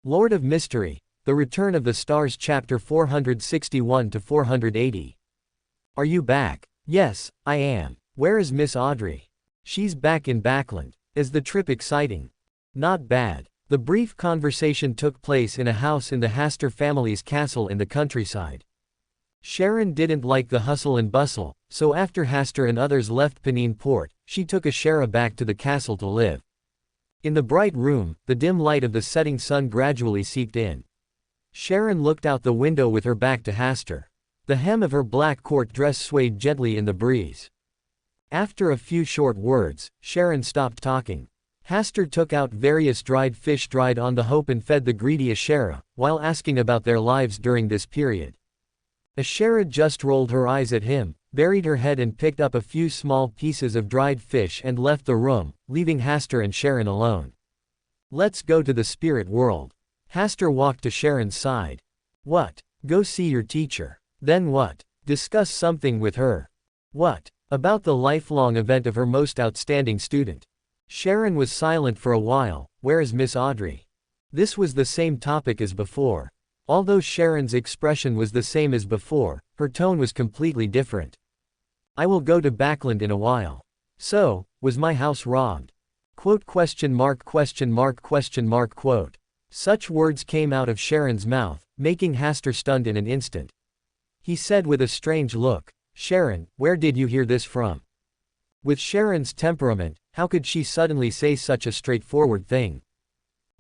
Lord of Mystery, The Return of the Stars Chapter 461 to 480. Are you back? Yes, I am. Where is Miss Audrey? She's back in Backland. Is the trip exciting? Not bad. The brief conversation took place in a house in the Hasta family's castle in the countryside. Sharon didn't like the hustle and bustle, so after Hasta and others left Pennine Port, she took Ashera back to the castle to live. In the bright room, the dim light of the setting sun gradually seeped in. Sharon looked out the window with her back to Hasta. The hem of her black court dress swayed gently in the breeze. After a few short words, Sharon stopped talking. Hasta took out various dried fish dried on the hope and fed the greedy Ashera, while asking about their lives during this period. Ashera just rolled her eyes at him, buried her head and picked up a few small pieces of dried fish and left the room, leaving Hasta and Sharon alone. Let's go to the spirit world. Hasta walked to Sharon's side. What? Go see your teacher. Then what? Discuss something with her. What? About the lifelong event of her most outstanding student. Sharon was silent for a while. Where is Miss Audrey? This was the same topic as before. Although Sharon's expression was the same as before, her tone was completely different. I will go to Backland in a while. So, was my house robbed? Quote question mark question mark question mark quote. Such words came out of Sharon's mouth, making Hasta stunned in an instant. He said with a strange look, Sharon, where did you hear this from? With Sharon's temperament, how could she suddenly say such a straightforward thing?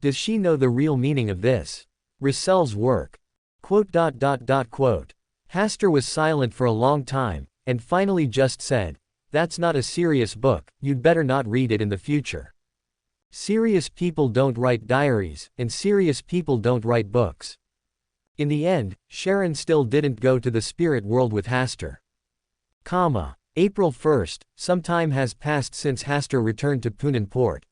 Does she know the real meaning of this? Russell's work. Quote. Hasta was silent for a long time, and finally just said, that's not a serious book, you'd better not read it in the future. Serious people don't write diaries, and serious people don't write books. In the end, Sharon still didn't go to the spirit world with Hasta. April 1st, some time has passed since Hasta returned to Pennine Port.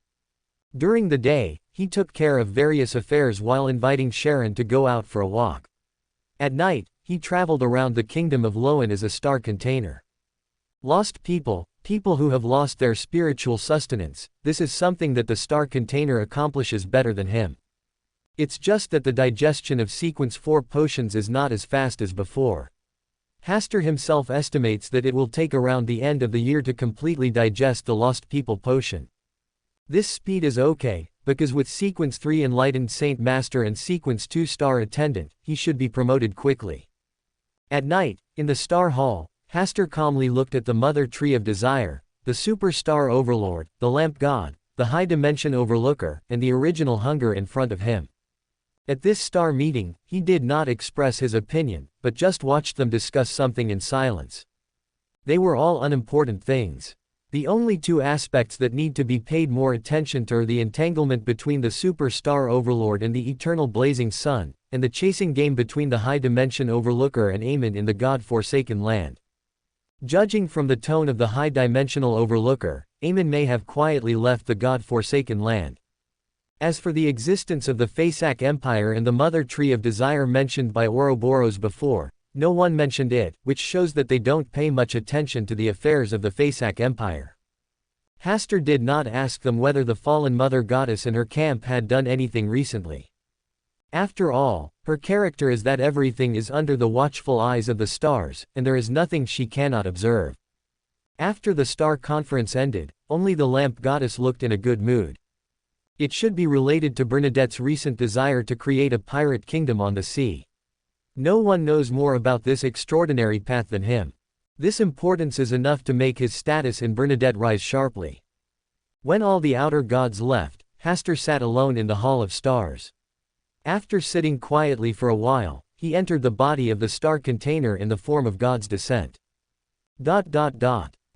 During the day, he took care of various affairs while inviting Sharon to go out for a walk. At night, he traveled around the kingdom of Loan as a star container. Lost people, people who have lost their spiritual sustenance, this is something that the star container accomplishes better than him. It's just that the digestion of sequence 4 potions is not as fast as before. Hasta himself estimates that it will take around the end of the year to completely digest the Lost People potion. This speed is okay, because with Sequence 3 Enlightened Saint Master and Sequence 2 Star Attendant, he should be promoted quickly. At night, in the Star Hall, Hasta calmly looked at the Mother Tree of Desire, the Superstar Overlord, the Lamp God, the High Dimension Overlooker, and the Original Hunger in front of him. At this star meeting, he did not express his opinion, but just watched them discuss something in silence. They were all unimportant things. The only two aspects that need to be paid more attention to are the entanglement between the Superstar Overlord and the Eternal Blazing Sun, and the chasing game between the High Dimension Overlooker and Amon in the God-forsaken land. Judging from the tone of the High Dimensional Overlooker, Amon may have quietly left the God-forsaken land. As for the existence of the Fasak Empire and the Mother Tree of Desire mentioned by Ouroboros before, no one mentioned it, which shows that they don't pay much attention to the affairs of the Fasak Empire. Hasta did not ask them whether the fallen Mother Goddess and her camp had done anything recently. After all, her character is that everything is under the watchful eyes of the stars, and there is nothing she cannot observe. After the star conference ended, only the Lamp Goddess looked in a good mood. It should be related to Bernadette's recent desire to create a pirate kingdom on the sea. No one knows more about this extraordinary path than him. This importance is enough to make his status in Bernadette rise sharply. When all the outer gods left, Hasta sat alone in the Hall of Stars. After sitting quietly for a while, he entered the body of the star container in the form of God's descent.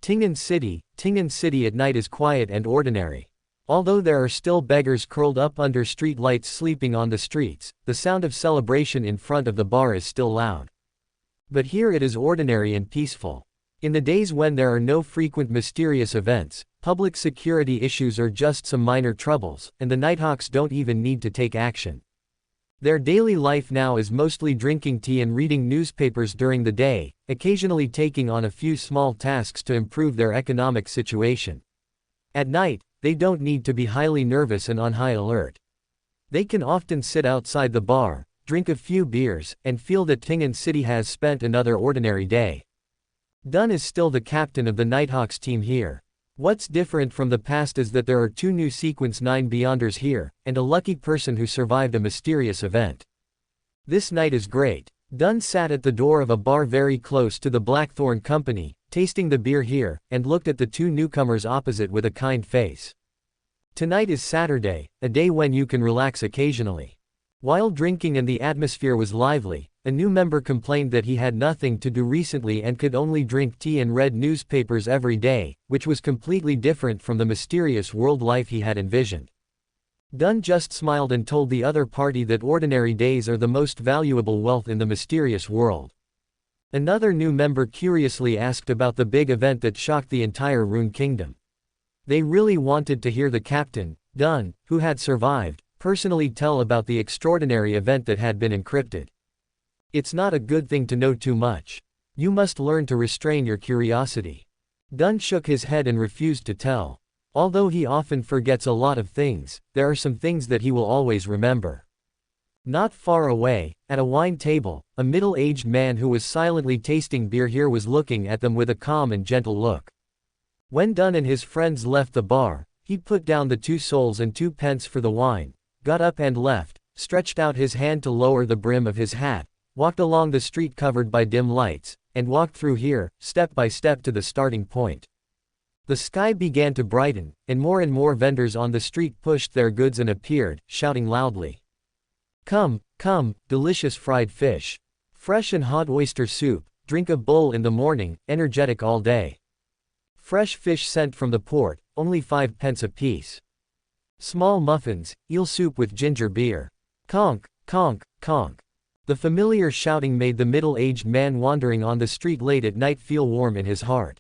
Tinghan City at night is quiet and ordinary. Although there are still beggars curled up under street lights sleeping on the streets, the sound of celebration in front of the bar is still loud. But here it is ordinary and peaceful. In the days when there are no frequent mysterious events, public security issues are just some minor troubles, and the Nighthawks don't even need to take action. Their daily life now is mostly drinking tea and reading newspapers during the day, occasionally taking on a few small tasks to improve their economic situation. At night, they don't need to be highly nervous and on high alert. They can often sit outside the bar, drink a few beers, and feel that Tingen City has spent another ordinary day. Dunn is still the captain of the Nighthawks team here. What's different from the past is that there are 2 new Sequence 9 Beyonders here, and a lucky person who survived a mysterious event. This night is great. Dunn sat at the door of a bar very close to the Blackthorn Company, tasting the beer here, and looked at the 2 newcomers opposite with a kind face. Tonight is Saturday, a day when you can relax occasionally. While drinking and the atmosphere was lively, a new member complained that he had nothing to do recently and could only drink tea and read newspapers every day, which was completely different from the mysterious world life he had envisioned. Dunn just smiled and told the other party that ordinary days are the most valuable wealth in the mysterious world. Another new member curiously asked about the big event that shocked the entire Rune Kingdom. They really wanted to hear the captain, Dunn, who had survived, personally tell about the extraordinary event that had been encrypted. It's not a good thing to know too much. You must learn to restrain your curiosity. Dunn shook his head and refused to tell. Although he often forgets a lot of things, there are some things that he will always remember. Not far away, at a wine table, a middle-aged man who was silently tasting beer here was looking at them with a calm and gentle look. When Dunn and his friends left the bar, he put down the 2 sols and 2 pence for the wine, got up and left, stretched out his hand to lower the brim of his hat, walked along the street covered by dim lights, and walked through here, step by step to the starting point. The sky began to brighten, and more vendors on the street pushed their goods and appeared, shouting loudly. Come, come, delicious fried fish. Fresh and hot oyster soup, drink a bowl in the morning, energetic all day. Fresh fish sent from the port, only 5 pence apiece. Small muffins, eel soup with ginger beer. Conk, conk, conk. The familiar shouting made the middle-aged man wandering on the street late at night feel warm in his heart.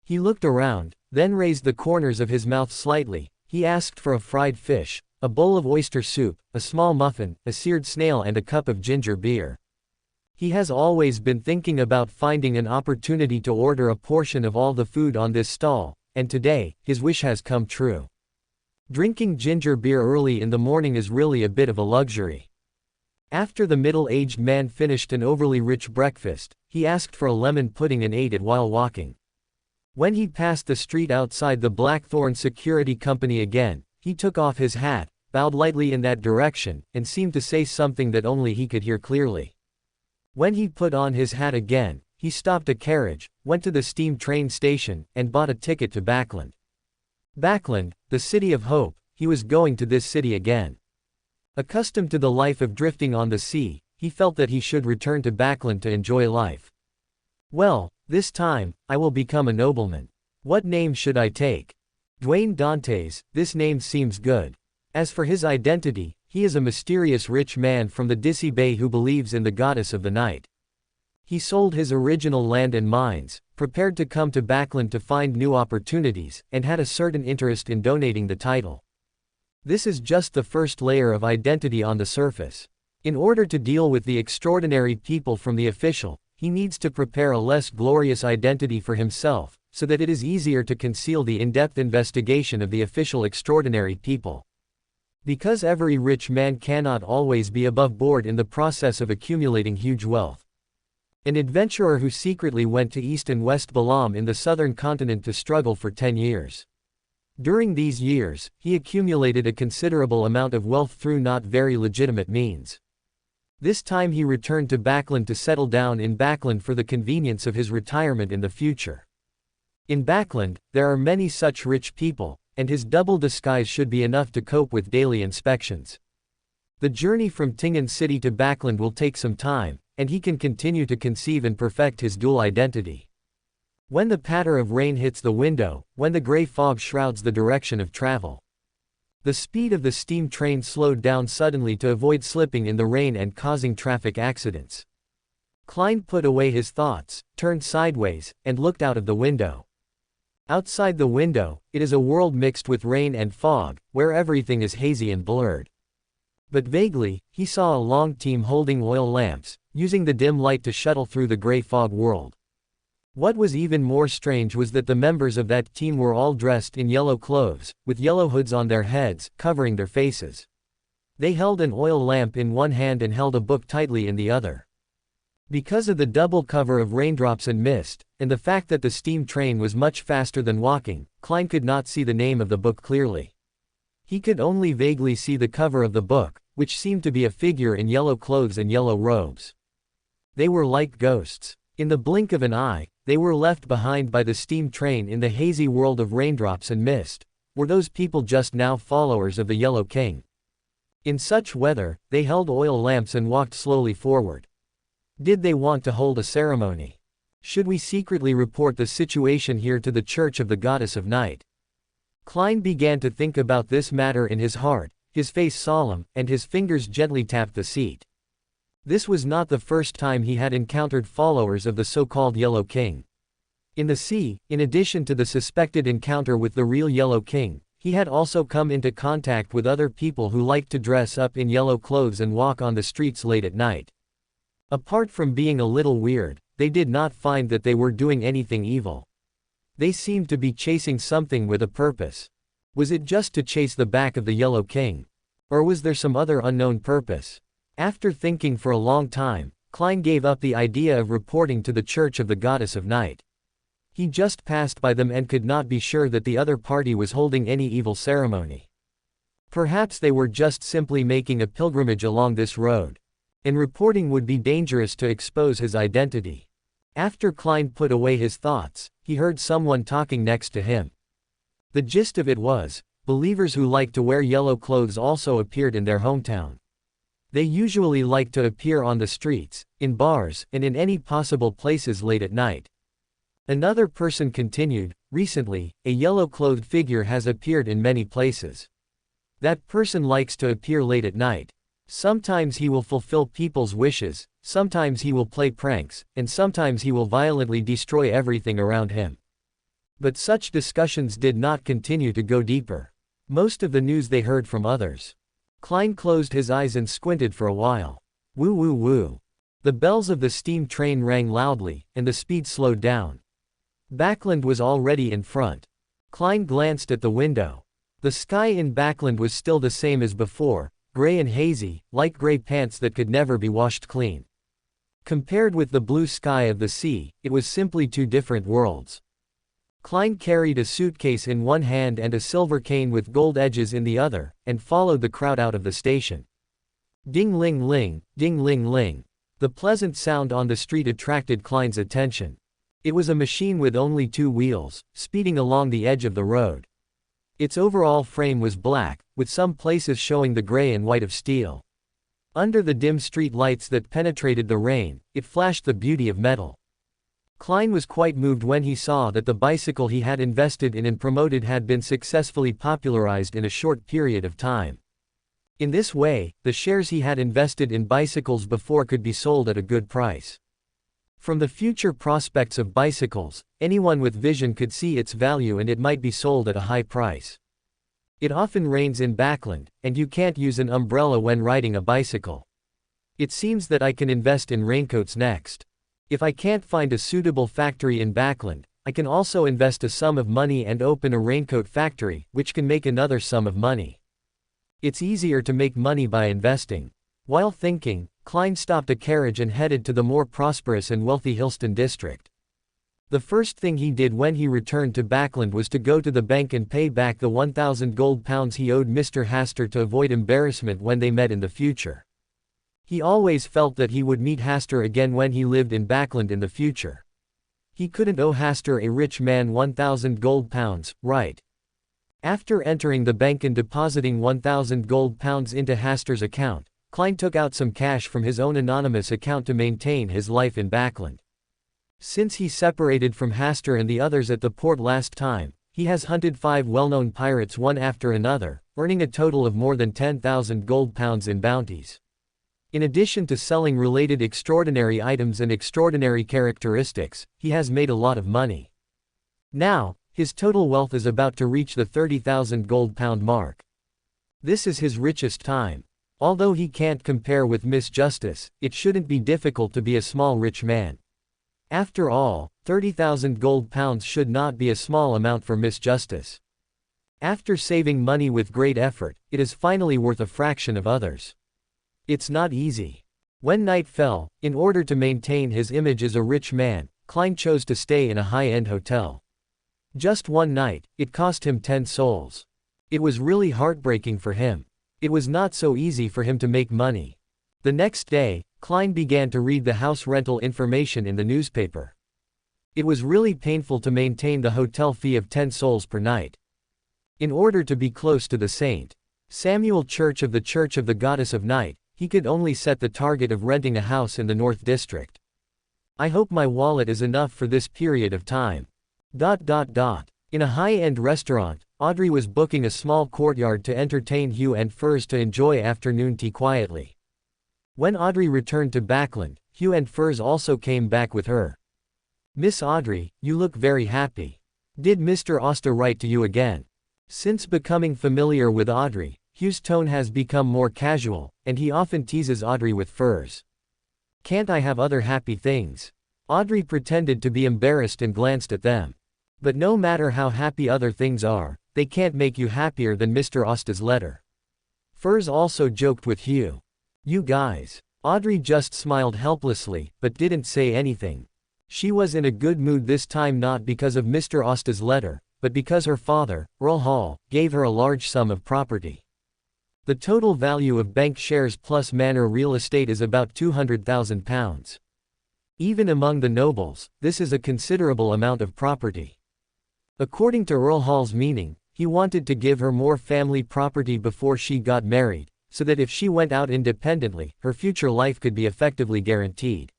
He looked around, then raised the corners of his mouth slightly. He asked for a fried fish, a bowl of oyster soup, a small muffin, a seared snail and a cup of ginger beer. He has always been thinking about finding an opportunity to order a portion of all the food on this stall, and today, his wish has come true. Drinking ginger beer early in the morning is really a bit of a luxury. After the middle-aged man finished an overly rich breakfast, he asked for a lemon pudding and ate it while walking. When he passed the street outside the Blackthorn Security Company again, he took off his hat, bowed lightly in that direction, and seemed to say something that only he could hear clearly. When he put on his hat again, he stopped a carriage, went to the steam train station, and bought a ticket to Backland. Backland, the city of hope, he was going to this city again. Accustomed to the life of drifting on the sea, he felt that he should return to Backland to enjoy life. Well, this time, I will become a nobleman. What name should I take? Dwayne Dantes, this name seems good. As for his identity, he is a mysterious rich man from the Dissy Bay who believes in the goddess of the night. He sold his original land and mines, prepared to come to Backland to find new opportunities, and had a certain interest in donating the title. This is just the first layer of identity on the surface. In order to deal with the extraordinary people from the official, he needs to prepare a less glorious identity for himself, so that it is easier to conceal the in-depth investigation of the official extraordinary people. Because every rich man cannot always be above board in the process of accumulating huge wealth. An adventurer who secretly went to East and West Balam in the southern continent to struggle for 10 years. During these years, he accumulated a considerable amount of wealth through not very legitimate means. This time he returned to Backland to settle down in Backland for the convenience of his retirement in the future. In Backland, there are many such rich people, and his double disguise should be enough to cope with daily inspections. The journey from Tingen City to Backland will take some time, and he can continue to conceive and perfect his dual identity. When the patter of rain hits the window, when the gray fog shrouds the direction of travel. The speed of the steam train slowed down suddenly to avoid slipping in the rain and causing traffic accidents. Klein put away his thoughts, turned sideways, and looked out of the window. Outside the window, it is a world mixed with rain and fog, where everything is hazy and blurred. But vaguely, he saw a long team holding oil lamps, using the dim light to shuttle through the gray fog world. What was even more strange was that the members of that team were all dressed in yellow clothes, with yellow hoods on their heads, covering their faces. They held an oil lamp in one hand and held a book tightly in the other. Because of the double cover of raindrops and mist, and the fact that the steam train was much faster than walking, Klein could not see the name of the book clearly. He could only vaguely see the cover of the book, which seemed to be a figure in yellow clothes and yellow robes. They were like ghosts. In the blink of an eye, they were left behind by the steam train in the hazy world of raindrops and mist. Were those people just now followers of the Yellow King? In such weather, they held oil lamps and walked slowly forward. Did they want to hold a ceremony? Should we secretly report the situation here to the Church of the Goddess of Night? Klein began to think about this matter in his heart, his face solemn, and his fingers gently tapped the seat. This was not the first time he had encountered followers of the so-called Yellow King. In the sea, in addition to the suspected encounter with the real Yellow King, he had also come into contact with other people who liked to dress up in yellow clothes and walk on the streets late at night. Apart from being a little weird, they did not find that they were doing anything evil. They seemed to be chasing something with a purpose. Was it just to chase the back of the Yellow King? Or was there some other unknown purpose? After thinking for a long time, Klein gave up the idea of reporting to the Church of the Goddess of Night. He just passed by them and could not be sure that the other party was holding any evil ceremony. Perhaps they were just simply making a pilgrimage along this road. And reporting would be dangerous to expose his identity. After Klein put away his thoughts, he heard someone talking next to him. The gist of it was, believers who like to wear yellow clothes also appeared in their hometown. They usually like to appear on the streets, in bars, and in any possible places late at night. Another person continued, recently, a yellow-clothed figure has appeared in many places. That person likes to appear late at night. Sometimes he will fulfill people's wishes, sometimes he will play pranks, and sometimes he will violently destroy everything around him. But such discussions did not continue to go deeper. Most of the news they heard from others. Klein closed his eyes and squinted for a while. Woo woo woo. The bells of the steam train rang loudly, and the speed slowed down. Backland was already in front. Klein glanced at the window. The sky in Backland was still the same as before, gray and hazy, like gray pants that could never be washed clean. Compared with the blue sky of the sea, it was simply two different worlds. Klein carried a suitcase in one hand and a silver cane with gold edges in the other, and followed the crowd out of the station. Ding ling ling, ding ling ling. The pleasant sound on the street attracted Klein's attention. It was a machine with only two wheels, speeding along the edge of the road. Its overall frame was black, with some places showing the gray and white of steel. Under the dim street lights that penetrated the rain, it flashed the beauty of metal. Klein was quite moved when he saw that the bicycle he had invested in and promoted had been successfully popularized in a short period of time. In this way, the shares he had invested in bicycles before could be sold at a good price. From the future prospects of bicycles, anyone with vision could see its value and it might be sold at a high price. It often rains in Backland, and you can't use an umbrella when riding a bicycle. It seems that I can invest in raincoats next. If I can't find a suitable factory in Backland, I can also invest a sum of money and open a raincoat factory, which can make another sum of money. It's easier to make money by investing. While thinking, Klein stopped a carriage and headed to the more prosperous and wealthy Hillston district. The first thing he did when he returned to Backland was to go to the bank and pay back the 1,000 gold pounds he owed Mr. Hasta to avoid embarrassment when they met in the future. He always felt that he would meet Hasta again when he lived in Backland in the future. He couldn't owe Hasta a rich man 1,000 gold pounds, right? After entering the bank and depositing 1,000 gold pounds into Hasta's account, Klein took out some cash from his own anonymous account to maintain his life in Backland. Since he separated from Hasta and the others at the port last time, he has hunted 5 well-known pirates one after another, earning a total of more than 10,000 gold pounds in bounties. In addition to selling related extraordinary items and extraordinary characteristics, he has made a lot of money. Now, his total wealth is about to reach the 30,000 gold pound mark. This is his richest time. Although he can't compare with Miss Justice, it shouldn't be difficult to be a small rich man. After all, 30,000 gold pounds should not be a small amount for Miss Justice. After saving money with great effort, it is finally worth a fraction of others. It's not easy. When night fell, in order to maintain his image as a rich man, Klein chose to stay in a high-end hotel. Just one night, it cost him 10 souls. It was really heartbreaking for him. It was not so easy for him to make money. The next day, Klein began to read the house rental information in the newspaper. It was really painful to maintain the hotel fee of 10 souls per night. In order to be close to the St. Samuel Church of the Goddess of Night, he could only set the target of renting a house in the North District. I hope my wallet is enough for this period of time. In a high-end restaurant, Audrey was booking a small courtyard to entertain Hugh and Furs to enjoy afternoon tea quietly. When Audrey returned to Backland, Hugh and Furs also came back with her. "Miss Audrey, you look very happy. Did Mr. Osta write to you again?" Since becoming familiar with Audrey, Hugh's tone has become more casual, and he often teases Audrey with Furs. "Can't I have other happy things?" Audrey pretended to be embarrassed and glanced at them. "But no matter how happy other things are, they can't make you happier than Mr. Osta's letter." Furs also joked with Hugh. "You guys." Audrey just smiled helplessly, but didn't say anything. She was in a good mood this time, not because of Mr. Osta's letter, but because her father, Earl Hall, gave her a large sum of property. The total value of bank shares plus manor real estate is about £200,000. Even among the nobles, this is a considerable amount of property. According to Earl Hall's meaning, he wanted to give her more family property before she got married, so that if she went out independently, her future life could be effectively guaranteed.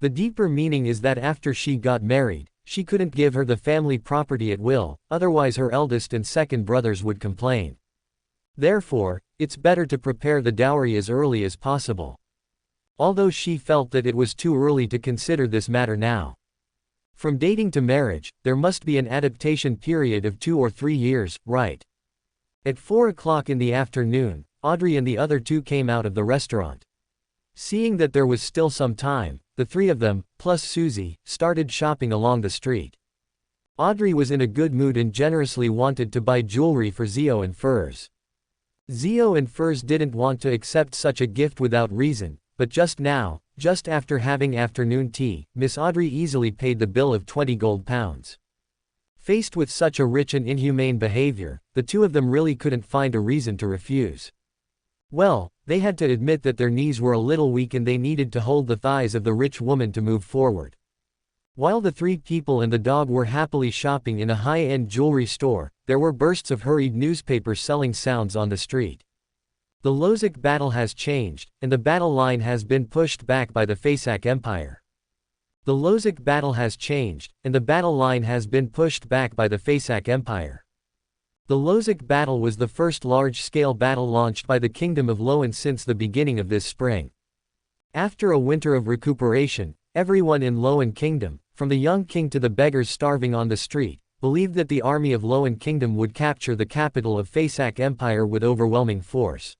The deeper meaning is that after she got married, she couldn't give her the family property at will, otherwise her eldest and second brothers would complain. Therefore, it's better to prepare the dowry as early as possible. Although she felt that it was too early to consider this matter now. From dating to marriage, there must be an adaptation period of 2 or 3 years, right? At 4 o'clock in the afternoon, Audrey and the other two came out of the restaurant. Seeing that there was still some time, the three of them, plus Susie, started shopping along the street. Audrey was in a good mood and generously wanted to buy jewelry for Zio and Furs. Zio and Furs didn't want to accept such a gift without reason, but just now, just after having afternoon tea, Miss Audrey easily paid the bill of 20 gold pounds. Faced with such a rich and inhumane behavior, the two of them really couldn't find a reason to refuse. Well, they had to admit that their knees were a little weak and they needed to hold the thighs of the rich woman to move forward. While the three people and the dog were happily shopping in a high-end jewelry store, there were bursts of hurried newspaper selling sounds on the street. The Lozak battle has changed, and the battle line has been pushed back by the Fasak Empire. The Lozak battle has changed, and the battle line has been pushed back by the Fasak Empire. The Lozak battle was the first large-scale battle launched by the Kingdom of Lowen since the beginning of this spring. After a winter of recuperation, everyone in Lowen Kingdom, from the young king to the beggars starving on the street, believed that the army of Lowen Kingdom would capture the capital of Fasak Empire with overwhelming force.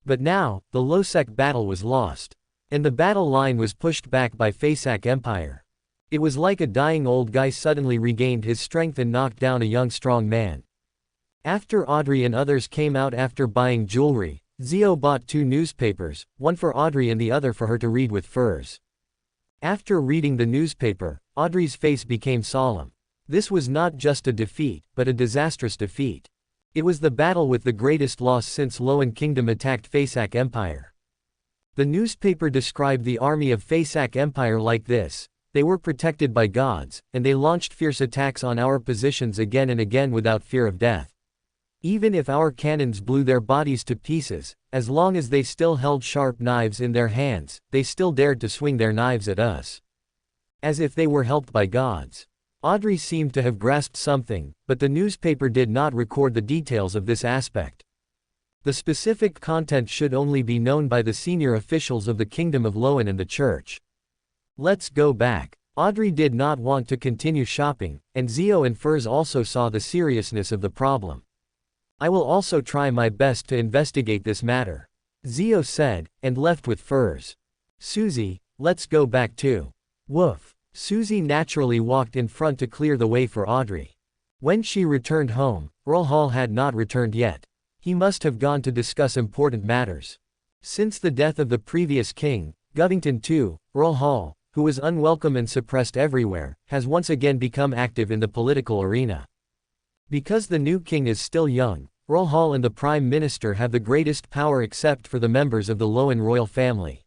But now, the Lozak battle was lost. And the battle line was pushed back by Fasak Empire. It was like a dying old guy suddenly regained his strength and knocked down a young strong man. After Audrey and others came out after buying jewelry, Zio bought 2 newspapers, one for Audrey and the other for her to read with Furs. After reading the newspaper, Audrey's face became solemn. This was not just a defeat, but a disastrous defeat. It was the battle with the greatest loss since Lowen Kingdom attacked Fasak Empire. The newspaper described the army of Fasak Empire like this: they were protected by gods, and they launched fierce attacks on our positions again and again without fear of death. Even if our cannons blew their bodies to pieces, as long as they still held sharp knives in their hands, they still dared to swing their knives at us. As if they were helped by gods. Audrey seemed to have grasped something, but the newspaper did not record the details of this aspect. The specific content should only be known by the senior officials of the Kingdom of Lowen and the Church. Let's go back. Audrey did not want to continue shopping, and Zio and Furs also saw the seriousness of the problem. I will also try my best to investigate this matter, Zio said, and left with Furs. Susie, let's go back too. Woof. Susie naturally walked in front to clear the way for Audrey. When she returned home, Earl Hall had not returned yet. He must have gone to discuss important matters. Since the death of the previous king, Govington II, Earl Hall, who was unwelcome and suppressed everywhere, has once again become active in the political arena. Because the new king is still young, Earl Hall and the Prime Minister have the greatest power except for the members of the Lowen royal family.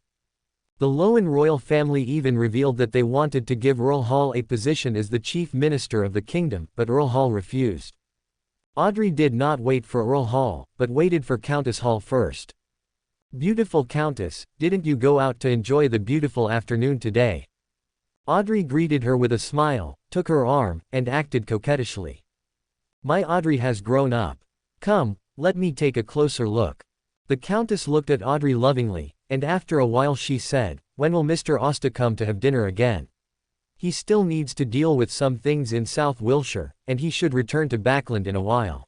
The Lowen royal family even revealed that they wanted to give Earl Hall a position as the chief minister of the kingdom, but Earl Hall refused. Audrey did not wait for Earl Hall, but waited for Countess Hall first. "Beautiful Countess, didn't you go out to enjoy the beautiful afternoon today?" Audrey greeted her with a smile, took her arm, and acted coquettishly. "My Audrey has grown up. Come, let me take a closer look." The Countess looked at Audrey lovingly, and after a while she said, "When will Mr. Hasta come to have dinner again? He still needs to deal with some things in South Wiltshire, and he should return to Backland in a while."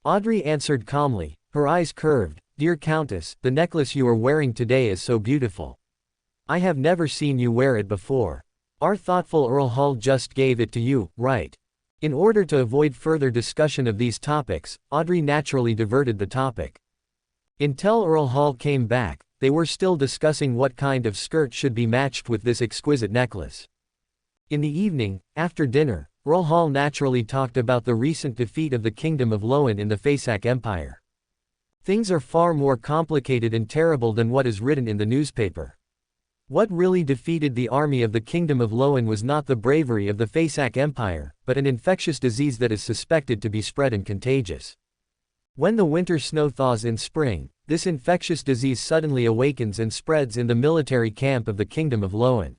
Audrey answered calmly, her eyes curved, "Dear Countess, the necklace you are wearing today is so beautiful. I have never seen you wear it before. Our thoughtful Earl Hall just gave it to you, right?" In order to avoid further discussion of these topics, Audrey naturally diverted the topic. Until Earl Hall came back, they were still discussing what kind of skirt should be matched with this exquisite necklace. In the evening, after dinner, Earl Hall naturally talked about the recent defeat of the Kingdom of Lowen in the Fasak Empire. Things are far more complicated and terrible than what is written in the newspaper. What really defeated the army of the Kingdom of Lowen was not the bravery of the Fasak Empire, but an infectious disease that is suspected to be spread and contagious. When the winter snow thaws in spring, this infectious disease suddenly awakens and spreads in the military camp of the Kingdom of Lowen.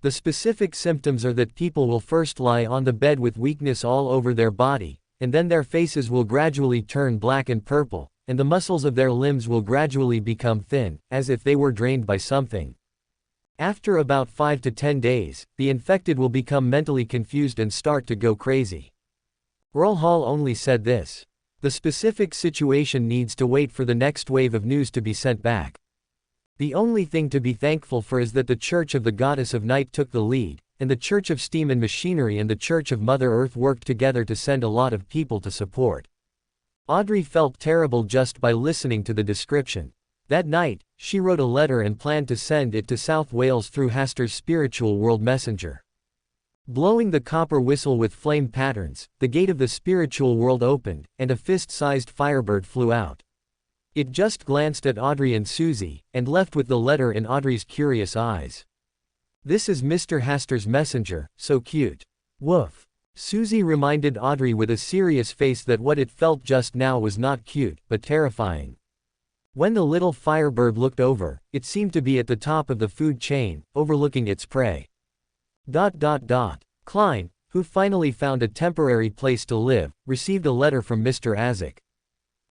The specific symptoms are that people will first lie on the bed with weakness all over their body, and then their faces will gradually turn black and purple, and the muscles of their limbs will gradually become thin, as if they were drained by something. After about 5 to 10 days, the infected will become mentally confused and start to go crazy. Earl Hall only said this: "The specific situation needs to wait for the next wave of news to be sent back. The only thing to be thankful for is that the Church of the Goddess of Night took the lead, and the Church of Steam and Machinery and the Church of Mother Earth worked together to send a lot of people to support." Audrey felt terrible just by listening to the description. That night, she wrote a letter and planned to send it to South Wales through Haster's spiritual world messenger. Blowing the copper whistle with flame patterns, the gate of the spiritual world opened, and a fist-sized firebird flew out. It just glanced at Audrey and Susie, and left with the letter in Audrey's curious eyes. "This is Mr. Haster's messenger, so cute. Woof." Susie reminded Audrey with a serious face that what it felt just now was not cute, but terrifying. When the little firebird looked over, it seemed to be at the top of the food chain, overlooking its prey. Klein, who finally found a temporary place to live, received a letter from Mr. Azek.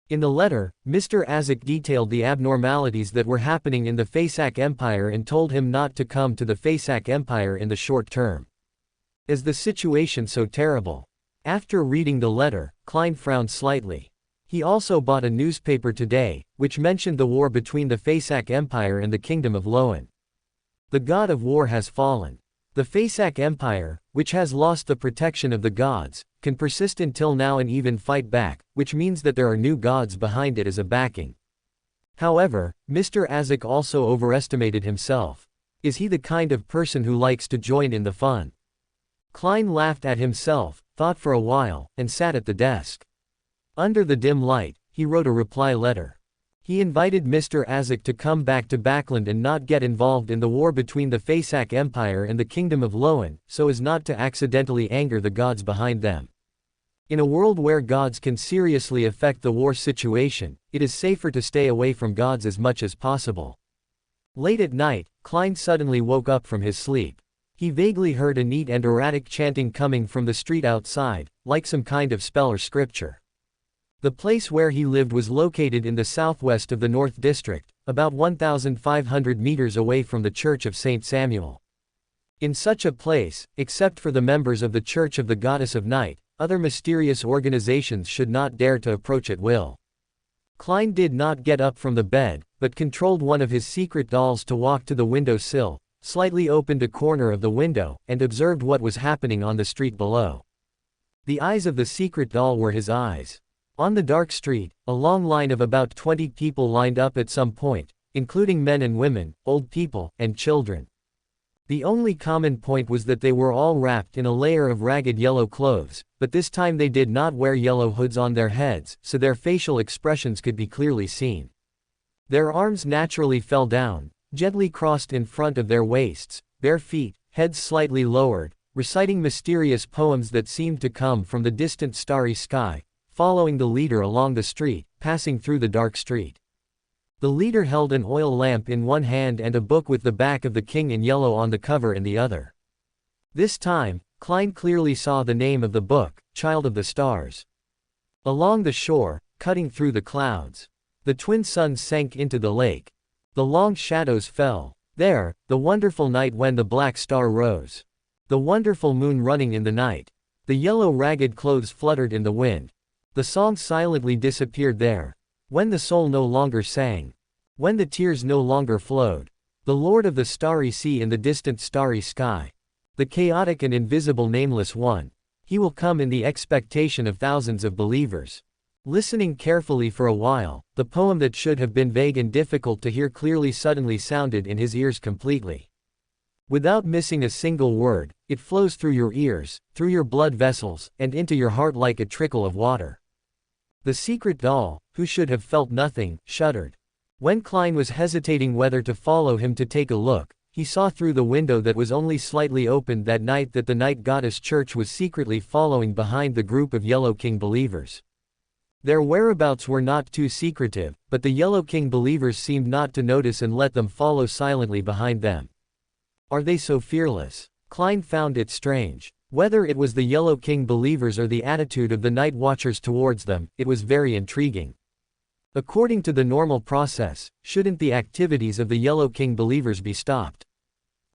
In the letter, Mr. Azek detailed the abnormalities that were happening in the Fasak Empire and told him not to come to the Fasak Empire in the short term. Is the situation so terrible? After reading the letter, Klein frowned slightly. He also bought a newspaper today, which mentioned the war between the Fasak Empire and the Kingdom of Lowen. The god of war has fallen. The Fasak Empire, which has lost the protection of the gods, can persist until now and even fight back, which means that there are new gods behind it as a backing. However, Mr. Azek also overestimated himself. Is he the kind of person who likes to join in the fun? Klein laughed at himself, thought for a while, and sat at the desk. Under the dim light, he wrote a reply letter. He invited Mr. Azek to come back to Backland and not get involved in the war between the Fasak Empire and the Kingdom of Lowen, so as not to accidentally anger the gods behind them. In a world where gods can seriously affect the war situation, it is safer to stay away from gods as much as possible. Late at night, Klein suddenly woke up from his sleep. He vaguely heard a neat and erratic chanting coming from the street outside, like some kind of spell or scripture. The place where he lived was located in the southwest of the North District, about 1,500 meters away from the Church of St. Samuel. In such a place, except for the members of the Church of the Goddess of Night, other mysterious organizations should not dare to approach at will. Klein did not get up from the bed, but controlled one of his secret dolls to walk to the window sill, slightly opened a corner of the window, and observed what was happening on the street below. The eyes of the secret doll were his eyes. On the dark street, a long line of about 20 people lined up at some point, including men and women, old people, and children. The only common point was that they were all wrapped in a layer of ragged yellow clothes, but this time they did not wear yellow hoods on their heads, so their facial expressions could be clearly seen. Their arms naturally fell down, gently crossed in front of their waists, bare feet, heads slightly lowered, reciting mysterious poems that seemed to come from the distant starry sky, following the leader along the street, passing through the dark street. The leader held an oil lamp in one hand and a book with the back of the king in yellow on the cover in the other. This time, Klein clearly saw the name of the book, Child of the Stars. Along the shore, cutting through the clouds, the twin suns sank into the lake. The long shadows fell. There, the wonderful night when the black star rose. The wonderful moon running in the night. The yellow ragged clothes fluttered in the wind. The song silently disappeared there. When the soul no longer sang. When the tears no longer flowed. The Lord of the starry sea in the distant starry sky. The chaotic and invisible nameless one. He will come in the expectation of thousands of believers. Listening carefully for a while, the poem that should have been vague and difficult to hear clearly suddenly sounded in his ears completely. Without missing a single word, it flows through your ears, through your blood vessels, and into your heart like a trickle of water. The secret doll, who should have felt nothing, shuddered. When Klein was hesitating whether to follow him to take a look, he saw through the window that was only slightly opened that night that the Night Goddess Church was secretly following behind the group of Yellow King believers. Their whereabouts were not too secretive, but the Yellow King believers seemed not to notice and let them follow silently behind them. Are they so fearless? Klein found it strange. Whether it was the Yellow King believers or the attitude of the Night Watchers towards them, it was very intriguing. According to the normal process, shouldn't the activities of the Yellow King believers be stopped?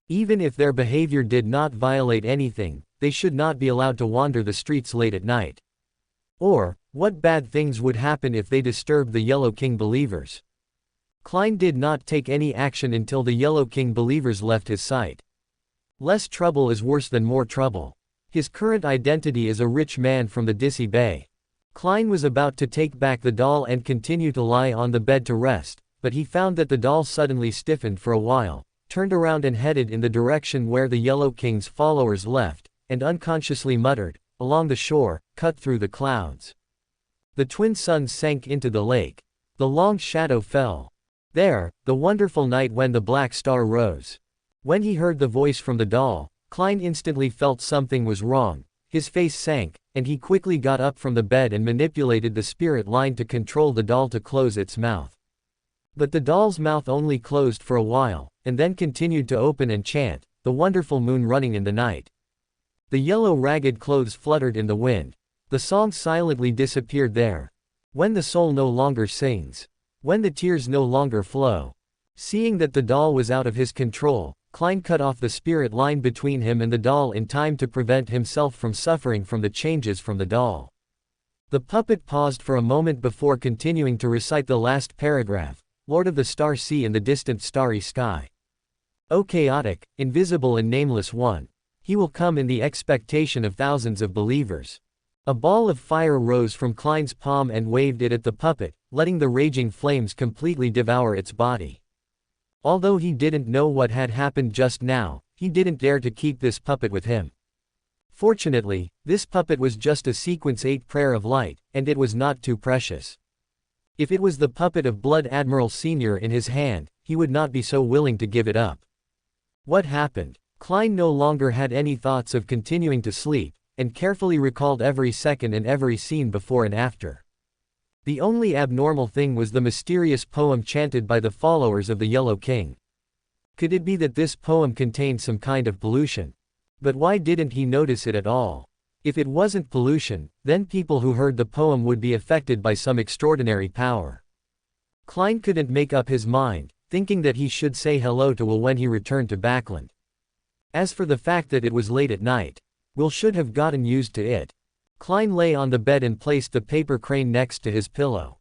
Even if their behavior did not violate anything, they should not be allowed to wander the streets late at night. Or, what bad things would happen if they disturbed the Yellow King believers? Klein did not take any action until the Yellow King believers left his sight. Less trouble is worse than more trouble. His current identity is a rich man from the Dissy Bay. Klein was about to take back the doll and continue to lie on the bed to rest, but he found that the doll suddenly stiffened for a while, turned around and headed in the direction where the Yellow King's followers left, and unconsciously muttered, "Along the shore, cut through the clouds." The twin suns sank into the lake. The long shadow fell. There, the wonderful night when the black star rose. When he heard the voice from the doll, Klein instantly felt something was wrong. His face sank, and he quickly got up from the bed and manipulated the spirit line to control the doll to close its mouth. But the doll's mouth only closed for a while, and then continued to open and chant, "The wonderful moon running in the night." The yellow ragged clothes fluttered in the wind. The song silently disappeared there. When the soul no longer sings. When the tears no longer flow. Seeing that the doll was out of his control, Klein cut off the spirit line between him and the doll in time to prevent himself from suffering from the changes from the doll. The puppet paused for a moment before continuing to recite the last paragraph, "Lord of the Star Sea in the distant starry sky. O chaotic, invisible and nameless one. He will come in the expectation of thousands of believers." A ball of fire rose from Klein's palm and waved it at the puppet, letting the raging flames completely devour its body. Although he didn't know what had happened just now, he didn't dare to keep this puppet with him. Fortunately, this puppet was just a Sequence 8 prayer of light, and it was not too precious. If it was the puppet of Blood Admiral Sr. in his hand, he would not be so willing to give it up. What happened? Klein no longer had any thoughts of continuing to sleep, and carefully recalled every second and every scene before and after. The only abnormal thing was the mysterious poem chanted by the followers of the Yellow King. Could it be that this poem contained some kind of pollution? But why didn't he notice it at all? If it wasn't pollution, then people who heard the poem would be affected by some extraordinary power. Klein couldn't make up his mind, thinking that he should say hello to Will when he returned to Backland. As for the fact that it was late at night, Will should have gotten used to it. Klein lay on the bed and placed the paper crane next to his pillow.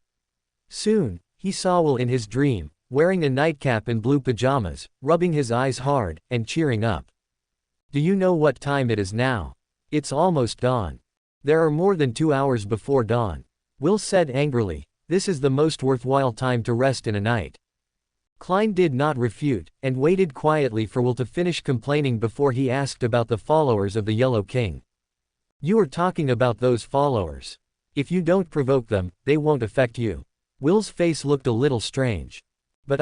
Soon, he saw Will in his dream, wearing a nightcap and blue pajamas, rubbing his eyes hard, and cheering up. "Do you know what time it is now? It's almost dawn." There are more than 2 hours before dawn. Will said angrily, this is the most worthwhile time to rest in a night. Klein did not refute, and waited quietly for Will to finish complaining before he asked about the followers of the Yellow King. You are talking about those followers. If you don't provoke them, they won't affect you. Will's face looked a little strange. But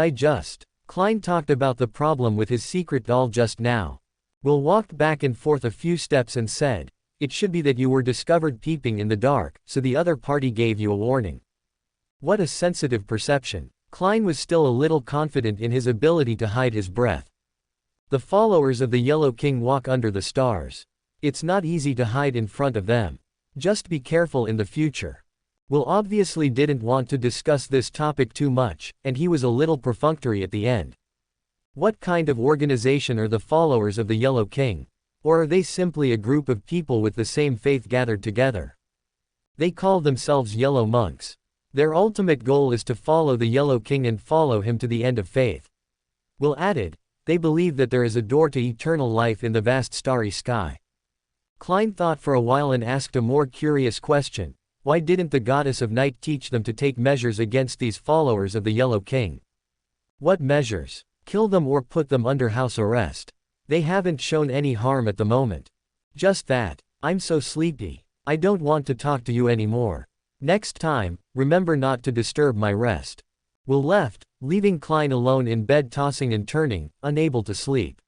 Klein talked about the problem with his secret doll just now. Will walked back and forth a few steps and said, it should be that you were discovered peeping in the dark, so the other party gave you a warning. What a sensitive perception. Klein was still a little confident in his ability to hide his breath. The followers of the Yellow King walk under the stars. It's not easy to hide in front of them. Just be careful in the future. Will obviously didn't want to discuss this topic too much, and he was a little perfunctory at the end. What kind of organization are the followers of the Yellow King? Or are they simply a group of people with the same faith gathered together? They call themselves Yellow Monks. Their ultimate goal is to follow the Yellow King and follow him to the end of faith. Will added, they believe that there is a door to eternal life in the vast starry sky. Klein thought for a while and asked a more curious question. Why didn't the goddess of night teach them to take measures against these followers of the Yellow King? What measures? Kill them or put them under house arrest. They haven't shown any harm at the moment. Just that. I'm so sleepy. I don't want to talk to you anymore. Next time, remember not to disturb my rest. Will left, leaving Klein alone in bed tossing and turning, unable to sleep.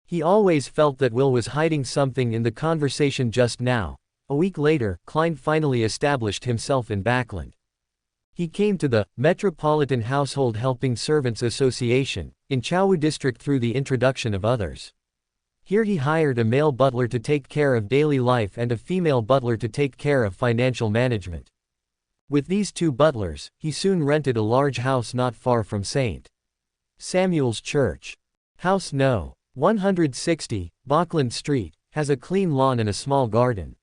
He always felt that Will was hiding something in the conversation just now. A week later, Klein finally established himself in Backland. He came to the Metropolitan Household Helping Servants Association in Chaowu District through the introduction of others. Here he hired a male butler to take care of daily life and a female butler to take care of financial management. With these two butlers, he soon rented a large house not far from St. Samuel's Church. House No. 160, Backland Street, has a clean lawn and a small garden.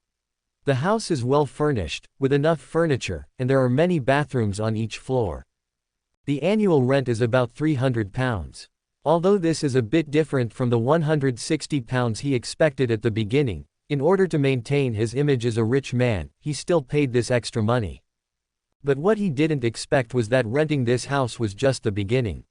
The house is well furnished, with enough furniture, and there are many bathrooms on each floor. The annual rent is about £300. Although this is a bit different from the £160 he expected at the beginning, in order to maintain his image as a rich man, he still paid this extra money. But what he didn't expect was that renting this house was just the beginning.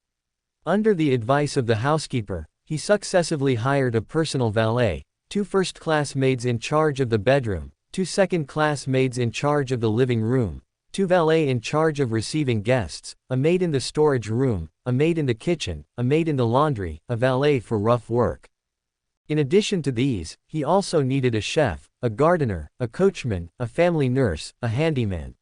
Under the advice of the housekeeper, he successively hired a personal valet, 2 first-class maids in charge of the bedroom, 2 second-class maids in charge of the living room, 2 valets in charge of receiving guests, a maid in the storage room, a maid in the kitchen, a maid in the laundry, a valet for rough work. In addition to these, he also needed a chef, a gardener, a coachman, a family nurse, a handyman.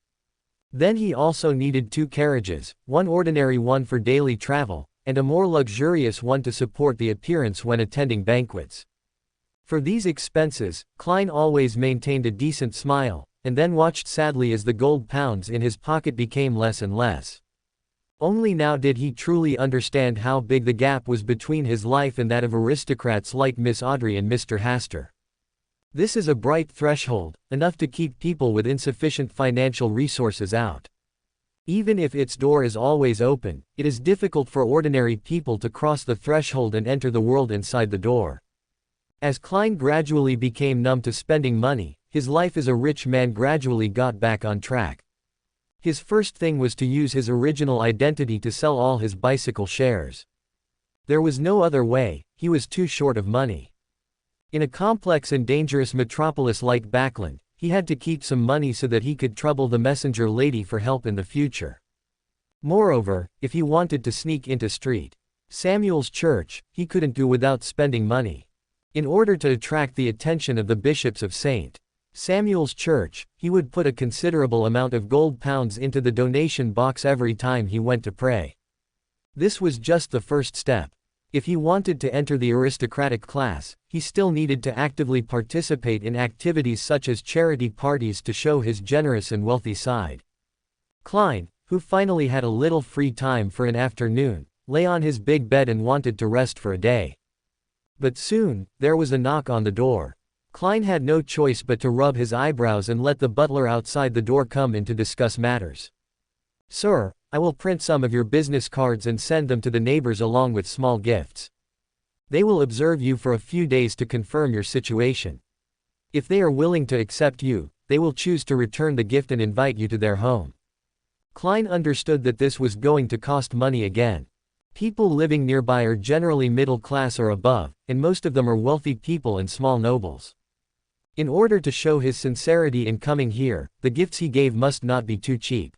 Then he also needed 2 carriages, one ordinary one for daily travel, and a more luxurious one to support the appearance when attending banquets. For these expenses, Klein always maintained a decent smile, and then watched sadly as the gold pounds in his pocket became less and less. Only now did he truly understand how big the gap was between his life and that of aristocrats like Miss Audrey and Mr. Hastur. This is a bright threshold, enough to keep people with insufficient financial resources out. Even if its door is always open, it is difficult for ordinary people to cross the threshold and enter the world inside the door. As Klein gradually became numb to spending money, his life as a rich man gradually got back on track. His first thing was to use his original identity to sell all his bicycle shares. There was no other way, he was too short of money. In a complex and dangerous metropolis like Backland, he had to keep some money so that he could trouble the messenger lady for help in the future. Moreover, if he wanted to sneak into St. Samuel's Church, he couldn't do without spending money. In order to attract the attention of the bishops of St. Samuel's Church, he would put a considerable amount of gold pounds into the donation box every time he went to pray. This was just the first step. If he wanted to enter the aristocratic class, he still needed to actively participate in activities such as charity parties to show his generous and wealthy side. Klein, who finally had a little free time for an afternoon, lay on his big bed and wanted to rest for a day. But soon, there was a knock on the door. Klein had no choice but to rub his eyebrows and let the butler outside the door come in to discuss matters. "Sir, I will print some of your business cards and send them to the neighbors along with small gifts. They will observe you for a few days to confirm your situation. If they are willing to accept you, they will choose to return the gift and invite you to their home. Klein understood that this was going to cost money again. People living nearby are generally middle class or above, and most of them are wealthy people and small nobles. In order to show his sincerity in coming here, the gifts he gave must not be too cheap.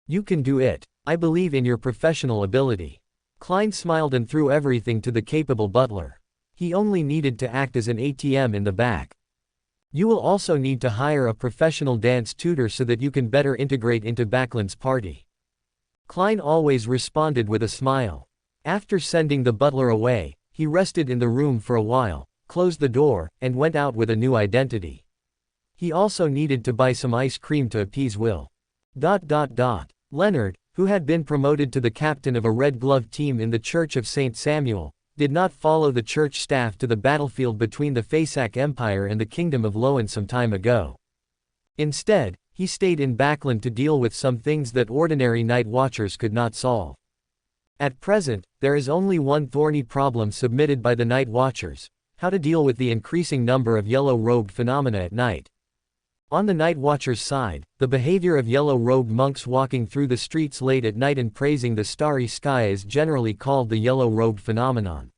You can do it. I believe in your professional ability. Klein smiled and threw everything to the capable butler. He only needed to act as an ATM in the back. You will also need to hire a professional dance tutor so that you can better integrate into Backlund's party. Klein always responded with a smile. After sending the butler away, he rested in the room for a while, closed the door, and went out with a new identity. He also needed to buy some ice cream to appease Will. Leonard, who had been promoted to the captain of a Red Glove team in the Church of St. Samuel, did not follow the church staff to the battlefield between the Fasak Empire and the Kingdom of Lowen some time ago. Instead, he stayed in Backlund to deal with some things that ordinary night watchers could not solve. At present, there is only one thorny problem submitted by the night watchers: how to deal with the increasing number of yellow-robed phenomena at night. On the night watchers' side, the behavior of yellow-robed monks walking through the streets late at night and praising the starry sky is generally called the yellow-robed phenomenon.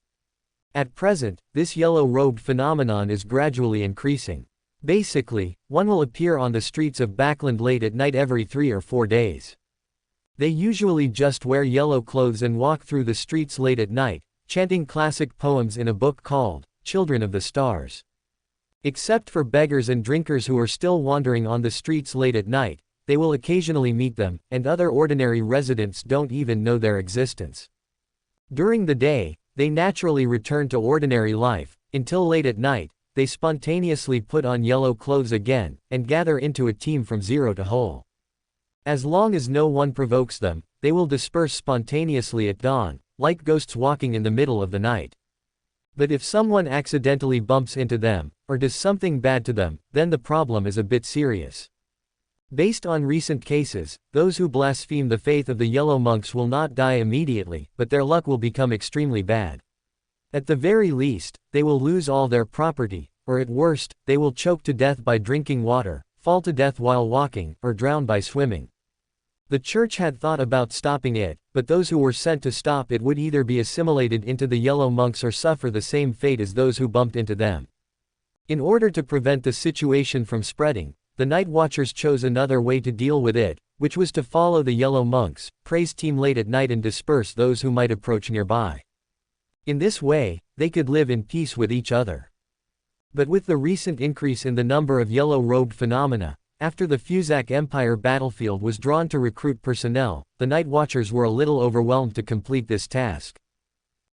At present, this yellow-robed phenomenon is gradually increasing. Basically, one will appear on the streets of Backlund late at night every 3 or 4 days. They usually just wear yellow clothes and walk through the streets late at night, chanting classic poems in a book called Children of the Stars. Except for beggars and drinkers who are still wandering on the streets late at night, they will occasionally meet them, and other ordinary residents don't even know their existence. During the day, they naturally return to ordinary life. Until late at night, they spontaneously put on yellow clothes again, and gather into a team from zero to whole. As long as no one provokes them, they will disperse spontaneously at dawn, like ghosts walking in the middle of the night. But if someone accidentally bumps into them, or does something bad to them, then the problem is a bit serious. Based on recent cases, those who blaspheme the faith of the yellow monks will not die immediately, but their luck will become extremely bad. At the very least, they will lose all their property, or at worst, they will choke to death by drinking water, fall to death while walking, or drown by swimming. The church had thought about stopping it, but those who were sent to stop it would either be assimilated into the yellow monks or suffer the same fate as those who bumped into them. In order to prevent the situation from spreading, the night watchers chose another way to deal with it, which was to follow the yellow monks, praise team late at night and disperse those who might approach nearby. In this way, they could live in peace with each other. But with the recent increase in the number of yellow-robed phenomena, after the Fusak Empire battlefield was drawn to recruit personnel, the night watchers were a little overwhelmed to complete this task.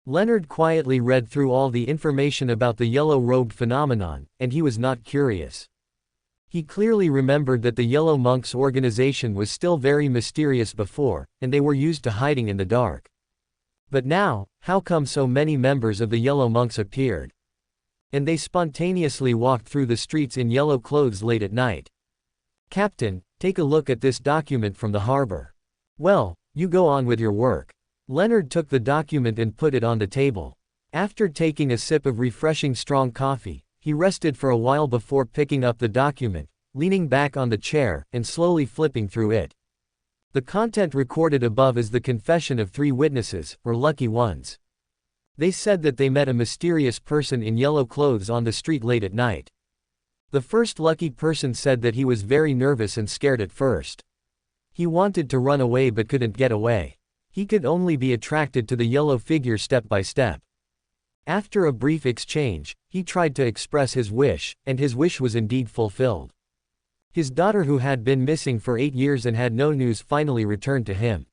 Leonard quietly read through all the information about the yellow-robed phenomenon, and he was not curious. He clearly remembered that the Yellow Monks organization was still very mysterious before, and they were used to hiding in the dark. But now, how come so many members of the Yellow Monks appeared? And they spontaneously walked through the streets in yellow clothes late at night. Captain, take a look at this document from the harbor. Well, you go on with your work. Leonard took the document and put it on the table. After taking a sip of refreshing strong coffee, he rested for a while before picking up the document, leaning back on the chair, and slowly flipping through it. The content recorded above is the confession of 3 witnesses, or lucky ones. They said that they met a mysterious person in yellow clothes on the street late at night. The first lucky person said that he was very nervous and scared at first. He wanted to run away but couldn't get away. He could only be attracted to the yellow figure step by step. After a brief exchange, he tried to express his wish, and his wish was indeed fulfilled. His daughter, who had been missing for 8 years and had no news, finally returned to him.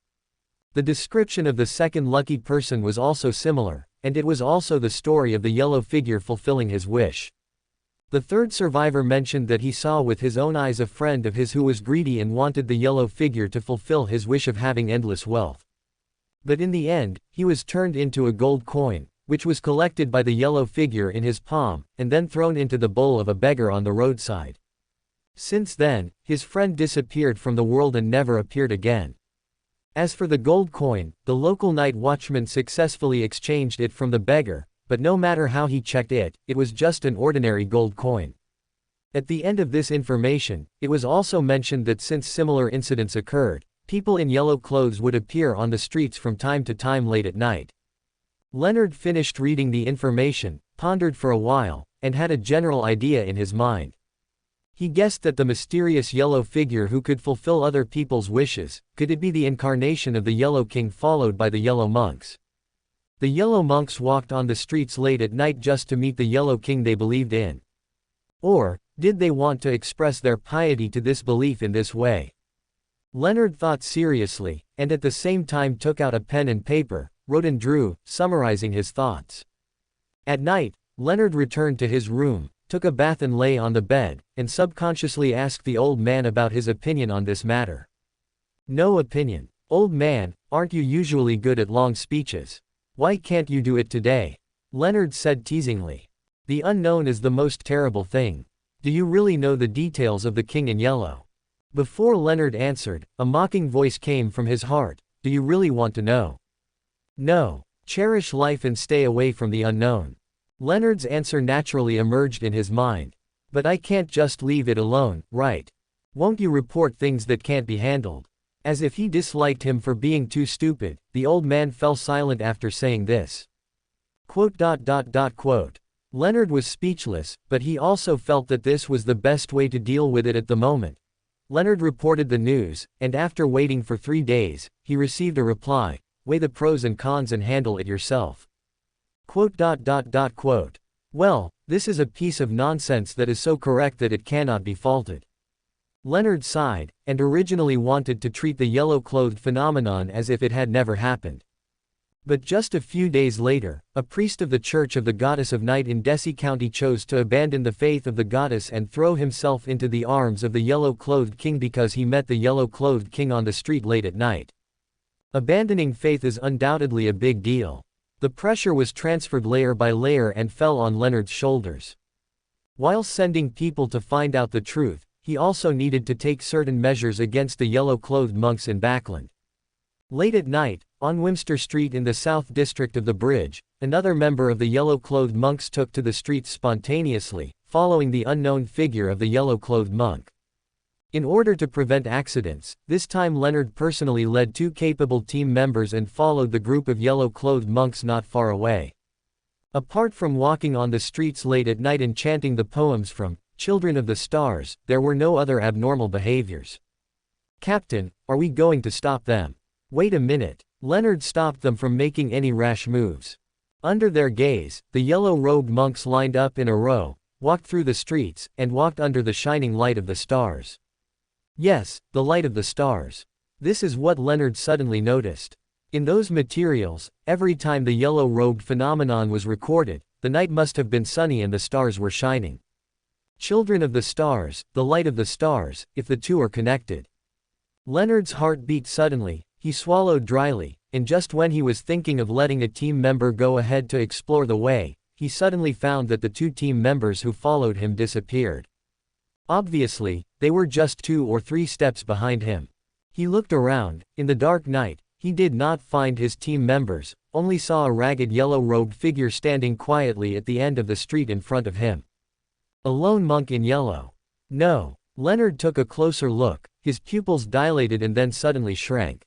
The description of the second lucky person was also similar, and it was also the story of the yellow figure fulfilling his wish. The third survivor mentioned that he saw with his own eyes a friend of his who was greedy and wanted the yellow figure to fulfill his wish of having endless wealth. But in the end, he was turned into a gold coin, which was collected by the yellow figure in his palm, and then thrown into the bowl of a beggar on the roadside. Since then, his friend disappeared from the world and never appeared again. As for the gold coin, the local night watchman successfully exchanged it from the beggar, but no matter how he checked it, it was just an ordinary gold coin. At the end of this information, it was also mentioned that since similar incidents occurred, people in yellow clothes would appear on the streets from time to time late at night. Leonard finished reading the information, pondered for a while, and had a general idea in his mind. He guessed that the mysterious yellow figure who could fulfill other people's wishes, could it be the incarnation of the Yellow King followed by the Yellow Monks? The Yellow Monks walked on the streets late at night just to meet the Yellow King they believed in. Or, did they want to express their piety to this belief in this way? Leonard thought seriously, and at the same time took out a pen and paper, wrote and drew, summarizing his thoughts. At night, Leonard returned to his room, took a bath and lay on the bed, and subconsciously asked the old man about his opinion on this matter. No opinion. Old man, aren't you usually good at long speeches? Why can't you do it today? Leonard said teasingly. The unknown is the most terrible thing. Do you really know the details of the King in Yellow? Before Leonard answered, a mocking voice came from his heart. Do you really want to know? No. Cherish life and stay away from the unknown. Leonard's answer naturally emerged in his mind. But I can't just leave it alone, right? Won't you report things that can't be handled? As if he disliked him for being too stupid, the old man fell silent after saying this. Leonard was speechless, but he also felt that this was the best way to deal with it at the moment. Leonard reported the news, and after waiting for 3 days, he received a reply. Weigh the pros and cons and handle it yourself. Well, this is a piece of nonsense that is so correct that it cannot be faulted. Leonard sighed, and originally wanted to treat the yellow-clothed phenomenon as if it had never happened. But just a few days later, a priest of the Church of the Goddess of Night in Desi County chose to abandon the faith of the goddess and throw himself into the arms of the yellow-clothed king because he met the yellow-clothed king on the street late at night. Abandoning faith is undoubtedly a big deal. The pressure was transferred layer by layer and fell on Leonard's shoulders. While sending people to find out the truth, he also needed to take certain measures against the yellow-clothed monks in Backland. Late at night, on Wimster Street in the South District of the Bridge, another member of the yellow-clothed monks took to the streets spontaneously, following the unknown figure of the yellow-clothed monk. In order to prevent accidents, this time Leonard personally led 2 capable team members and followed the group of yellow-clothed monks not far away. Apart from walking on the streets late at night and chanting the poems from Children of the Stars, there were no other abnormal behaviors. Captain, are we going to stop them? Wait a minute. Leonard stopped them from making any rash moves. Under their gaze, the yellow-robed monks lined up in a row, walked through the streets, and walked under the shining light of the stars. Yes, the light of the stars. This is what Leonard suddenly noticed. In those materials, every time the yellow-robed phenomenon was recorded, the night must have been sunny and the stars were shining. Children of the stars, the light of the stars, if the two are connected. Leonard's heart beat suddenly, he swallowed dryly, and just when he was thinking of letting a team member go ahead to explore the way, he suddenly found that the 2 team members who followed him disappeared. Obviously, they were just 2 or 3 steps behind him. He looked around. In the dark night, he did not find his team members, only saw a ragged yellow-robed figure standing quietly at the end of the street in front of him. A lone monk in yellow. No. Leonard took a closer look, his pupils dilated and then suddenly shrank.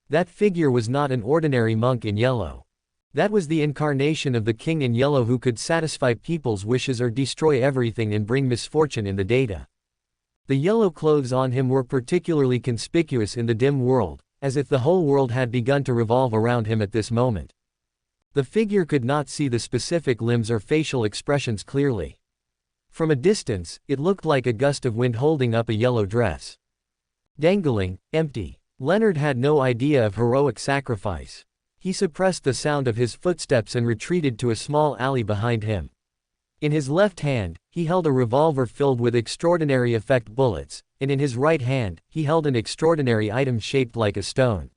That figure was not an ordinary monk in yellow. That was the incarnation of the King in Yellow who could satisfy people's wishes or destroy everything and bring misfortune in the data. The yellow clothes on him were particularly conspicuous in the dim world, as if the whole world had begun to revolve around him at this moment. The figure could not see the specific limbs or facial expressions clearly. From a distance, it looked like a gust of wind holding up a yellow dress. Dangling, empty. Leonard had no idea of heroic sacrifice. He suppressed the sound of his footsteps and retreated to a small alley behind him. In his left hand, he held a revolver filled with extraordinary effect bullets, and in his right hand, he held an extraordinary item shaped like a stone.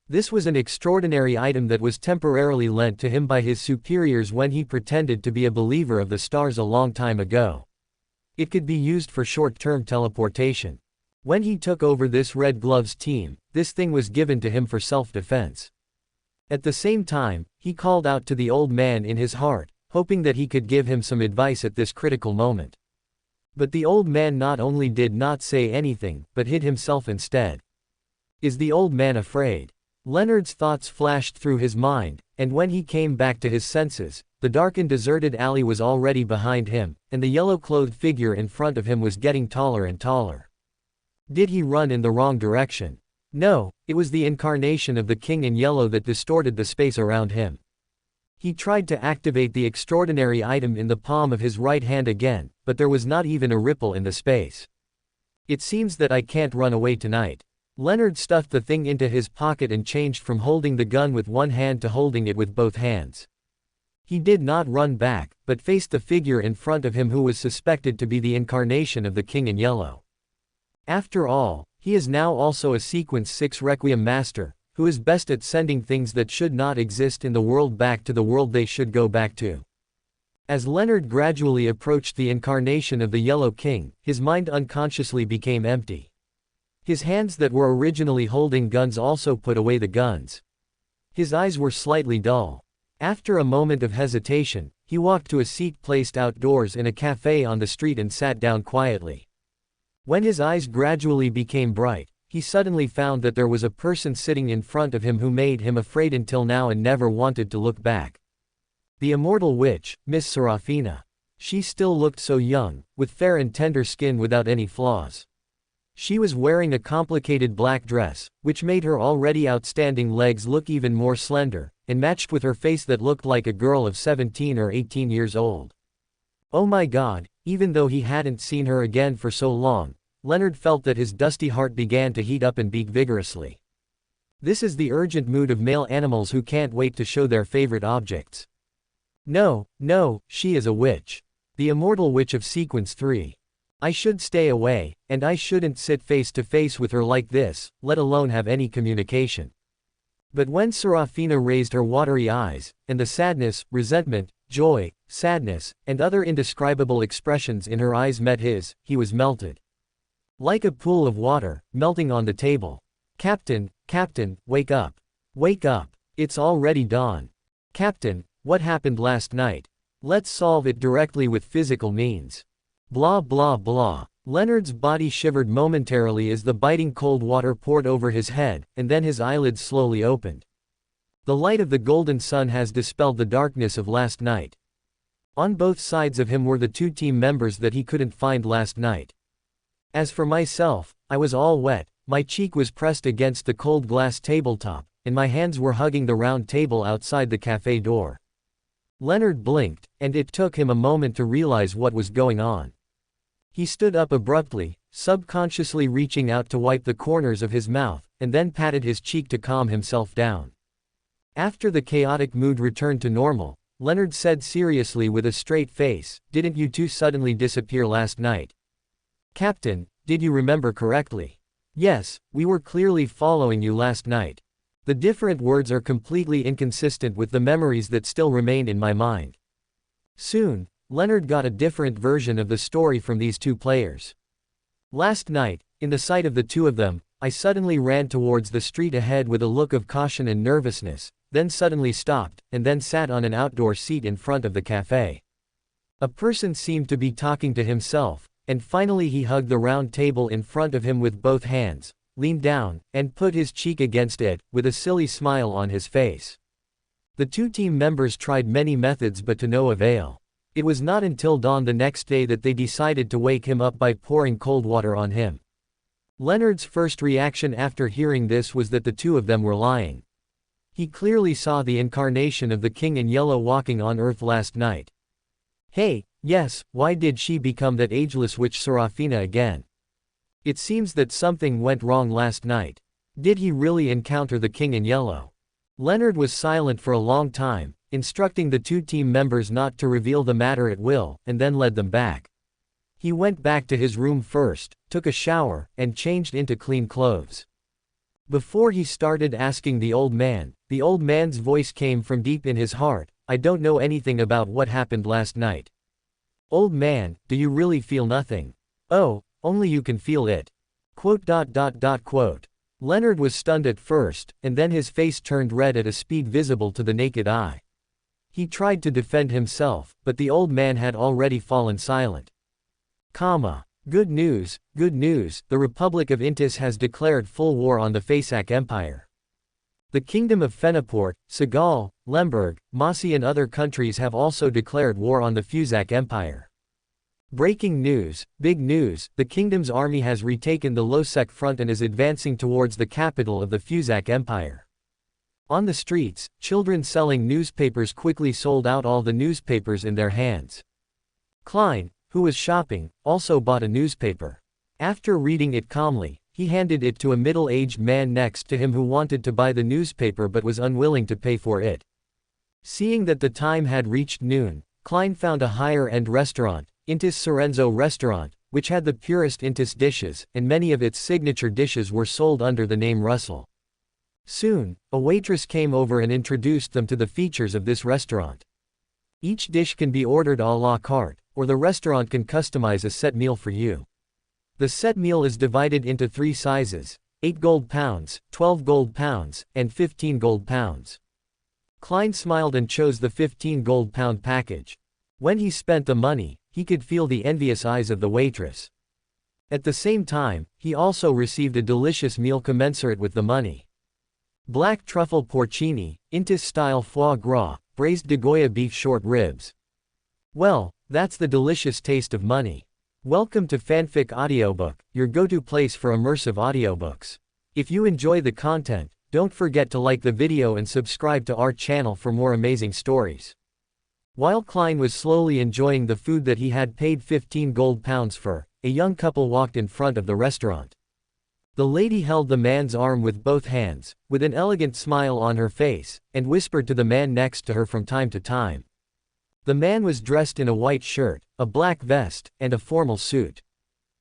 This was an extraordinary item that was temporarily lent to him by his superiors when he pretended to be a believer of the stars a long time ago. It could be used for short-term teleportation. When he took over this Red Gloves team, this thing was given to him for self-defense. At the same time, he called out to the old man in his heart, hoping that he could give him some advice at this critical moment. But the old man not only did not say anything, but hid himself instead. Is the old man afraid? Leonard's thoughts flashed through his mind, and when he came back to his senses, the dark and deserted alley was already behind him, and the yellow-clothed figure in front of him was getting taller and taller. Did he run in the wrong direction? No, it was the incarnation of the king in yellow that distorted the space around him. He tried to activate the extraordinary item in the palm of his right hand again, but there was not even a ripple in the space. It seems that I can't run away tonight. Leonard stuffed the thing into his pocket and changed from holding the gun with one hand to holding it with both hands. He did not run back, but faced the figure in front of him who was suspected to be the incarnation of the king in yellow. After all, he is now also a Sequence 6 Requiem master, who is best at sending things that should not exist in the world back to the world they should go back to. As Leonard gradually approached the incarnation of the Yellow King, his mind unconsciously became empty. His hands that were originally holding guns also put away the guns. His eyes were slightly dull. After a moment of hesitation, he walked to a seat placed outdoors in a cafe on the street and sat down quietly. When his eyes gradually became bright, he suddenly found that there was a person sitting in front of him who made him afraid until now and never wanted to look back. The immortal witch, Miss Serafina. She still looked so young, with fair and tender skin without any flaws. She was wearing a complicated black dress, which made her already outstanding legs look even more slender, and matched with her face that looked like a girl of 17 or 18 years old. Oh my God, even though he hadn't seen her again for so long, Leonard felt that his dusty heart began to heat up and beat vigorously. This is the urgent mood of male animals who can't wait to show their favorite objects. No, no, she is a witch. The immortal witch of Sequence 3. I should stay away, and I shouldn't sit face to face with her like this, let alone have any communication. But when Serafina raised her watery eyes, and the sadness, resentment, joy, sadness, and other indescribable expressions in her eyes met his, he was melted. Like a pool of water, melting on the table. Captain, Captain, wake up. Wake up. It's already dawn. Captain, what happened last night? Let's solve it directly with physical means. Blah blah blah. Leonard's body shivered momentarily as the biting cold water poured over his head, and then his eyelids slowly opened. The light of the golden sun has dispelled the darkness of last night. On both sides of him were the two team members that he couldn't find last night. As for myself, I was all wet, my cheek was pressed against the cold glass tabletop, and my hands were hugging the round table outside the cafe door. Leonard blinked, and it took him a moment to realize what was going on. He stood up abruptly, subconsciously reaching out to wipe the corners of his mouth, and then patted his cheek to calm himself down. After the chaotic mood returned to normal, Leonard said seriously with a straight face, "Didn't you two suddenly disappear last night?" "Captain, did you remember correctly?" "Yes, we were clearly following you last night." The different words are completely inconsistent with the memories that still remained in my mind. Soon, Leonard got a different version of the story from these two players. Last night, in the sight of the two of them, I suddenly ran towards the street ahead with a look of caution and nervousness, then suddenly stopped, and then sat on an outdoor seat in front of the cafe. A person seemed to be talking to himself, and finally he hugged the round table in front of him with both hands, leaned down, and put his cheek against it, with a silly smile on his face. The two team members tried many methods but to no avail. It was not until dawn the next day that they decided to wake him up by pouring cold water on him. Leonard's first reaction after hearing this was that the two of them were lying. He clearly saw the incarnation of the King in Yellow walking on Earth last night. Hey, yes, why did she become that ageless witch Serafina again? It seems that something went wrong last night. Did he really encounter the King in Yellow? Leonard was silent for a long time, instructing the two team members not to reveal the matter at will, and then led them back. He went back to his room first, took a shower, and changed into clean clothes. Before he started asking the old man's voice came from deep in his heart, "I don't know anything about what happened last night." "Old man, do you really feel nothing?" "Oh, only you can feel it." Quote. Leonard was stunned at first, and then his face turned red at a speed visible to the naked eye. He tried to defend himself, but the old man had already fallen silent. Comma. Good news, the Republic of Intis has declared full war on the Fasak Empire. The Kingdom of Fenaport, Segal, Lemberg, Masi and other countries have also declared war on the Fuzak Empire. Breaking news, big news, the kingdom's army has retaken the Losek front and is advancing towards the capital of the Fuzak Empire. On the streets, children selling newspapers quickly sold out all the newspapers in their hands. Klein, who was shopping, also bought a newspaper. After reading it calmly, he handed it to a middle-aged man next to him who wanted to buy the newspaper but was unwilling to pay for it. Seeing that the time had reached noon, Klein found a higher-end restaurant, Intis Sorenzo Restaurant, which had the purest Intis dishes, and many of its signature dishes were sold under the name Russell. Soon, a waitress came over and introduced them to the features of this restaurant. Each dish can be ordered à la carte, or the restaurant can customize a set meal for you. The set meal is divided into 3 sizes, 8 gold pounds, 12 gold pounds, and 15 gold pounds. Klein smiled and chose the 15 gold pound package. When he spent the money, he could feel the envious eyes of the waitress. At the same time, he also received a delicious meal commensurate with the money. Black truffle porcini, Intis-style foie gras, braised de Goya beef short ribs. Well, that's the delicious taste of money. Welcome to Fanfic Audiobook, your go-to place for immersive audiobooks. If you enjoy the content, don't forget to like the video and subscribe to our channel for more amazing stories. While Klein was slowly enjoying the food that he had paid 15 gold pounds for, a young couple walked in front of the restaurant. The lady held the man's arm with both hands, with an elegant smile on her face, and whispered to the man next to her from time to time. The man was dressed in a white shirt, a black vest, and a formal suit.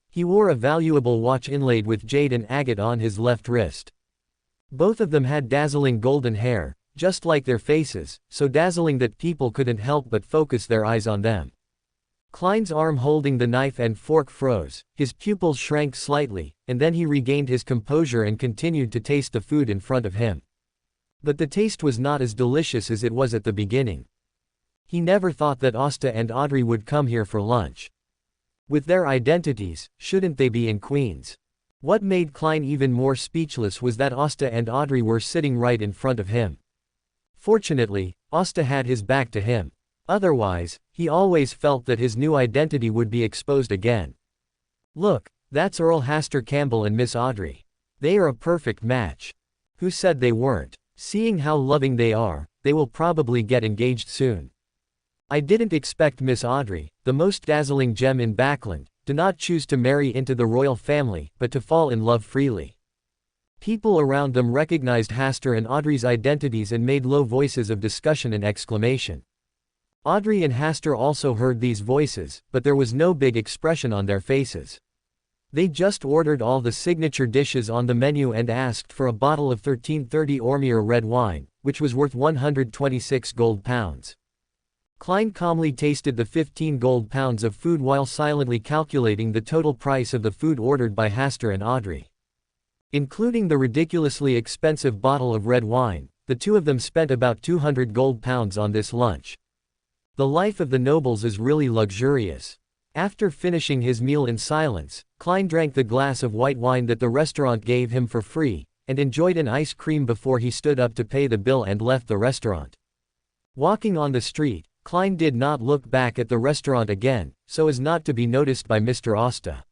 He wore a valuable watch inlaid with jade and agate on his left wrist. Both of them had dazzling golden hair, just like their faces, so dazzling that people couldn't help but focus their eyes on them. Klein's arm holding the knife and fork froze, his pupils shrank slightly, and then he regained his composure and continued to taste the food in front of him. But the taste was not as delicious as it was at the beginning. He never thought that Asta and Audrey would come here for lunch. With their identities, shouldn't they be in Queens? What made Klein even more speechless was that Asta and Audrey were sitting right in front of him. Fortunately, Asta had his back to him. Otherwise, he always felt that his new identity would be exposed again. Look, that's Earl Hasta Campbell and Miss Audrey. They are a perfect match. Who said they weren't? Seeing how loving they are, they will probably get engaged soon. I didn't expect Miss Audrey, the most dazzling gem in Backland, to not choose to marry into the royal family, but to fall in love freely. People around them recognized Hasta and Audrey's identities and made low voices of discussion and exclamation. Audrey and Hasta also heard these voices, but there was no big expression on their faces. They just ordered all the signature dishes on the menu and asked for a bottle of 1330 Ormier red wine, which was worth 126 gold pounds. Klein calmly tasted the 15 gold pounds of food while silently calculating the total price of the food ordered by Hasta and Audrey. Including the ridiculously expensive bottle of red wine, the two of them spent about 200 gold pounds on this lunch. The life of the nobles is really luxurious. After finishing his meal in silence, Klein drank the glass of white wine that the restaurant gave him for free, and enjoyed an ice cream before he stood up to pay the bill and left the restaurant. Walking on the street, Klein did not look back at the restaurant again, so as not to be noticed by Mr. Asta.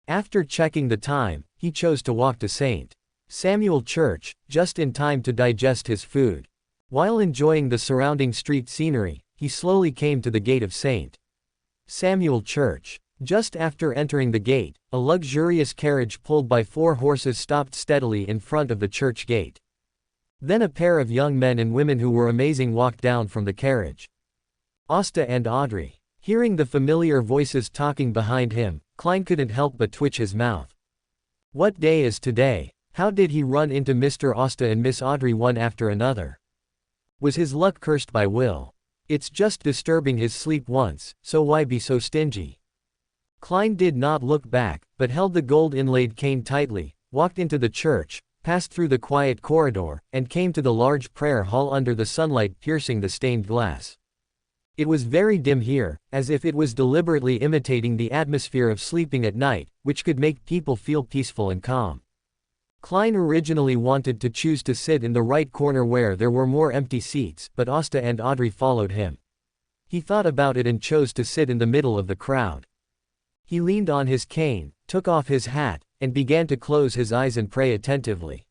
After checking the time, he chose to walk to St. Samuel Church, just in time to digest his food. While enjoying the surrounding street scenery, he slowly came to the gate of St. Samuel Church. Just after entering the gate, a luxurious carriage pulled by 4 horses stopped steadily in front of the church gate. Then a pair of young men and women who were amazing walked down from the carriage. Asta and Audrey. Hearing the familiar voices talking behind him, Klein couldn't help but twitch his mouth. What day is today? How did he run into Mr. Asta and Miss Audrey one after another? Was his luck cursed by Will? It's just disturbing his sleep once, so why be so stingy? Klein did not look back, but held the gold-inlaid cane tightly, walked into the church, passed through the quiet corridor, and came to the large prayer hall under the sunlight piercing the stained glass. It was very dim here, as if it was deliberately imitating the atmosphere of sleeping at night, which could make people feel peaceful and calm. Klein originally wanted to choose to sit in the right corner where there were more empty seats, but Asta and Audrey followed him. He thought about it and chose to sit in the middle of the crowd. He leaned on his cane, took off his hat, and began to close his eyes and pray attentively.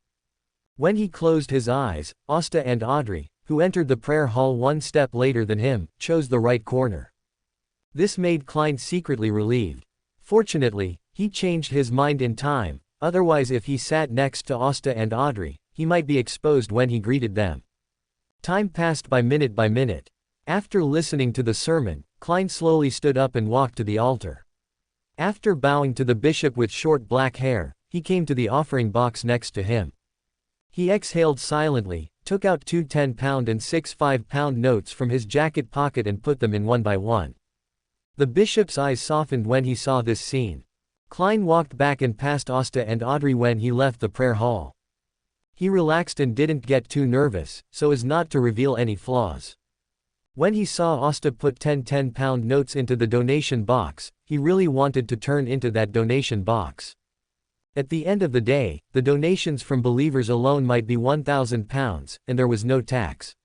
When he closed his eyes, Asta and Audrey, who entered the prayer hall one step later than him, chose the right corner. This made Klein secretly relieved. Fortunately, he changed his mind in time, otherwise if he sat next to Asta and Audrey, he might be exposed when he greeted them. Time passed by minute. After listening to the sermon, Klein slowly stood up and walked to the altar. After bowing to the bishop with short black hair, he came to the offering box next to him. He exhaled silently, took out 2 £10 and 6 £5 notes from his jacket pocket and put them in one by one. The bishop's eyes softened when he saw this scene. Klein walked back and passed Asta and Audrey when he left the prayer hall. He relaxed and didn't get too nervous, so as not to reveal any flaws. When he saw Asta put 10 £10 notes into the donation box, he really wanted to turn into that donation box. At the end of the day, the donations from believers alone might be £1,000, and there was no tax.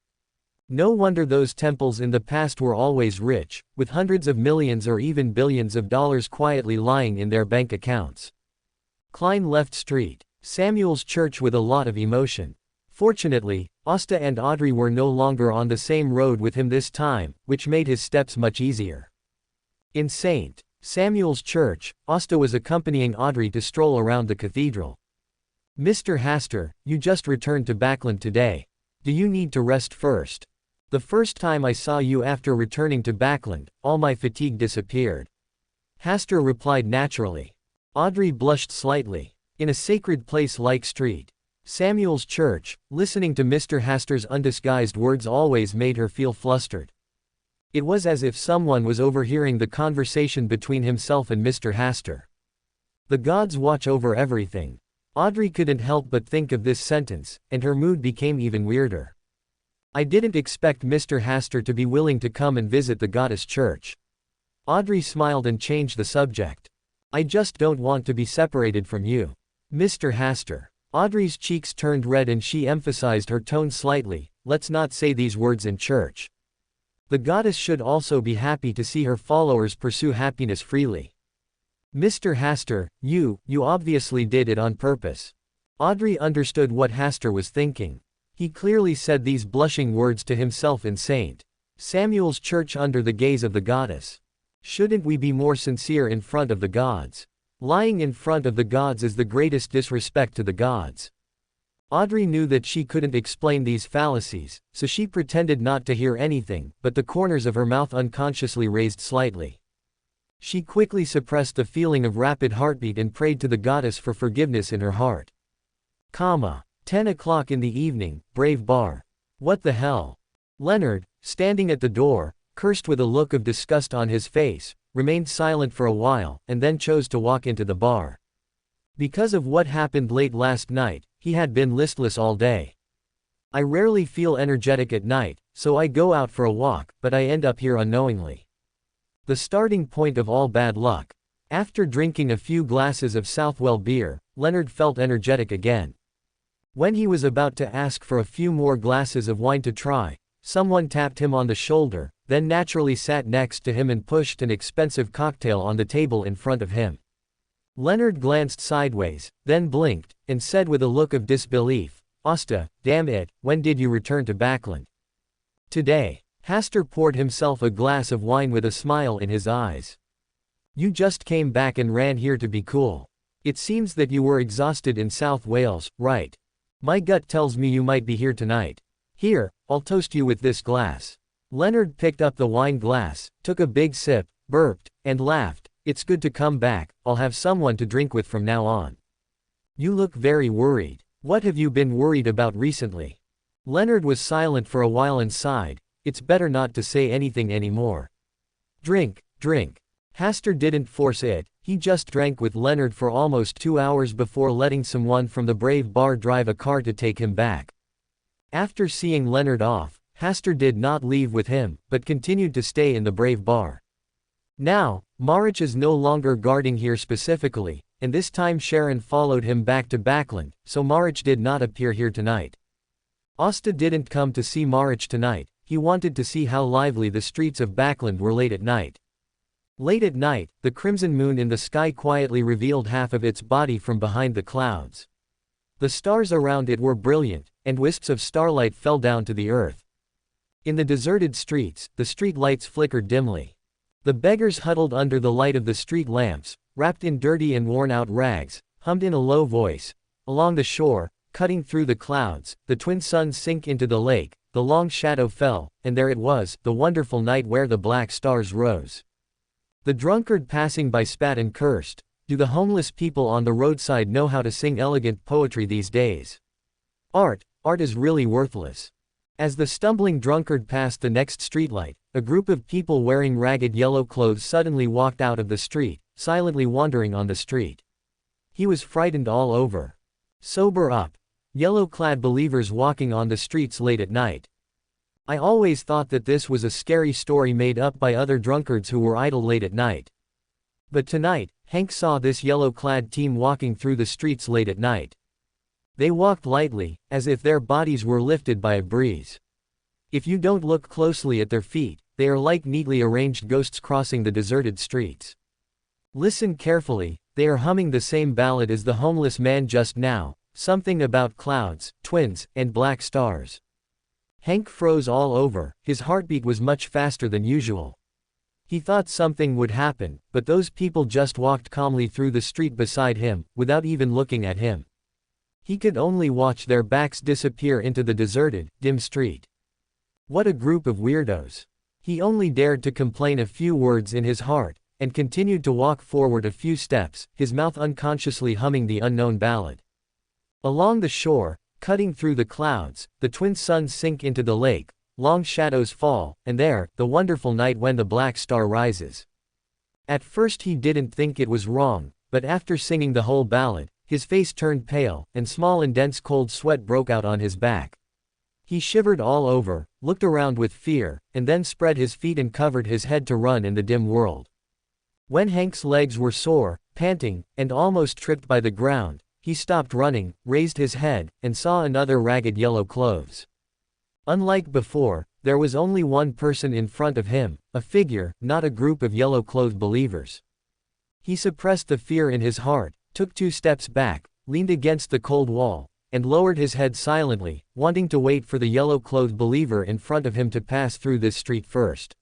No wonder those temples in the past were always rich, with hundreds of millions or even billions of dollars quietly lying in their bank accounts. Klein left St. Samuel's Church with a lot of emotion. Fortunately, Asta and Audrey were no longer on the same road with him this time, which made his steps much easier. In St. Samuel's Church, Asta was accompanying Audrey to stroll around the cathedral. "Mr. Hasta, you just returned to Backland today. Do you need to rest first? The first time I saw you after returning to Backland, all my fatigue disappeared." Hasta replied naturally. Audrey blushed slightly. In a sacred place like St. Samuel's Church, listening to Mr. Hasta's undisguised words always made her feel flustered. It was as if someone was overhearing the conversation between himself and Mr. Hasta. "The gods watch over everything." Audrey couldn't help but think of this sentence, and her mood became even weirder. "I didn't expect Mr. Hasta to be willing to come and visit the goddess church." Audrey smiled and changed the subject. "I just don't want to be separated from you, Mr. Hasta." Audrey's cheeks turned red and she emphasized her tone slightly, "Let's not say these words in church. The goddess should also be happy to see her followers pursue happiness freely." "Mr. Hasta, you obviously did it on purpose." Audrey understood what Hasta was thinking. He clearly said these blushing words to himself in St. Samuel's Church under the gaze of the goddess. Shouldn't we be more sincere in front of the gods? Lying in front of the gods is the greatest disrespect to the gods. Audrey knew that she couldn't explain these fallacies, so she pretended not to hear anything, but the corners of her mouth unconsciously raised slightly. She quickly suppressed the feeling of rapid heartbeat and prayed to the goddess for forgiveness in her heart. 10 o'clock in the evening, Brave Bar. "What the hell?" Leonard, standing at the door, cursed with a look of disgust on his face, remained silent for a while, and then chose to walk into the bar. Because of what happened late last night, he had been listless all day. "I rarely feel energetic at night, so I go out for a walk, but I end up here unknowingly. The starting point of all bad luck." After drinking a few glasses of Southwell beer, Leonard felt energetic again. When he was about to ask for a few more glasses of wine to try, someone tapped him on the shoulder, then naturally sat next to him and pushed an expensive cocktail on the table in front of him. Leonard glanced sideways, then blinked, and said with a look of disbelief, "Asta, damn it, when did you return to Backland?" "Today." Hasta poured himself a glass of wine with a smile in his eyes. "You just came back and ran here to be cool. It seems that you were exhausted in South Wales, right? My gut tells me you might be here tonight. Here, I'll toast you with this glass." Leonard picked up the wine glass, took a big sip, burped, and laughed. "It's good to come back, I'll have someone to drink with from now on." "You look very worried. What have you been worried about recently?" Leonard was silent for a while and sighed. "It's better not to say anything anymore." Drink. Hasta didn't force it, he just drank with Leonard for almost 2 hours before letting someone from the Brave Bar drive a car to take him back. After seeing Leonard off, Hastur did not leave with him, but continued to stay in the Brave Bar. Now, Marich is no longer guarding here specifically, and this time Sharon followed him back to Backland, so Marich did not appear here tonight. Asta didn't come to see Marich tonight, he wanted to see how lively the streets of Backland were late at night. Late at night, the crimson moon in the sky quietly revealed half of its body from behind the clouds. The stars around it were brilliant, and wisps of starlight fell down to the earth. In the deserted streets, the street lights flickered dimly. The beggars huddled under the light of the street lamps, wrapped in dirty and worn-out rags, hummed in a low voice. Along the shore, cutting through the clouds, the twin suns sink into the lake, the long shadow fell, and there it was, the wonderful night where the black stars rose. The drunkard passing by spat and cursed. Do the homeless people on the roadside know how to sing elegant poetry these days? Art is really worthless. As the stumbling drunkard passed the next streetlight, a group of people wearing ragged yellow clothes suddenly walked out of the street, silently wandering on the street. He was frightened all over. Sober up. Yellow-clad believers walking on the streets late at night. I always thought that this was a scary story made up by other drunkards who were idle late at night. But tonight, Hank saw this yellow-clad team walking through the streets late at night. They walked lightly, as if their bodies were lifted by a breeze. If you don't look closely at their feet, they are like neatly arranged ghosts crossing the deserted streets. Listen carefully, they are humming the same ballad as the homeless man just now, something about clouds, twins, and black stars. Hank froze all over, his heartbeat was much faster than usual. He thought something would happen, but those people just walked calmly through the street beside him, without even looking at him. He could only watch their backs disappear into the deserted, dim street. What a group of weirdos. He only dared to complain a few words in his heart, and continued to walk forward a few steps, his mouth unconsciously humming the unknown ballad. Along the shore, cutting through the clouds, the twin suns sink into the lake, long shadows fall, and there, the wonderful night when the black star rises. At first he didn't think it was wrong, but after singing the whole ballad, his face turned pale, and small and dense cold sweat broke out on his back. He shivered all over, looked around with fear, and then spread his feet and covered his head to run in the dim world. When Hank's legs were sore, panting, and almost tripped by the ground, he stopped running, raised his head, and saw another ragged yellow clothes. Unlike before, there was only one person in front of him, a figure, not a group of yellow-clothed believers. He suppressed the fear in his heart, took 2 steps back, leaned against the cold wall, and lowered his head silently, wanting to wait for the yellow-clothed believer in front of him to pass through this street first.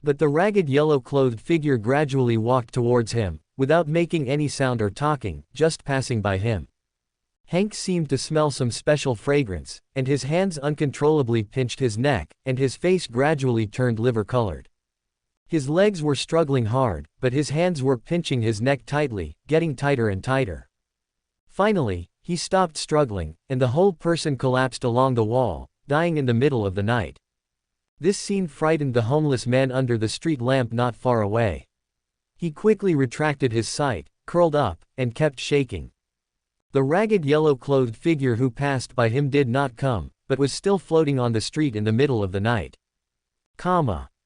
But the ragged yellow-clothed figure gradually walked towards him, without making any sound or talking, just passing by him. Hank seemed to smell some special fragrance, and his hands uncontrollably pinched his neck, and his face gradually turned liver-colored. His legs were struggling hard, but his hands were pinching his neck tightly, getting tighter and tighter. Finally, he stopped struggling, and the whole person collapsed along the wall, dying in the middle of the night. This scene frightened the homeless man under the street lamp not far away. He quickly retracted his sight, curled up, and kept shaking. The ragged yellow-clothed figure who passed by him did not come, but was still floating on the street in the middle of the night.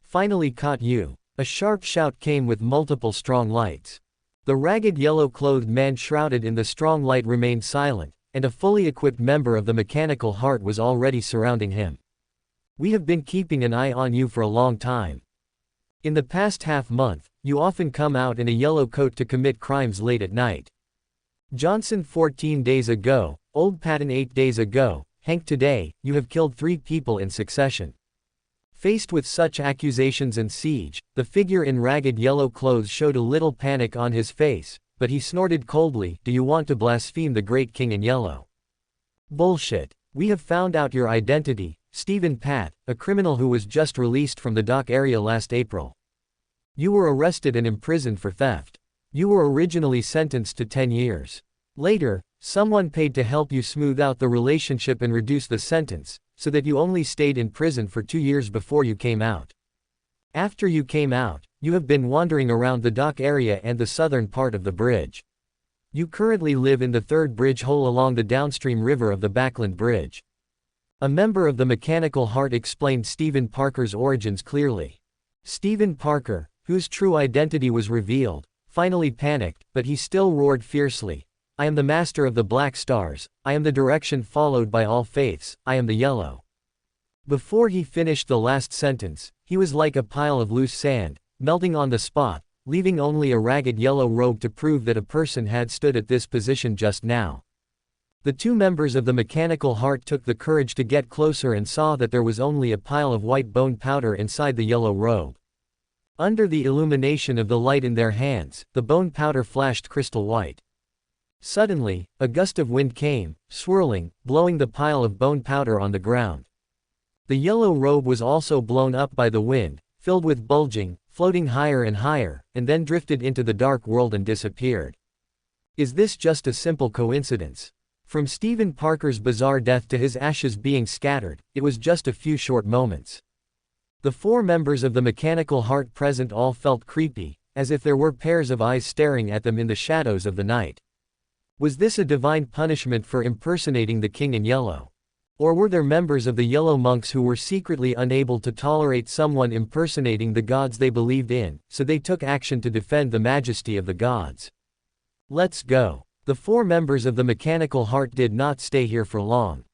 Finally caught you. A sharp shout came with multiple strong lights. The ragged yellow-clothed man shrouded in the strong light remained silent, and a fully equipped member of the mechanical heart was already surrounding him. We have been keeping an eye on you for a long time. In the past half-month, you often come out in a yellow coat to commit crimes late at night. Johnson 14 days ago, Old Patton 8 days ago, Hank today, you have killed 3 people in succession. Faced with such accusations and siege, the figure in ragged yellow clothes showed a little panic on his face, but he snorted coldly, "Do you want to blaspheme the great king in yellow?" Bullshit. We have found out your identity, Stephen Pat, a criminal who was just released from the dock area last April. You were arrested and imprisoned for theft. You were originally sentenced to 10 years. Later, someone paid to help you smooth out the relationship and reduce the sentence, so that you only stayed in prison for 2 years before you came out. After you came out, you have been wandering around the dock area and the southern part of the bridge. You currently live in the 3rd bridge hole along the downstream river of the Backland Bridge. A member of the Mechanical Heart explained Stephen Parker's origins clearly. Stephen Parker, whose true identity was revealed, finally panicked, but he still roared fiercely, "I am the master of the black stars, I am the direction followed by all faiths, I am the yellow." Before he finished the last sentence, he was like a pile of loose sand, melting on the spot, leaving only a ragged yellow robe to prove that a person had stood at this position just now. The two members of the Mechanical Heart took the courage to get closer and saw that there was only a pile of white bone powder inside the yellow robe. Under the illumination of the light in their hands, the bone powder flashed crystal white. Suddenly, a gust of wind came, swirling, blowing the pile of bone powder on the ground. The yellow robe was also blown up by the wind, filled with bulging, floating higher and higher, and then drifted into the dark world and disappeared. Is this just a simple coincidence? From Stephen Parker's bizarre death to his ashes being scattered, it was just a few short moments. The four members of the Mechanical Heart present all felt creepy, as if there were pairs of eyes staring at them in the shadows of the night. Was this a divine punishment for impersonating the King in Yellow? Or were there members of the Yellow Monks who were secretly unable to tolerate someone impersonating the gods they believed in, so they took action to defend the majesty of the gods? Let's go. The four members of the Mechanical Heart did not stay here for long.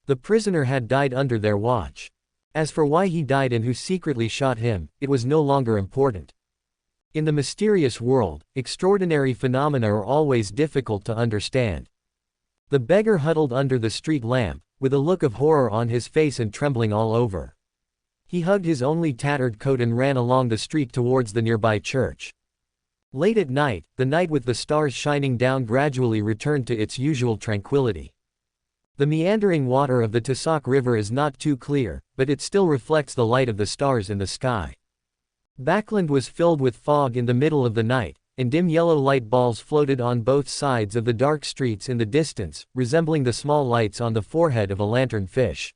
The prisoner had died under their watch. As for why he died and who secretly shot him, it was no longer important. In the mysterious world, extraordinary phenomena are always difficult to understand. The beggar huddled under the street lamp, with a look of horror on his face and trembling all over. He hugged his only tattered coat and ran along the street towards the nearby church. Late at night, the night with the stars shining down gradually returned to its usual tranquility. The meandering water of the Tussock River is not too clear, but it still reflects the light of the stars in the sky. Backland was filled with fog in the middle of the night, and dim yellow light balls floated on both sides of the dark streets in the distance, resembling the small lights on the forehead of a lanternfish.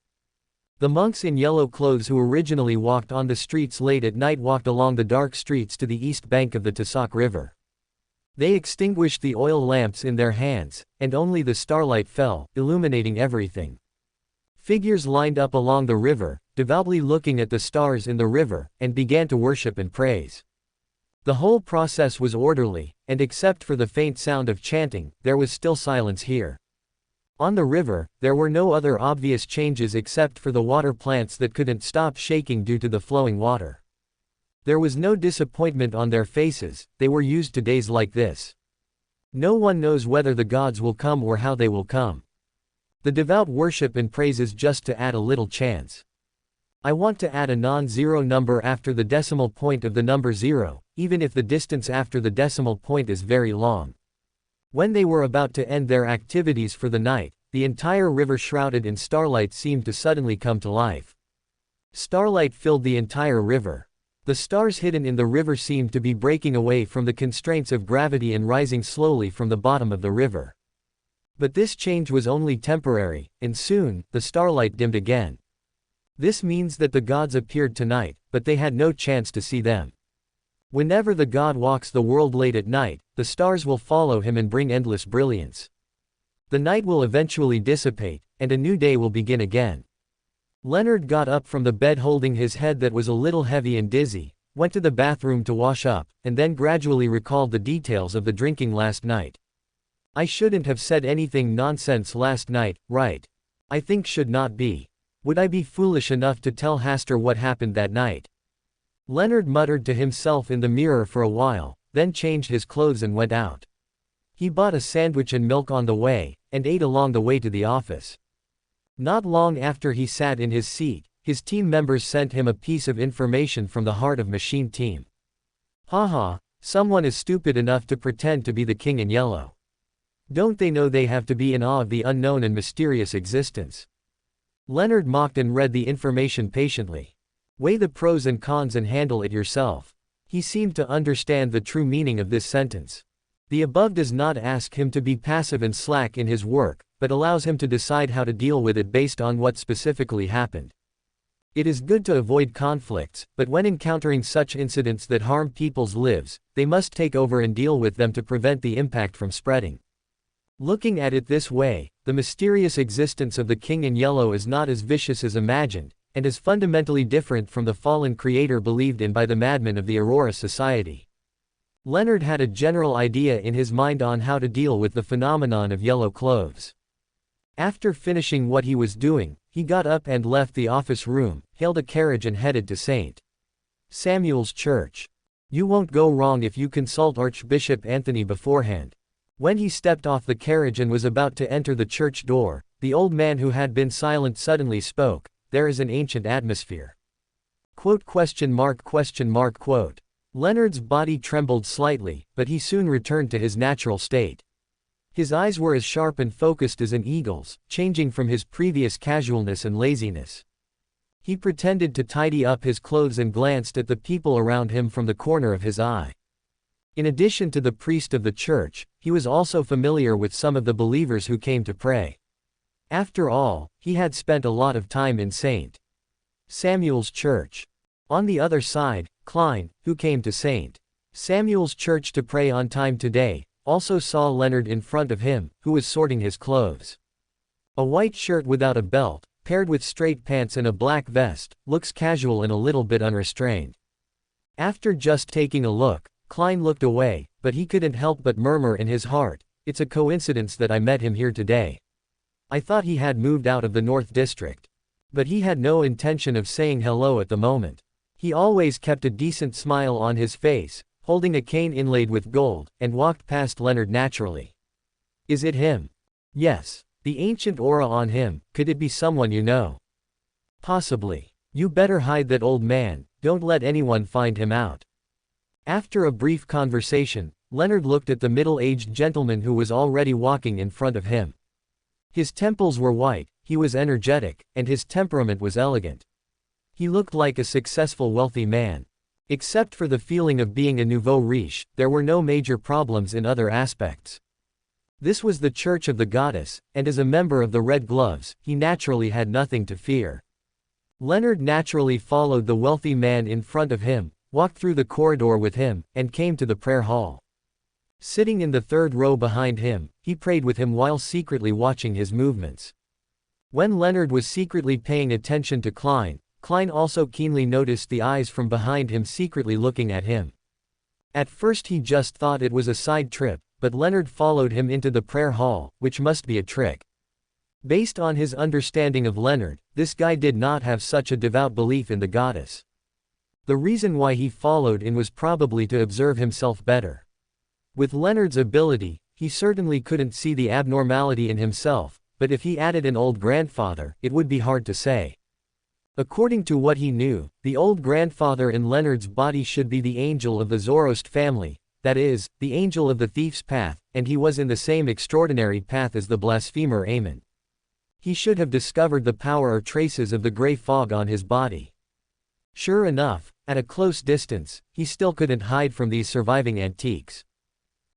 The monks in yellow clothes who originally walked on the streets late at night walked along the dark streets to the east bank of the Tussock River. They extinguished the oil lamps in their hands, and only the starlight fell, illuminating everything. Figures lined up along the river, devoutly looking at the stars in the river, and began to worship and praise. The whole process was orderly, and except for the faint sound of chanting, there was still silence here. On the river, there were no other obvious changes except for the water plants that couldn't stop shaking due to the flowing water. There was no disappointment on their faces, they were used to days like this. No one knows whether the gods will come or how they will come. The devout worship and praises just to add a little chance. I want to add a non-zero number after the decimal point of the number 0, even if the distance after the decimal point is very long. When they were about to end their activities for the night, the entire river shrouded in starlight seemed to suddenly come to life. Starlight filled the entire river. The stars hidden in the river seemed to be breaking away from the constraints of gravity and rising slowly from the bottom of the river. But this change was only temporary, and soon, the starlight dimmed again. This means that the gods appeared tonight, but they had no chance to see them. Whenever the god walks the world late at night, the stars will follow him and bring endless brilliance. The night will eventually dissipate, and a new day will begin again. Leonard got up from the bed holding his head that was a little heavy and dizzy, went to the bathroom to wash up, and then gradually recalled the details of the drinking last night. I shouldn't have said anything nonsense last night, right? I think should not be. Would I be foolish enough to tell Hasta what happened that night? Leonard muttered to himself in the mirror for a while, then changed his clothes and went out. He bought a sandwich and milk on the way, and ate along the way to the office. Not long after he sat in his seat, his team members sent him a piece of information from the Heart of Machine team. Haha, someone is stupid enough to pretend to be the King in Yellow. Don't they know they have to be in awe of the unknown and mysterious existence? Leonard mocked and read the information patiently. Weigh the pros and cons and handle it yourself. He seemed to understand the true meaning of this sentence. The above does not ask him to be passive and slack in his work, but allows him to decide how to deal with it based on what specifically happened. It is good to avoid conflicts, but when encountering such incidents that harm people's lives, they must take over and deal with them to prevent the impact from spreading. Looking at it this way, the mysterious existence of the King in Yellow is not as vicious as imagined, and is fundamentally different from the fallen creator believed in by the madmen of the Aurora Society. Leonard had a general idea in his mind on how to deal with the phenomenon of yellow clothes. After finishing what he was doing, he got up and left the office room, hailed a carriage and headed to St. Samuel's Church. You won't go wrong if you consult Archbishop Anthony beforehand. When he stepped off the carriage and was about to enter the church door, the old man who had been silent suddenly spoke. There is an ancient atmosphere. Quote. Leonard's body trembled slightly, but he soon returned to his natural state. His eyes were as sharp and focused as an eagle's, changing from his previous casualness and laziness. He pretended to tidy up his clothes and glanced at the people around him from the corner of his eye. In addition to the priest of the church, he was also familiar with some of the believers who came to pray. After all, he had spent a lot of time in St. Samuel's Church. On the other side, Klein, who came to St. Samuel's Church to pray on time today, also saw Leonard in front of him, who was sorting his clothes. A white shirt without a belt, paired with straight pants and a black vest, looks casual and a little bit unrestrained. After just taking a look, Klein looked away, but he couldn't help but murmur in his heart, "It's a coincidence that I met him here today. I thought he had moved out of the North District." But he had no intention of saying hello at the moment. He always kept a decent smile on his face, holding a cane inlaid with gold, and walked past Leonard naturally. "Is it him?" "Yes. The ancient aura on him, could it be someone you know?" "Possibly. You better hide that old man, don't let anyone find him out." After a brief conversation, Leonard looked at the middle-aged gentleman who was already walking in front of him. His temples were white, he was energetic, and his temperament was elegant. He looked like a successful wealthy man. Except for the feeling of being a nouveau riche, there were no major problems in other aspects. This was the Church of the Goddess, and as a member of the Red Gloves, he naturally had nothing to fear. Leonard naturally followed the wealthy man in front of him, walked through the corridor with him, and came to the prayer hall. Sitting in the third row behind him, he prayed with him while secretly watching his movements. When Leonard was secretly paying attention to Klein, Klein also keenly noticed the eyes from behind him secretly looking at him. At first he just thought it was a side trip, but Leonard followed him into the prayer hall, which must be a trick. Based on his understanding of Leonard, this guy did not have such a devout belief in the goddess. The reason why he followed in was probably to observe himself better. With Leonard's ability, he certainly couldn't see the abnormality in himself, but if he added an old grandfather, it would be hard to say. According to what he knew, the old grandfather in Leonard's body should be the angel of the Zoroast family, that is, the angel of the thief's path, and he was in the same extraordinary path as the blasphemer Amen. He should have discovered the power or traces of the gray fog on his body. Sure enough, at a close distance, he still couldn't hide from these surviving antiques.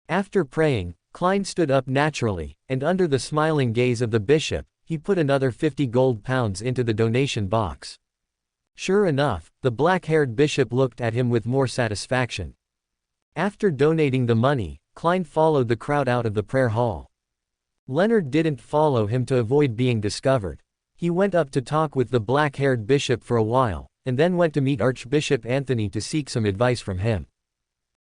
After praying, Klein stood up naturally, and under the smiling gaze of the bishop, he put another 50 gold pounds into the donation box. Sure enough, the black-haired bishop looked at him with more satisfaction. After donating the money, Klein followed the crowd out of the prayer hall. Leonard didn't follow him to avoid being discovered. He went up to talk with the black-haired bishop for a while, and then went to meet Archbishop Anthony to seek some advice from him.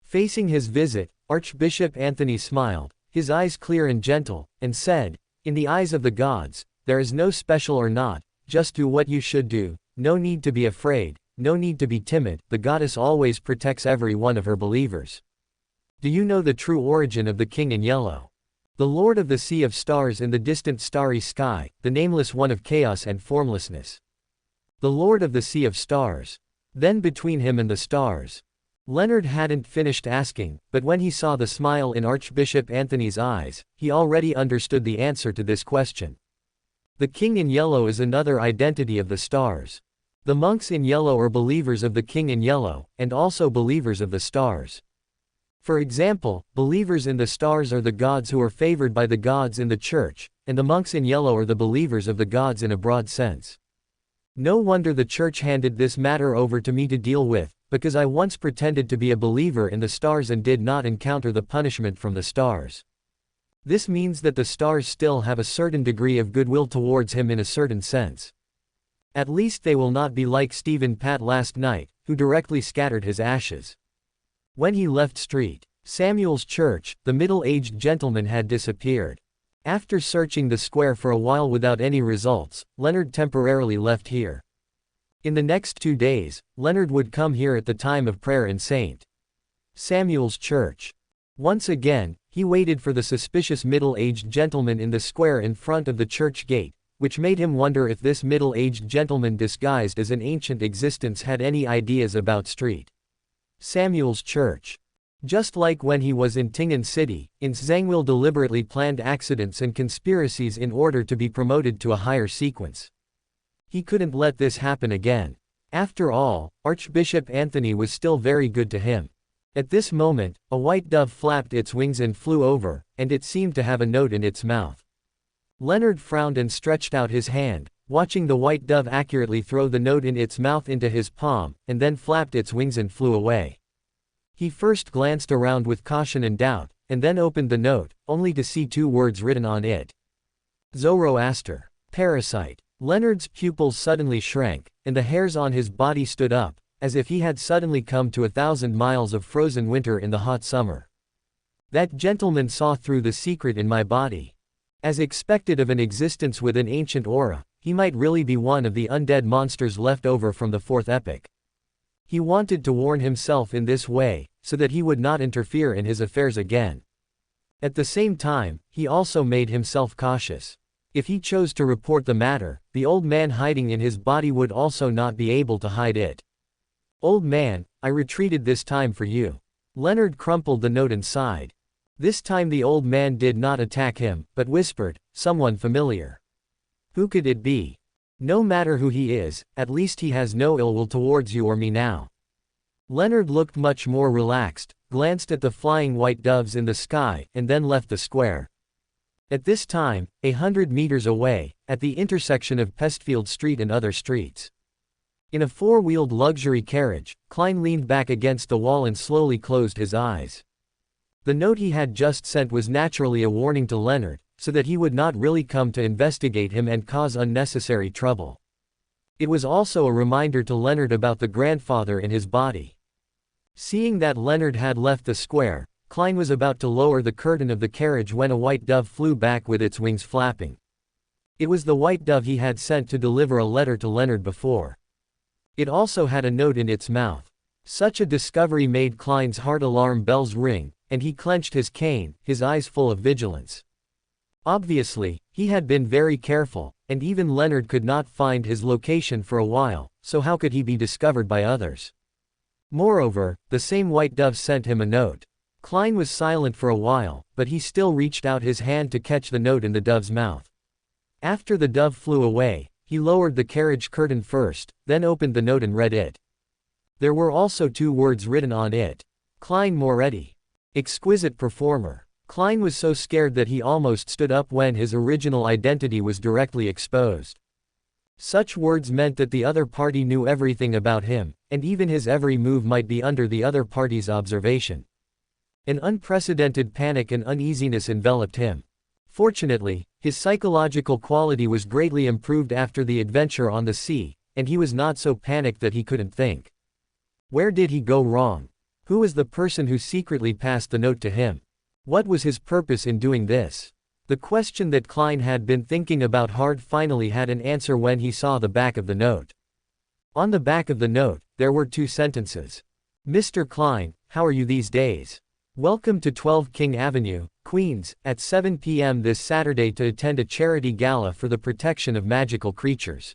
Facing his visit, Archbishop Anthony smiled, his eyes clear and gentle, and said, "In the eyes of the gods, there is no special or not, just do what you should do, no need to be afraid, no need to be timid, the goddess always protects every one of her believers." Do you know the true origin of the King in Yellow? The Lord of the Sea of Stars in the distant starry sky, the nameless one of chaos and formlessness. The Lord of the Sea of Stars. Then between him and the stars. Leonard hadn't finished asking, but when he saw the smile in Archbishop Anthony's eyes, he already understood the answer to this question. The King in Yellow is another identity of the stars. The monks in yellow are believers of the King in Yellow, and also believers of the stars. For example, believers in the stars are the gods who are favored by the gods in the church, and the monks in yellow are the believers of the gods in a broad sense. No wonder the church handed this matter over to me to deal with, because I once pretended to be a believer in the stars and did not encounter the punishment from the stars. This means that the stars still have a certain degree of goodwill towards him in a certain sense. At least they will not be like Stephen Pat last night, who directly scattered his ashes. When he left St. Samuel's Church, the middle-aged gentleman had disappeared. After searching the square for a while without any results, Leonard temporarily left here. In the next 2 days, Leonard would come here at the time of prayer in St. Samuel's Church. Once again, he waited for the suspicious middle-aged gentleman in the square in front of the church gate, which made him wonder if this middle-aged gentleman disguised as an ancient existence had any ideas about St. Samuel's Church. Just like when he was in Tingen City, Zangwill deliberately planned accidents and conspiracies in order to be promoted to a higher sequence. He couldn't let this happen again. After all, Archbishop Anthony was still very good to him. At this moment, a white dove flapped its wings and flew over, and it seemed to have a note in its mouth. Leonard frowned and stretched out his hand, watching the white dove accurately throw the note in its mouth into his palm, and then flapped its wings and flew away. He first glanced around with caution and doubt, and then opened the note, only to see 2 words written on it. Zoroaster. Parasite. Leonard's pupils suddenly shrank, and the hairs on his body stood up, as if he had suddenly come to 1,000 miles of frozen winter in the hot summer. That gentleman saw through the secret in my body. As expected of an existence with an ancient aura, he might really be one of the undead monsters left over from the 4th epoch. He wanted to warn himself in this way, so that he would not interfere in his affairs again. At the same time, he also made himself cautious. If he chose to report the matter, the old man hiding in his body would also not be able to hide it. Old man, I retreated this time for you. Leonard crumpled the note and sighed. This time the old man did not attack him, but whispered, someone familiar. Who could it be? No matter who he is, at least he has no ill will towards you or me now. Leonard looked much more relaxed, glanced at the flying white doves in the sky, and then left the square. At this time, 100 meters away, at the intersection of Pestfield Street and other streets. In a 4-wheeled luxury carriage, Klein leaned back against the wall and slowly closed his eyes. The note he had just sent was naturally a warning to Leonard, so that he would not really come to investigate him and cause unnecessary trouble. It was also a reminder to Leonard about the grandfather in his body. Seeing that Leonard had left the square, Klein was about to lower the curtain of the carriage when a white dove flew back with its wings flapping. It was the white dove he had sent to deliver a letter to Leonard before. It also had a note in its mouth. Such a discovery made Klein's heart alarm bells ring, and he clenched his cane, his eyes full of vigilance. Obviously, he had been very careful, and even Leonard could not find his location for a while, so how could he be discovered by others? Moreover, the same white dove sent him a note. Klein was silent for a while, but he still reached out his hand to catch the note in the dove's mouth. After the dove flew away, he lowered the carriage curtain first, then opened the note and read it. There were also 2 words written on it. Klein Moretti. Exquisite performer. Klein was so scared that he almost stood up when his original identity was directly exposed. Such words meant that the other party knew everything about him, and even his every move might be under the other party's observation. An unprecedented panic and uneasiness enveloped him. Fortunately, his psychological quality was greatly improved after the adventure on the sea, and he was not so panicked that he couldn't think. Where did he go wrong? Who was the person who secretly passed the note to him? What was his purpose in doing this? The question that Klein had been thinking about hard finally had an answer when he saw the back of the note. On the back of the note, there were 2 sentences. Mr. Klein, how are you these days? Welcome to 12 King Avenue, Queens, at 7 p.m. this Saturday to attend a charity gala for the protection of magical creatures.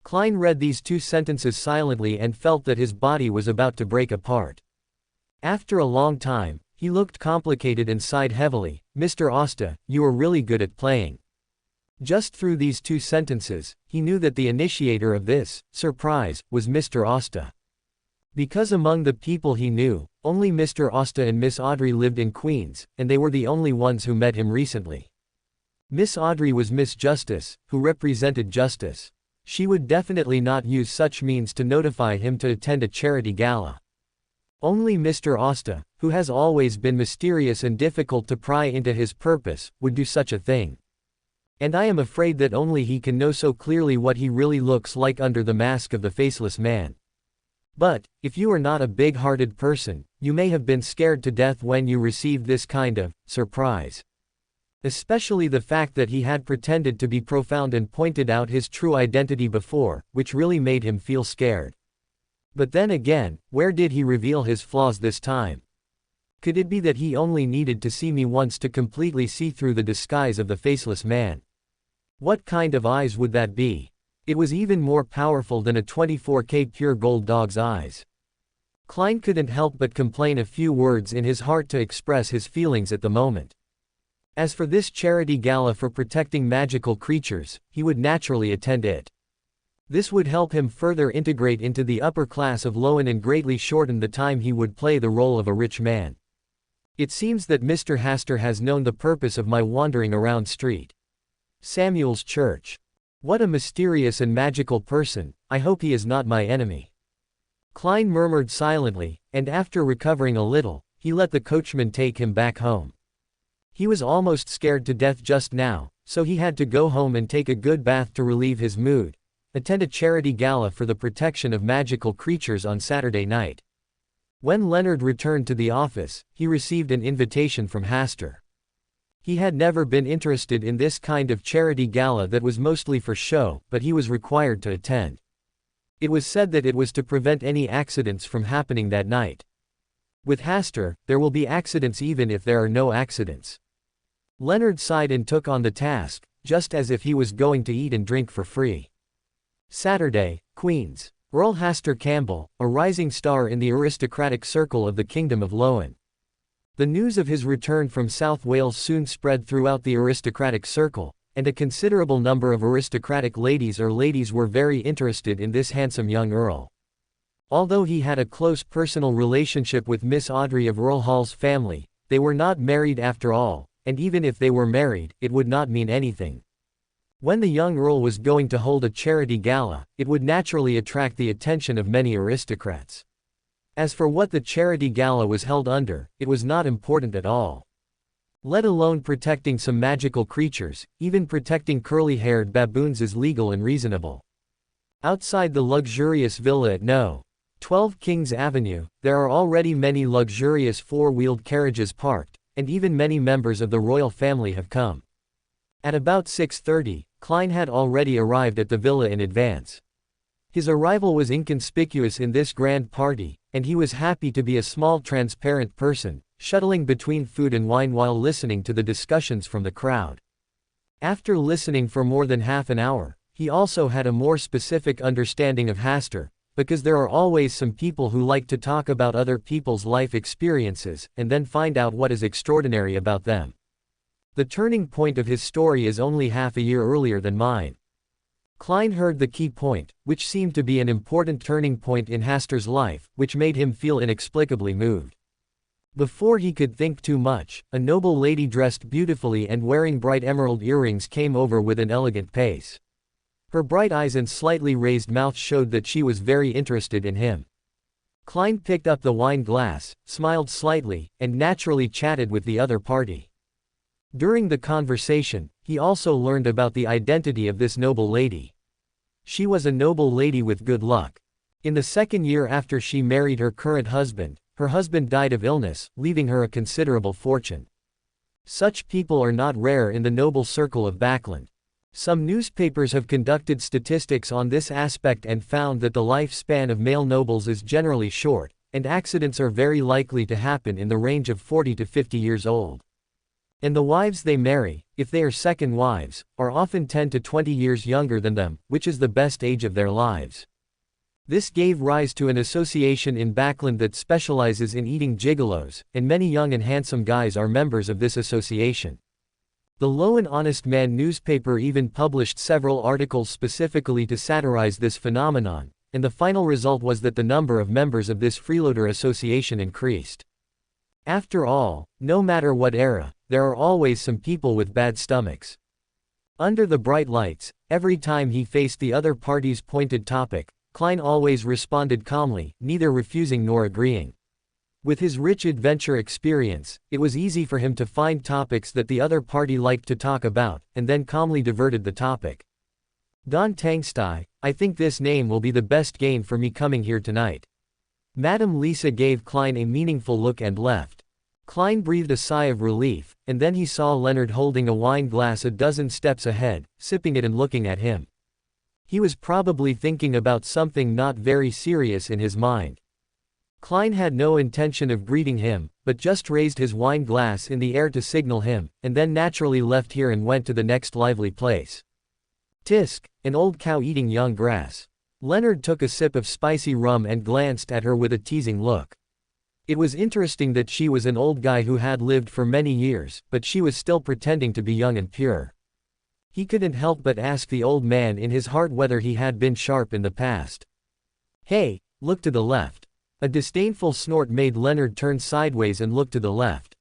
Klein read these 2 sentences silently and felt that his body was about to break apart. After a long time, he looked complicated and sighed heavily. Mr. Asta, you are really good at playing. Just through these 2 sentences, he knew that the initiator of this surprise was Mr. Asta. Because among the people he knew, only Mr. Asta and Miss Audrey lived in Queens, and they were the only ones who met him recently. Miss Audrey was Miss Justice, who represented justice. She would definitely not use such means to notify him to attend a charity gala. Only Mr. Asta, who has always been mysterious and difficult to pry into his purpose, would do such a thing. And I am afraid that only he can know so clearly what he really looks like under the mask of the faceless man. But, if you are not a big-hearted person, you may have been scared to death when you received this kind of surprise. Especially the fact that he had pretended to be profound and pointed out his true identity before, which really made him feel scared. But then again, where did he reveal his flaws this time? Could it be that he only needed to see me once to completely see through the disguise of the faceless man? What kind of eyes would that be? It was even more powerful than a 24K pure gold dog's eyes. Klein couldn't help but complain a few words in his heart to express his feelings at the moment. As for this charity gala for protecting magical creatures, he would naturally attend it. This would help him further integrate into the upper class of Lowen and greatly shorten the time he would play the role of a rich man. It seems that Mr. Hasta has known the purpose of my wandering around St. Samuel's Church. What a mysterious and magical person. I hope he is not my enemy. Klein murmured silently, and after recovering a little, he let the coachman take him back home. He was almost scared to death just now, so he had to go home and take a good bath to relieve his mood, attend a charity gala for the protection of magical creatures on Saturday night. When Leonard returned to the office, he received an invitation from Hasta. He had never been interested in this kind of charity gala that was mostly for show, but he was required to attend. It was said that it was to prevent any accidents from happening that night. With Hasta, there will be accidents even if there are no accidents. Leonard sighed and took on the task, just as if he was going to eat and drink for free. Saturday, Queens. Earl Hasta Campbell, a rising star in the aristocratic circle of the Kingdom of Lowen. The news of his return from South Wales soon spread throughout the aristocratic circle, and a considerable number of aristocratic ladies were very interested in this handsome young earl. Although he had a close personal relationship with Miss Audrey of Earl Hall's family, they were not married after all, and even if they were married, it would not mean anything. When the young earl was going to hold a charity gala, it would naturally attract the attention of many aristocrats. As for what the charity gala was held under, it was not important at all. Let alone protecting some magical creatures, even protecting curly-haired baboons is legal and reasonable. Outside the luxurious villa at No. 12 Kings Avenue, there are already many luxurious four-wheeled carriages parked, and even many members of the royal family have come. At about 6:30, Klein had already arrived at the villa in advance. His arrival was inconspicuous in this grand party, and he was happy to be a small transparent person, shuttling between food and wine while listening to the discussions from the crowd. After listening for more than half an hour, he also had a more specific understanding of Hasta, because there are always some people who like to talk about other people's life experiences, and then find out what is extraordinary about them. The turning point of his story is only half a year earlier than mine. Klein heard the key point, which seemed to be an important turning point in Hasta's life, which made him feel inexplicably moved. Before he could think too much, a noble lady dressed beautifully and wearing bright emerald earrings came over with an elegant pace. Her bright eyes and slightly raised mouth showed that she was very interested in him. Klein picked up the wine glass, smiled slightly, and naturally chatted with the other party. During the conversation, he also learned about the identity of this noble lady. She was a noble lady with good luck. In the second year after she married her current husband, her husband died of illness, leaving her a considerable fortune. Such people are not rare in the noble circle of Backland. Some newspapers have conducted statistics on this aspect and found that the lifespan of male nobles is generally short, and accidents are very likely to happen in the range of 40 to 50 years old. And the wives they marry, if they are second wives, are often 10 to 20 years younger than them, which is the best age of their lives. This gave rise to an association in Backland that specializes in eating gigolos, and many young and handsome guys are members of this association. The Lowen Honest Man newspaper even published several articles specifically to satirize this phenomenon, and the final result was that the number of members of this freeloader association increased. After all, no matter what era, there are always some people with bad stomachs. Under the bright lights, every time he faced the other party's pointed topic, Klein always responded calmly, neither refusing nor agreeing. With his rich adventure experience, it was easy for him to find topics that the other party liked to talk about, and then calmly diverted the topic. Don Tangstai, I think this name will be the best gain for me coming here tonight. Madame Lisa gave Klein a meaningful look and left. Klein breathed a sigh of relief, and then he saw Leonard holding a wine glass a dozen steps ahead, sipping it and looking at him. He was probably thinking about something not very serious in his mind. Klein had no intention of greeting him, but just raised his wine glass in the air to signal him, and then naturally left here and went to the next lively place. Tisk, an old cow eating young grass. Leonard took a sip of spicy rum and glanced at her with a teasing look. It was interesting that she was an old guy who had lived for many years, but she was still pretending to be young and pure. He couldn't help but ask the old man in his heart whether he had been sharp in the past. Hey, look to the left. A disdainful snort made Leonard turn sideways and look to the left.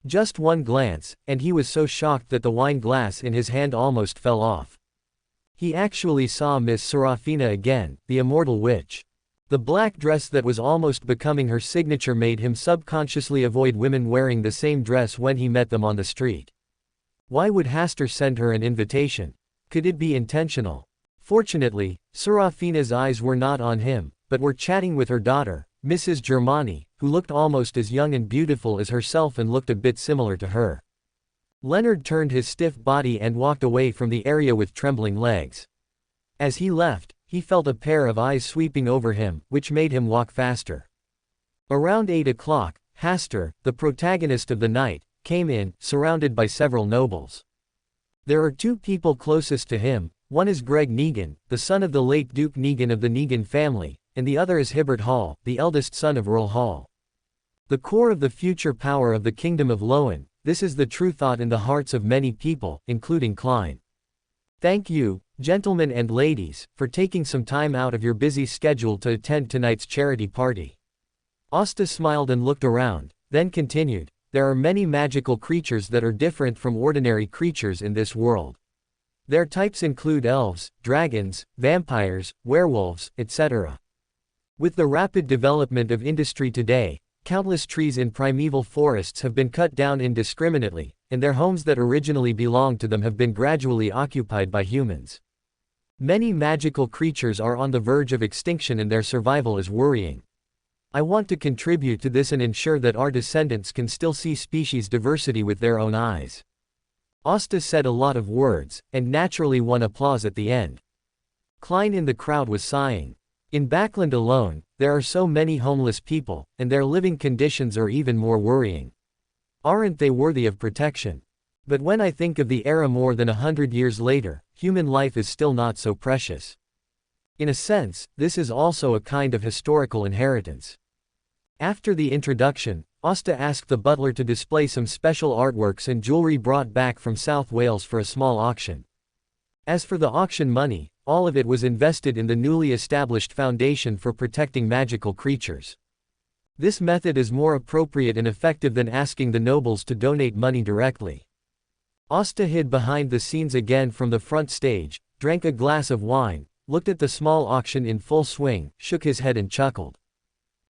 Just one glance, and he was so shocked that the wine glass in his hand almost fell off. He actually saw Miss Serafina again, the immortal witch. The black dress that was almost becoming her signature made him subconsciously avoid women wearing the same dress when he met them on the street. Why would Hasta send her an invitation? Could it be intentional? Fortunately, Serafina's eyes were not on him, but were chatting with her daughter, Mrs. Germani, who looked almost as young and beautiful as herself and looked a bit similar to her. Leonard turned his stiff body and walked away from the area with trembling legs. As he left, he felt a pair of eyes sweeping over him, which made him walk faster. Around 8 o'clock, Hasta, the protagonist of the night, came in, surrounded by several nobles. There are two people closest to him. One is Greg Negan, the son of the late Duke Negan of the Negan family, and the other is Hibbert Hall, the eldest son of Earl Hall. The core of the future power of the Kingdom of Lowen, this is the true thought in the hearts of many people, including Klein. Thank you, gentlemen and ladies, for taking some time out of your busy schedule to attend tonight's charity party. Asta smiled and looked around, then continued, there are many magical creatures that are different from ordinary creatures in this world. Their types include elves, dragons, vampires, werewolves, etc. With the rapid development of industry today, countless trees in primeval forests have been cut down indiscriminately, and their homes that originally belonged to them have been gradually occupied by humans. Many magical creatures are on the verge of extinction and their survival is worrying. I want to contribute to this and ensure that our descendants can still see species diversity with their own eyes. Asta said a lot of words, and naturally won applause at the end. Klein in the crowd was sighing. In Backland alone, there are so many homeless people, and their living conditions are even more worrying. Aren't they worthy of protection? But when I think of the era more than 100 years later, human life is still not so precious. In a sense, this is also a kind of historical inheritance. After the introduction, Asta asked the butler to display some special artworks and jewelry brought back from South Wales for a small auction. As for the auction money, all of it was invested in the newly established Foundation for Protecting Magical Creatures. This method is more appropriate and effective than asking the nobles to donate money directly. Asta hid behind the scenes again from the front stage, drank a glass of wine, looked at the small auction in full swing, shook his head and chuckled.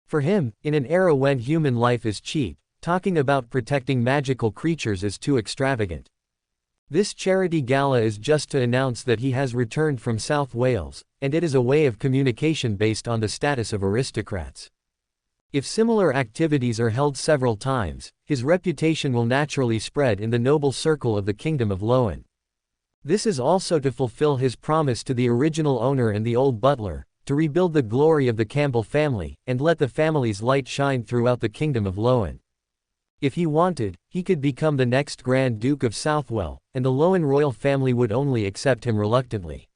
For him, in an era when human life is cheap, talking about protecting magical creatures is too extravagant. This charity gala is just to announce that he has returned from South Wales, and it is a way of communication based on the status of aristocrats. If similar activities are held several times, his reputation will naturally spread in the noble circle of the Kingdom of Lowen. This is also to fulfill his promise to the original owner and the old butler, to rebuild the glory of the Campbell family, and let the family's light shine throughout the Kingdom of Lowen. If he wanted, he could become the next Grand Duke of Southwell, and the Lowen royal family would only accept him reluctantly.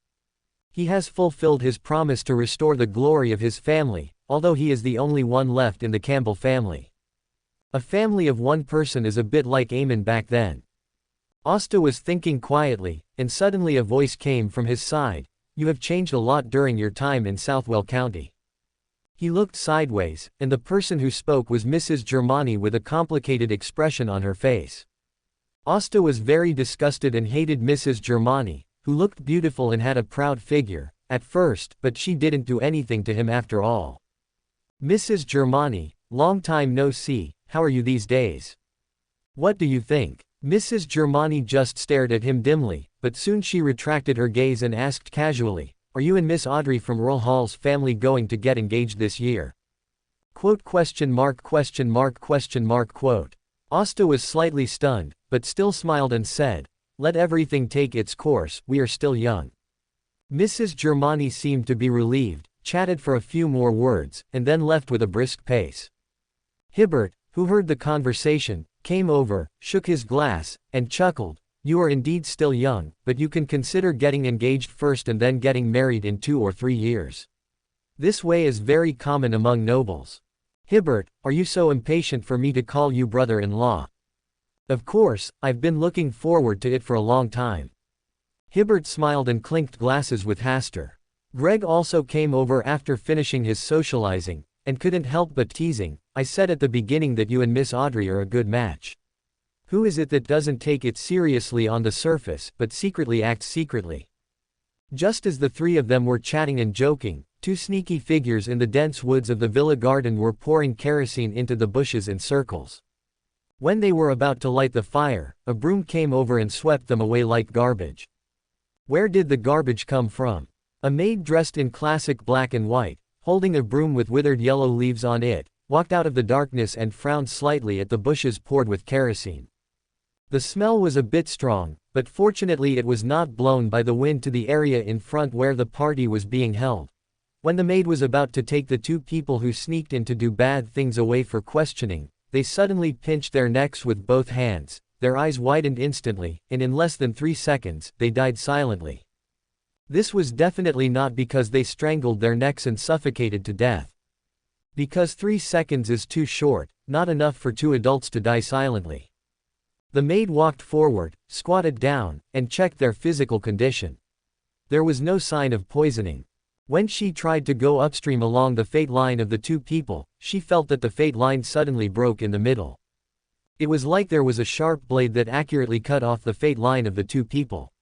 He has fulfilled his promise to restore the glory of his family, although he is the only one left in the Campbell family. A family of one person is a bit like Aemon back then. Asta was thinking quietly, and suddenly a voice came from his side, "You have changed a lot during your time in Southwell County." He looked sideways, and the person who spoke was Mrs. Germani with a complicated expression on her face. Asta was very disgusted and hated Mrs. Germani, who looked beautiful and had a proud figure, at first, but she didn't do anything to him after all. Mrs. Germani, Long time no see, how are you these days? What do you think? Mrs. Germani just stared at him dimly, but soon she retracted her gaze and asked casually, are you and Miss Audrey from Earl Hall's family going to get engaged this year? Quote question mark question mark question mark quote. Asta was slightly stunned, but still smiled and said, let everything take its course, we are still young. Mrs. Germani seemed to be relieved, chatted for a few more words, and then left with a brisk pace. Hibbert, who heard the conversation, came over, shook his glass, and chuckled, you are indeed still young, but you can consider getting engaged first and then getting married in 2 or 3 years. This way is very common among nobles. Hibbert, are you so impatient for me to call you brother-in-law? Of course, I've been looking forward to it for a long time. Hibbert smiled and clinked glasses with Hasta. Greg also came over after finishing his socializing, and couldn't help but teasing, I said at the beginning that you and Miss Audrey are a good match. Who is it that doesn't take it seriously on the surface, but secretly acts secretly? Just as the three of them were chatting and joking, 2 sneaky figures in the dense woods of the villa garden were pouring kerosene into the bushes in circles. When they were about to light the fire, a broom came over and swept them away like garbage. Where did the garbage come from? A maid dressed in classic black and white, holding a broom with withered yellow leaves on it, walked out of the darkness and frowned slightly at the bushes poured with kerosene. The smell was a bit strong, but fortunately it was not blown by the wind to the area in front where the party was being held. When the maid was about to take the 2 people who sneaked in to do bad things away for questioning, they suddenly pinched their necks with both hands, their eyes widened instantly, and in less than 3 seconds, they died silently. This was definitely not because they strangled their necks and suffocated to death. Because 3 seconds is too short, not enough for 2 adults to die silently. The maid walked forward, squatted down, and checked their physical condition. There was no sign of poisoning. When she tried to go upstream along the fate line of the 2 people, she felt that the fate line suddenly broke in the middle. It was like there was a sharp blade that accurately cut off the fate line of the 2 people.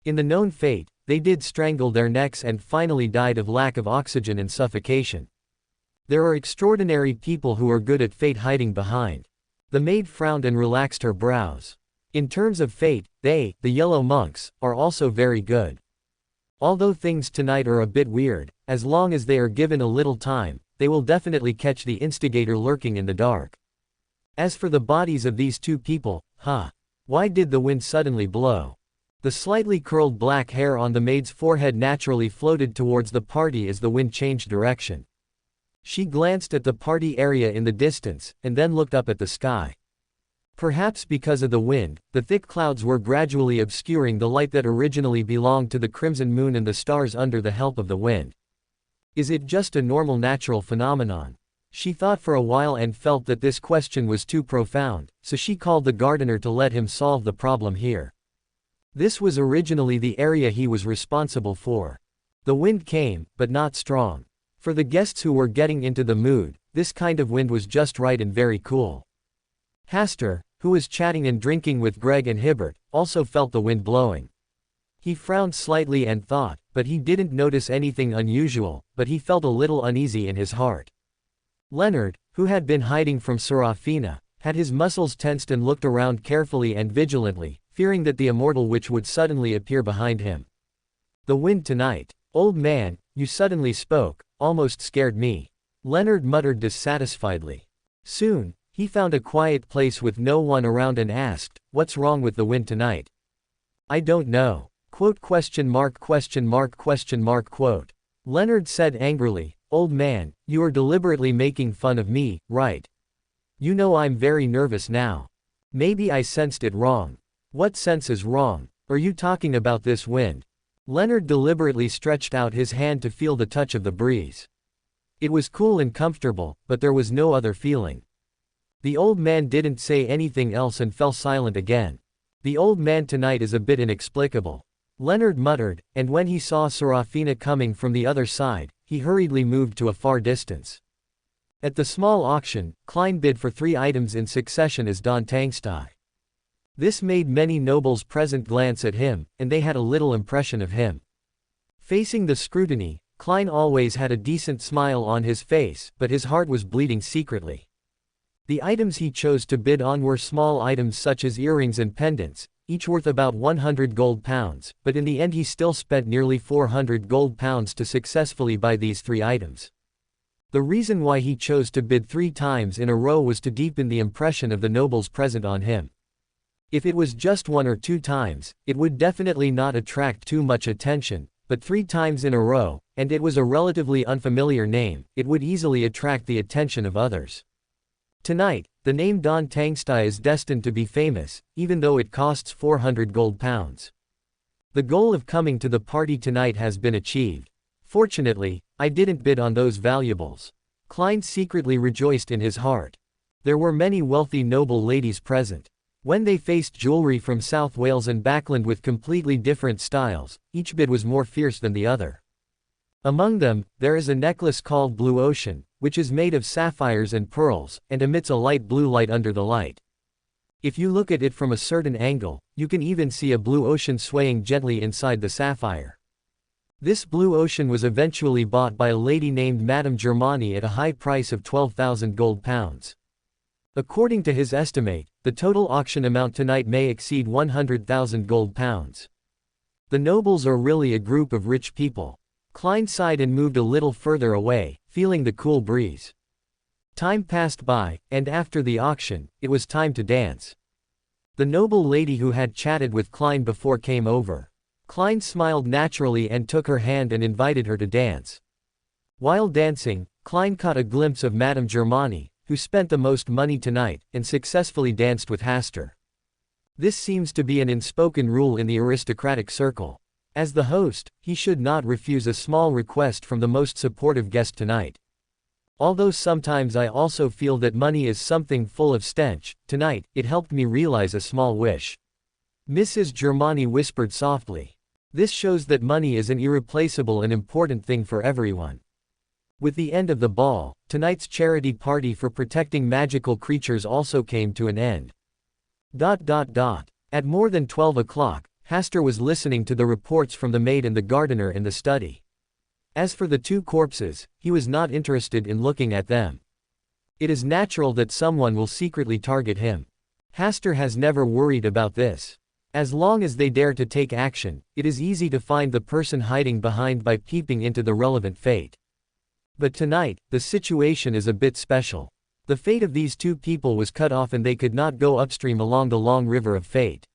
In the known fate, they did strangle their necks and finally died of lack of oxygen and suffocation. There are extraordinary people who are good at fate hiding behind. The maid frowned and relaxed her brows. In terms of fate, they, the yellow monks, are also very good. Although things tonight are a bit weird, as long as they are given a little time, they will definitely catch the instigator lurking in the dark. As for the bodies of these 2 people, why did the wind suddenly blow? The slightly curled black hair on the maid's forehead naturally floated towards the party as the wind changed direction. She glanced at the party area in the distance, and then looked up at the sky. Perhaps because of the wind, the thick clouds were gradually obscuring the light that originally belonged to the crimson moon and the stars under the help of the wind. Is it just a normal natural phenomenon? She thought for a while and felt that this question was too profound, so she called the gardener to let him solve the problem here. This was originally the area he was responsible for. The wind came, but not strong. For the guests who were getting into the mood, this kind of wind was just right and very cool. Hasta, who was chatting and drinking with Greg and Hibbert, also felt the wind blowing. He frowned slightly and thought, but he didn't notice anything unusual, but he felt a little uneasy in his heart. Leonard, who had been hiding from Serafina, had his muscles tensed and looked around carefully and vigilantly, fearing that the immortal witch would suddenly appear behind him. The wind tonight. Old man, you suddenly spoke, almost scared me. Leonard muttered dissatisfiedly. Soon, he found a quiet place with no one around and asked, what's wrong with the wind tonight? I don't know. Quote question mark question mark question mark quote. Leonard said angrily, old man, you are deliberately making fun of me, right? You know I'm very nervous now. Maybe I sensed it wrong. What sense is wrong? Are you talking about this wind? Leonard deliberately stretched out his hand to feel the touch of the breeze. It was cool and comfortable, but there was no other feeling. The old man didn't say anything else and fell silent again. The old man tonight is a bit inexplicable. Leonard muttered, and when he saw Serafina coming from the other side, he hurriedly moved to a far distance. At the small auction, Klein bid for 3 items in succession as Don Tangstai. This made many nobles present glance at him, and they had a little impression of him. Facing the scrutiny, Klein always had a decent smile on his face, but his heart was bleeding secretly. The items he chose to bid on were small items such as earrings and pendants, each worth about 100 gold pounds, but in the end he still spent nearly 400 gold pounds to successfully buy these 3 items. The reason why he chose to bid 3 times in a row was to deepen the impression of the nobles present on him. If it was just 1 or 2 times, it would definitely not attract too much attention, but 3 times in a row, and it was a relatively unfamiliar name, it would easily attract the attention of others. Tonight, the name Don Tangstai is destined to be famous, even though it costs 400 gold pounds. The goal of coming to the party tonight has been achieved. Fortunately, I didn't bid on those valuables. Klein secretly rejoiced in his heart. There were many wealthy noble ladies present. When they faced jewelry from South Wales and Backland with completely different styles, each bid was more fierce than the other. Among them, there is a necklace called Blue Ocean, which is made of sapphires and pearls, and emits a light blue light under the light. If you look at it from a certain angle, you can even see a blue ocean swaying gently inside the sapphire. This blue ocean was eventually bought by a lady named Madame Germani at a high price of 12,000 gold pounds. According to his estimate, the total auction amount tonight may exceed 100,000 gold pounds. The nobles are really a group of rich people. Klein sighed and moved a little further away, feeling the cool breeze. Time passed by, and after the auction, it was time to dance. The noble lady who had chatted with Klein before came over. Klein smiled naturally and took her hand and invited her to dance. While dancing, Klein caught a glimpse of Madame Germani, who spent the most money tonight, and successfully danced with Hasta. This seems to be an unspoken rule in the aristocratic circle. As the host, he should not refuse a small request from the most supportive guest tonight. Although sometimes I also feel that money is something full of stench, tonight, it helped me realize a small wish. Mrs. Germani whispered softly. This shows that money is an irreplaceable and important thing for everyone. With the end of the ball, tonight's charity party for protecting magical creatures also came to an end. At more than 12 o'clock, Hasta was listening to the reports from the maid and the gardener in the study. As for the 2 corpses, he was not interested in looking at them. It is natural that someone will secretly target him. Hasta has never worried about this. As long as they dare to take action, it is easy to find the person hiding behind by peeping into the relevant fate. But tonight, the situation is a bit special. The fate of these 2 people was cut off and they could not go upstream along the long river of fate.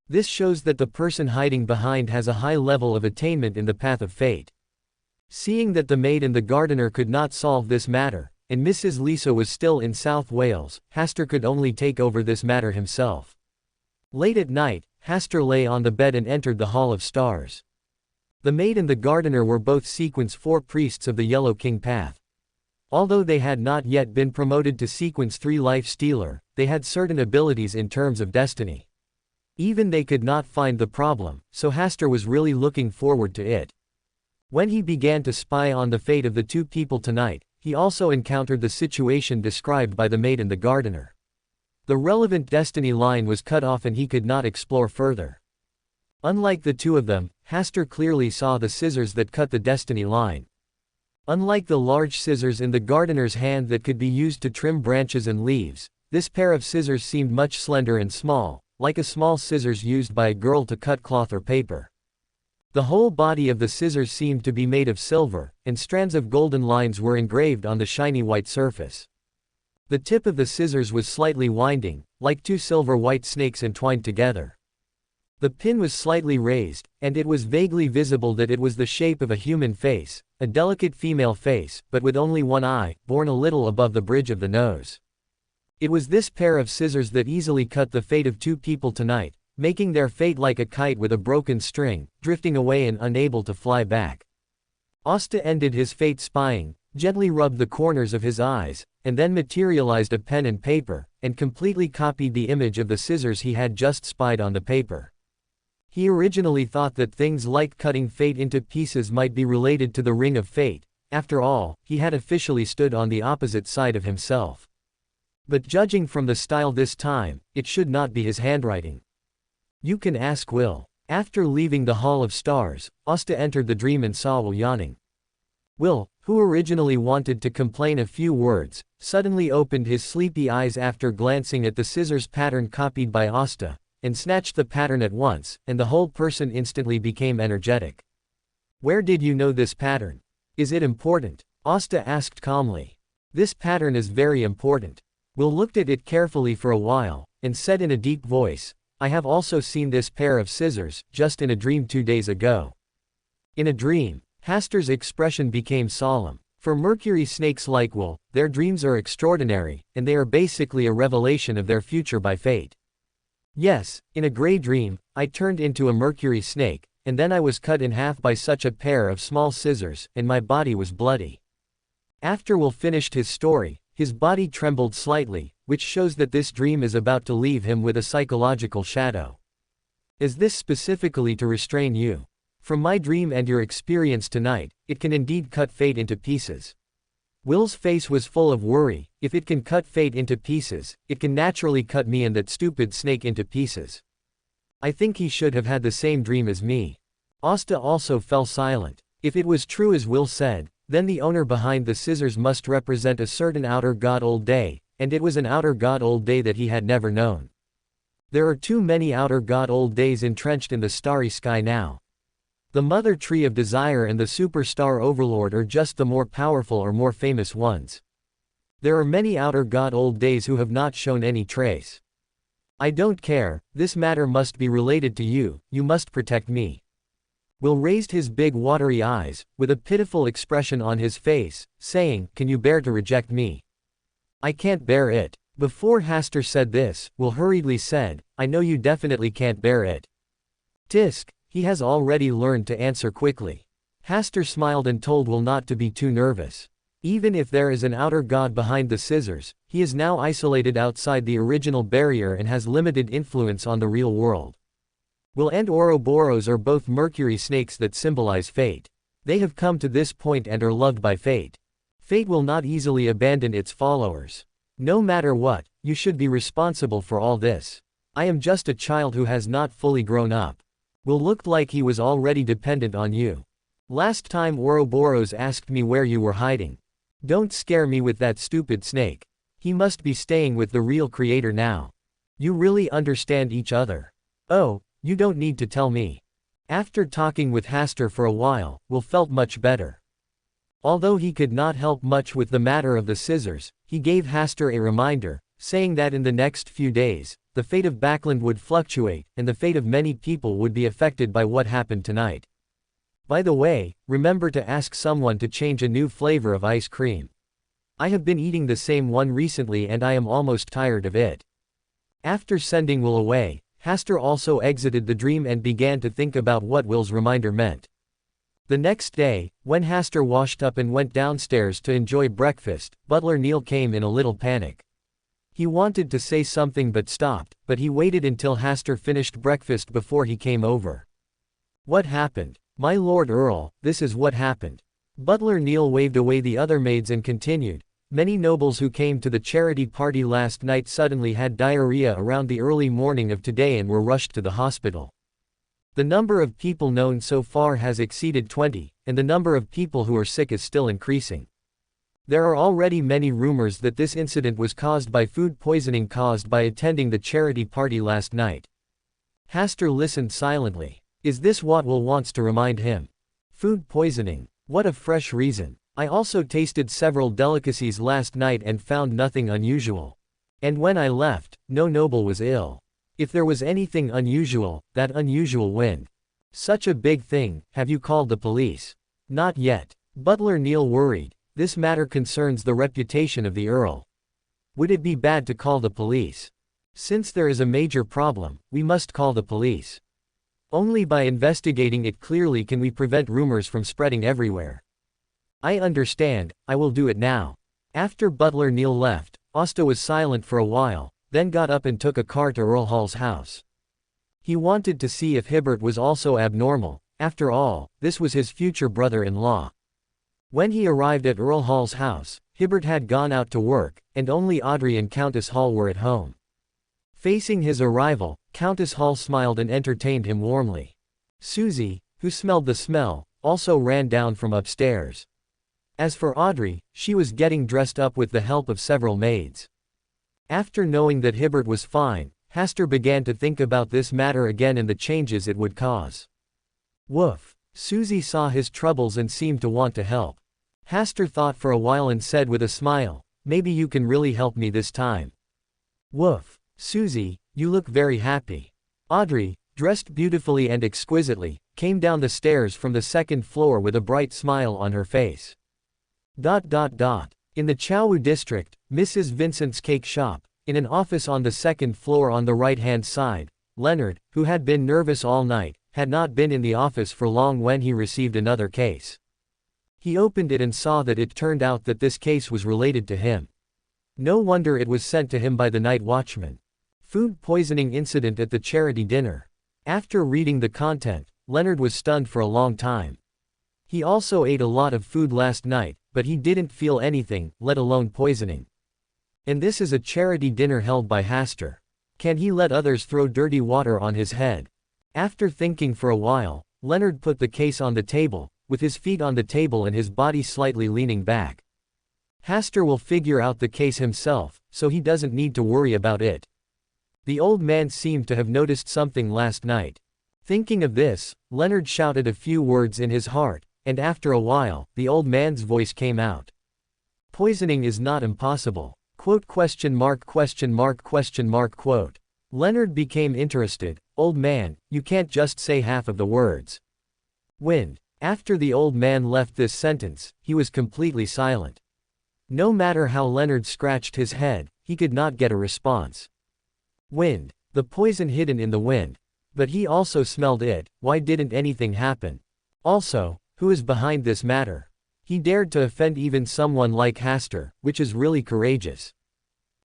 This shows that the person hiding behind has a high level of attainment in the path of fate. Seeing that the maid and the gardener could not solve this matter, and Mrs. Lisa was still in South Wales, Hasta could only take over this matter himself. Late at night, Hasta lay on the bed and entered the Hall of Stars. The maid and the gardener were both Sequence 4 priests of the Yellow King path. Although they had not yet been promoted to Sequence 3 Life Stealer, they had certain abilities in terms of destiny. Even they could not find the problem, so Hasta was really looking forward to it. When he began to spy on the fate of the 2 people tonight, he also encountered the situation described by the maid and the gardener. The relevant destiny line was cut off and he could not explore further. Unlike the 2 of them, Hasta clearly saw the scissors that cut the destiny line. Unlike the large scissors in the gardener's hand that could be used to trim branches and leaves, this pair of scissors seemed much slender and small, like a small scissors used by a girl to cut cloth or paper. The whole body of the scissors seemed to be made of silver, and strands of golden lines were engraved on the shiny white surface. The tip of the scissors was slightly winding, like 2 silver white snakes entwined together. The pin was slightly raised, and it was vaguely visible that it was the shape of a human face, a delicate female face, but with only 1 eye, born a little above the bridge of the nose. It was this pair of scissors that easily cut the fate of 2 people tonight, making their fate like a kite with a broken string, drifting away and unable to fly back. Hasta ended his fate spying, gently rubbed the corners of his eyes, and then materialized a pen and paper, and completely copied the image of the scissors he had just spied on the paper. He originally thought that things like cutting fate into pieces might be related to the Ring of Fate. After all, he had officially stood on the opposite side of himself. But judging from the style this time, it should not be his handwriting. You can ask Will. After leaving the Hall of Stars, Hasta entered the dream and saw Will yawning. Will, who originally wanted to complain a few words, suddenly opened his sleepy eyes after glancing at the scissors pattern copied by Asta, and snatched the pattern at once, and the whole person instantly became energetic. Where did you know this pattern? Is it important? Asta asked calmly. This pattern is very important. Will looked at it carefully for a while, and said in a deep voice, I have also seen this pair of scissors, just in a dream 2 days ago. In a dream? Hastur's expression became solemn. For mercury snakes like Will, their dreams are extraordinary, and they are basically a revelation of their future by fate. Yes, in a gray dream, I turned into a mercury snake, and then I was cut in half by such a pair of small scissors, and my body was bloody. After Will finished his story, his body trembled slightly, which shows that this dream is about to leave him with a psychological shadow. Is this specifically to restrain you? From my dream and your experience tonight, it can indeed cut fate into pieces. Will's face was full of worry. If it can cut fate into pieces, it can naturally cut me and that stupid snake into pieces. I think he should have had the same dream as me. Asta also fell silent. If it was true as Will said, then the owner behind the scissors must represent a certain outer god old day, and it was an outer god old day that he had never known. There are too many outer god old days entrenched in the starry sky now. The mother tree of desire and the superstar overlord are just the more powerful or more famous ones. There are many outer god old days who have not shown any trace. I don't care, this matter must be related to you, you must protect me. Will raised his big watery eyes, with a pitiful expression on his face, saying, Can you bear to reject me? I can't bear it. Before Hastur said this, Will hurriedly said, I know you definitely can't bear it. Tisk. He has already learned to answer quickly. Hastur smiled and told Will not to be too nervous. Even if there is an outer god behind the scissors, he is now isolated outside the original barrier and has limited influence on the real world. Will and Ouroboros are both mercury snakes that symbolize fate. They have come to this point and are loved by fate. Fate will not easily abandon its followers. No matter what, you should be responsible for all this. I am just a child who has not fully grown up. Will looked like he was already dependent on you. Last time Ouroboros asked me where you were hiding. Don't scare me with that stupid snake. He must be staying with the real creator now. You really understand each other. Oh, you don't need to tell me. After talking with Hastur for a while, Will felt much better. Although he could not help much with the matter of the scissors, he gave Hastur a reminder, saying that in the next few days, the fate of Backland would fluctuate, and the fate of many people would be affected by what happened tonight. By the way, remember to ask someone to change a new flavor of ice cream. I have been eating the same one recently and I am almost tired of it. After sending Will away, Hastur also exited the dream and began to think about what Will's reminder meant. The next day, when Hastur washed up and went downstairs to enjoy breakfast, Butler Neil came in a little panic. He wanted to say something but stopped, but he waited until Hastur finished breakfast before he came over. What happened? My Lord Earl, this is what happened. Butler Neil waved away the other maids and continued. Many nobles who came to the charity party last night suddenly had diarrhea around the early morning of today and were rushed to the hospital. The number of people known so far has exceeded 20, and the number of people who are sick is still increasing. There are already many rumors that this incident was caused by food poisoning caused by attending the charity party last night. Hastur listened silently. Is this what Will wants to remind him? Food poisoning. What a fresh reason. I also tasted several delicacies last night and found nothing unusual. And when I left, no noble was ill. If there was anything unusual, that unusual wind. Such a big thing, have you called the police? Not yet. Butler Neil worried. This matter concerns the reputation of the Earl. Would it be bad to call the police? Since there is a major problem, we must call the police. Only by investigating it clearly can we prevent rumors from spreading everywhere. I understand, I will do it now. After Butler Neil left, Asta was silent for a while, then got up and took a car to Earl Hall's house. He wanted to see if Hibbert was also abnormal. After all, this was his future brother-in-law. When he arrived at Earl Hall's house, Hibbert had gone out to work, and only Audrey and Countess Hall were at home. Facing his arrival, Countess Hall smiled and entertained him warmly. Susie, who smelled the smell, also ran down from upstairs. As for Audrey, she was getting dressed up with the help of several maids. After knowing that Hibbert was fine, Hasta began to think about this matter again and the changes it would cause. Woof. Susie saw his troubles and seemed to want to help. Hasta thought for a while and said with a smile, "Maybe you can really help me this time." Woof. Susie, you look very happy. Audrey, dressed beautifully and exquisitely, came down the stairs from the second floor with a bright smile on her face. In the Chaowu district, Mrs. Vincent's cake shop, in an office on the second floor on the right-hand side, Leonard, who had been nervous all night, had not been in the office for long when he received another case. He opened it and saw that it turned out that this case was related to him. No wonder it was sent to him by the night watchman. Food poisoning incident at the charity dinner. After reading the content, Leonard was stunned for a long time. He also ate a lot of food last night, but he didn't feel anything, let alone poisoning. And this is a charity dinner held by Hasta. Can he let others throw dirty water on his head? After thinking for a while, Leonard put the case on the table, with his feet on the table and his body slightly leaning back. Hasta will figure out the case himself, so he doesn't need to worry about it. The old man seemed to have noticed something last night. Thinking of this, Leonard shouted a few words in his heart, and after a while, the old man's voice came out. Poisoning is not impossible. Quote. Leonard became interested. Old man, you can't just say half of the words. Wind. After the old man left this sentence, he was completely silent. No matter how Leonard scratched his head, he could not get a response. Wind. The poison hidden in the wind. But he also smelled it. Why didn't anything happen? Also, who is behind this matter? He dared to offend even someone like Hasta, which is really courageous.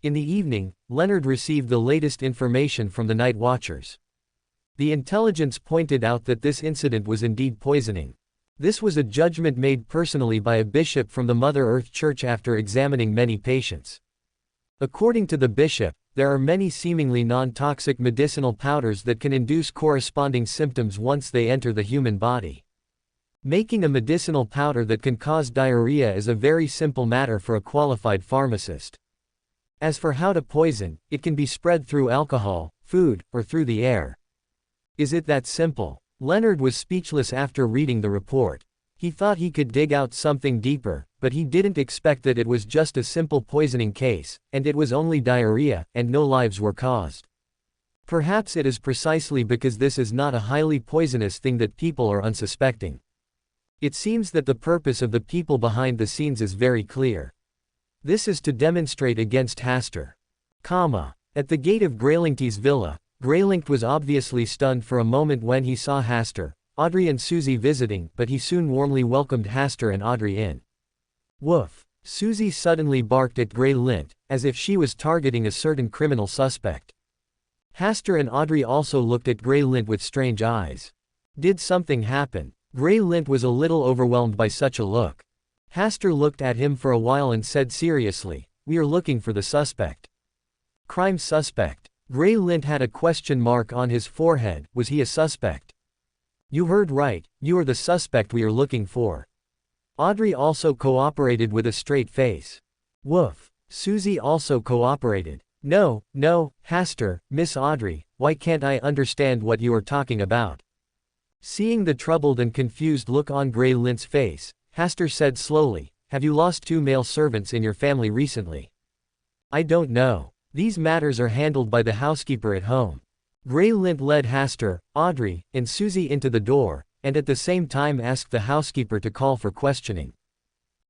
In the evening, Leonard received the latest information from the night watchers. The intelligence pointed out that this incident was indeed poisoning. This was a judgment made personally by a bishop from the Mother Earth Church after examining many patients. According to the bishop, there are many seemingly non-toxic medicinal powders that can induce corresponding symptoms once they enter the human body. Making a medicinal powder that can cause diarrhea is a very simple matter for a qualified pharmacist. As for how to poison, it can be spread through alcohol, food, or through the air. Is it that simple? Leonard was speechless after reading the report. He thought he could dig out something deeper, but he didn't expect that it was just a simple poisoning case, and it was only diarrhea, and no lives were caused. Perhaps it is precisely because this is not a highly poisonous thing that people are unsuspecting. It seems that the purpose of the people behind the scenes is very clear. This is to demonstrate against Hasta. At the gate of Greylinkty's villa, Greylinkt was obviously stunned for a moment when he saw Hasta, Audrey and Susie visiting, but he soon warmly welcomed Hasta and Audrey in. Woof. Susie suddenly barked at Greylinkt, as if she was targeting a certain criminal suspect. Hasta and Audrey also looked at Greylinkt with strange eyes. Did something happen? Greylinkt was a little overwhelmed by such a look. Hasta looked at him for a while and said seriously, "We are looking for the suspect." Crime suspect. Greylinkt had a question mark on his forehead. Was he a suspect? You heard right, you are the suspect we are looking for. Audrey also cooperated with a straight face. Woof. Susie also cooperated. No, Hasta, Miss Audrey, why can't I understand what you are talking about? Seeing the troubled and confused look on Greylinkt's face, Hasta said slowly, "Have you lost 2 male servants in your family recently?" "I don't know. These matters are handled by the housekeeper at home." Greylinkt led Hasta, Audrey, and Susie into the door, and at the same time asked the housekeeper to call for questioning.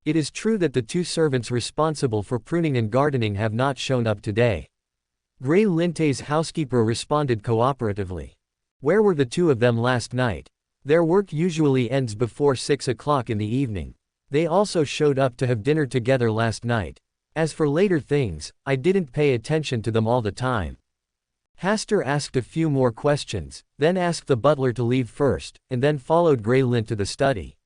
It is true that the 2 servants responsible for pruning and gardening have not shown up today. Greylinkty's housekeeper responded cooperatively. Where were the 2 of them last night? Their work usually ends before 6 o'clock in the evening. They also showed up to have dinner together last night. As for later things, I didn't pay attention to them all the time. Hasta asked a few more questions, then asked the butler to leave first, and then followed Greylinkt to the study.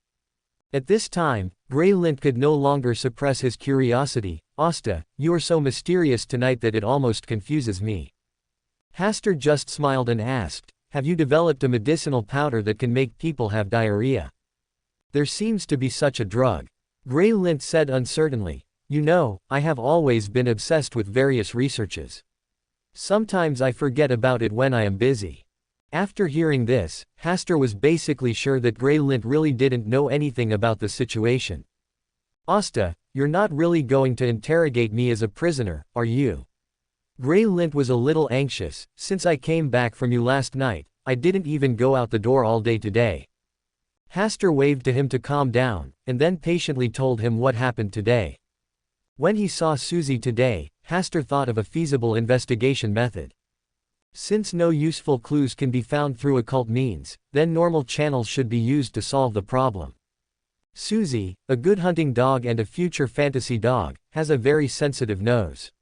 At this time, Greylinkt could no longer suppress his curiosity. "Asta, you are so mysterious tonight that it almost confuses me." Hasta just smiled and asked, "Have you developed a medicinal powder that can make people have diarrhea?" "There seems to be such a drug." Grey Lint said uncertainly. You know, I have always been obsessed with various researches. Sometimes I forget about it when I am busy. After hearing this, Hasta was basically sure that Grey Lint really didn't know anything about the situation. Asta, you're not really going to interrogate me as a prisoner, are you? Grey Lint was a little anxious. Since I came back from you last night, I didn't even go out the door all day today. Hasta waved to him to calm down, and then patiently told him what happened today. When he saw Susie today, Hasta thought of a feasible investigation method. Since no useful clues can be found through occult means, then normal channels should be used to solve the problem. Susie, a good hunting dog and a future fantasy dog, has a very sensitive nose.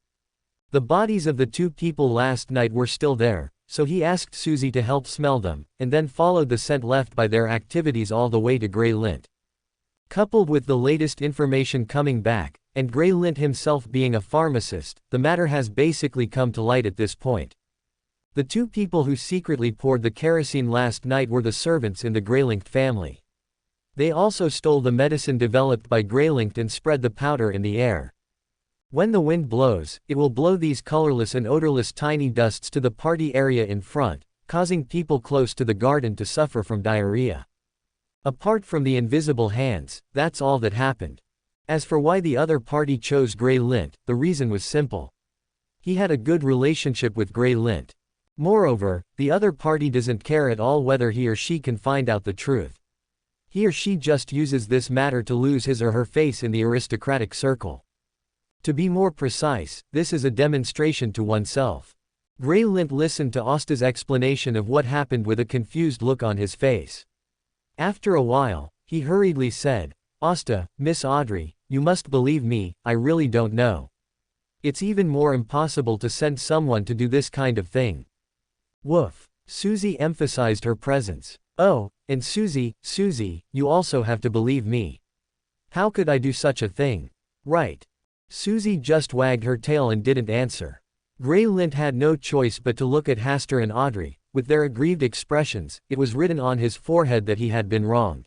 The bodies of the two people last night were still there, so he asked Susie to help smell them, and then followed the scent left by their activities all the way to Grey Lint. Coupled with the latest information coming back, and Grey Lint himself being a pharmacist, the matter has basically come to light at this point. The two people who secretly poured the kerosene last night were the servants in the Greylink family. They also stole the medicine developed by Greylink and spread the powder in the air. When the wind blows, it will blow these colorless and odorless tiny dusts to the party area in front, causing people close to the garden to suffer from diarrhea. Apart from the invisible hands, that's all that happened. As for why the other party chose Grey Lint, the reason was simple. He had a good relationship with Grey Lint. Moreover, the other party doesn't care at all whether he or she can find out the truth. He or she just uses this matter to lose his or her face in the aristocratic circle. To be more precise, this is a demonstration to oneself. Grey Lint listened to Asta's explanation of what happened with a confused look on his face. After a while, he hurriedly said, Asta, Miss Audrey, you must believe me, I really don't know. It's even more impossible to send someone to do this kind of thing. Woof. Susie emphasized her presence. Oh, and Susie, you also have to believe me. How could I do such a thing? Right. Susie just wagged her tail and didn't answer. Grey Lint had no choice but to look at Hasta and Audrey. With their aggrieved expressions, it was written on his forehead that he had been wronged.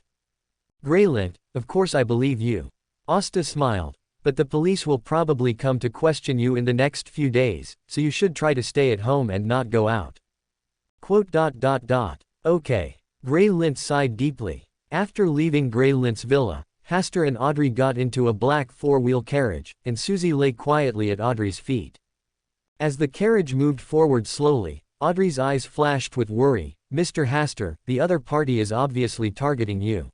Grey Lint, of course I believe you. Asta smiled. But the police will probably come to question you in the next few days, so you should try to stay at home and not go out. Okay. Grey Lint sighed deeply. After leaving Grey Lint's villa, Hasta and Audrey got into a black four-wheel carriage, and Susie lay quietly at Audrey's feet. As the carriage moved forward slowly, Audrey's eyes flashed with worry. Mr. Hasta, the other party is obviously targeting you.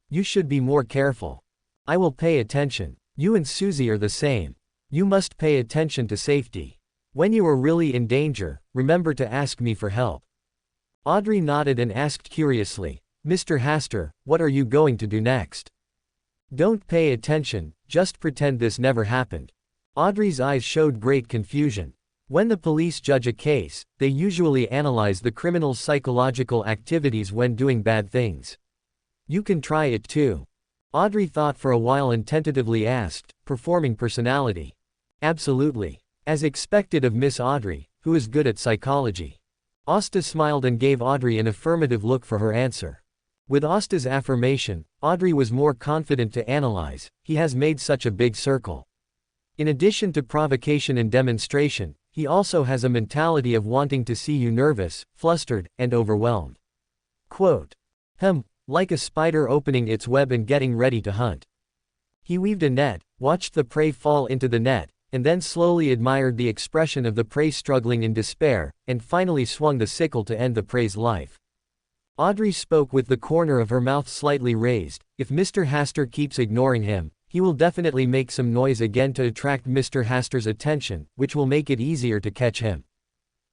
You should be more careful. I will pay attention. You and Susie are the same. You must pay attention to safety. When you are really in danger, remember to ask me for help. Audrey nodded and asked curiously, Mr. Hasta, what are you going to do next? Don't pay attention, just pretend this never happened. Audrey's eyes showed great confusion. When the police judge a case, they usually analyze the criminal's psychological activities when doing bad things. You can try it too. Audrey thought for a while and tentatively asked, performing personality. Absolutely. As expected of Miss Audrey, who is good at psychology. Asta smiled and gave Audrey an affirmative look for her answer. With Asta's affirmation, Audrey was more confident to analyze. He has made such a big circle. In addition to provocation and demonstration, he also has a mentality of wanting to see you nervous, flustered, and overwhelmed. Quote. Like a spider opening its web and getting ready to hunt. He weaved a net, watched the prey fall into the net, and then slowly admired the expression of the prey struggling in despair, and finally swung the sickle to end the prey's life. Audrey spoke with the corner of her mouth slightly raised. If Mr. Hasta keeps ignoring him, he will definitely make some noise again to attract Mr. Hasta's attention, which will make it easier to catch him.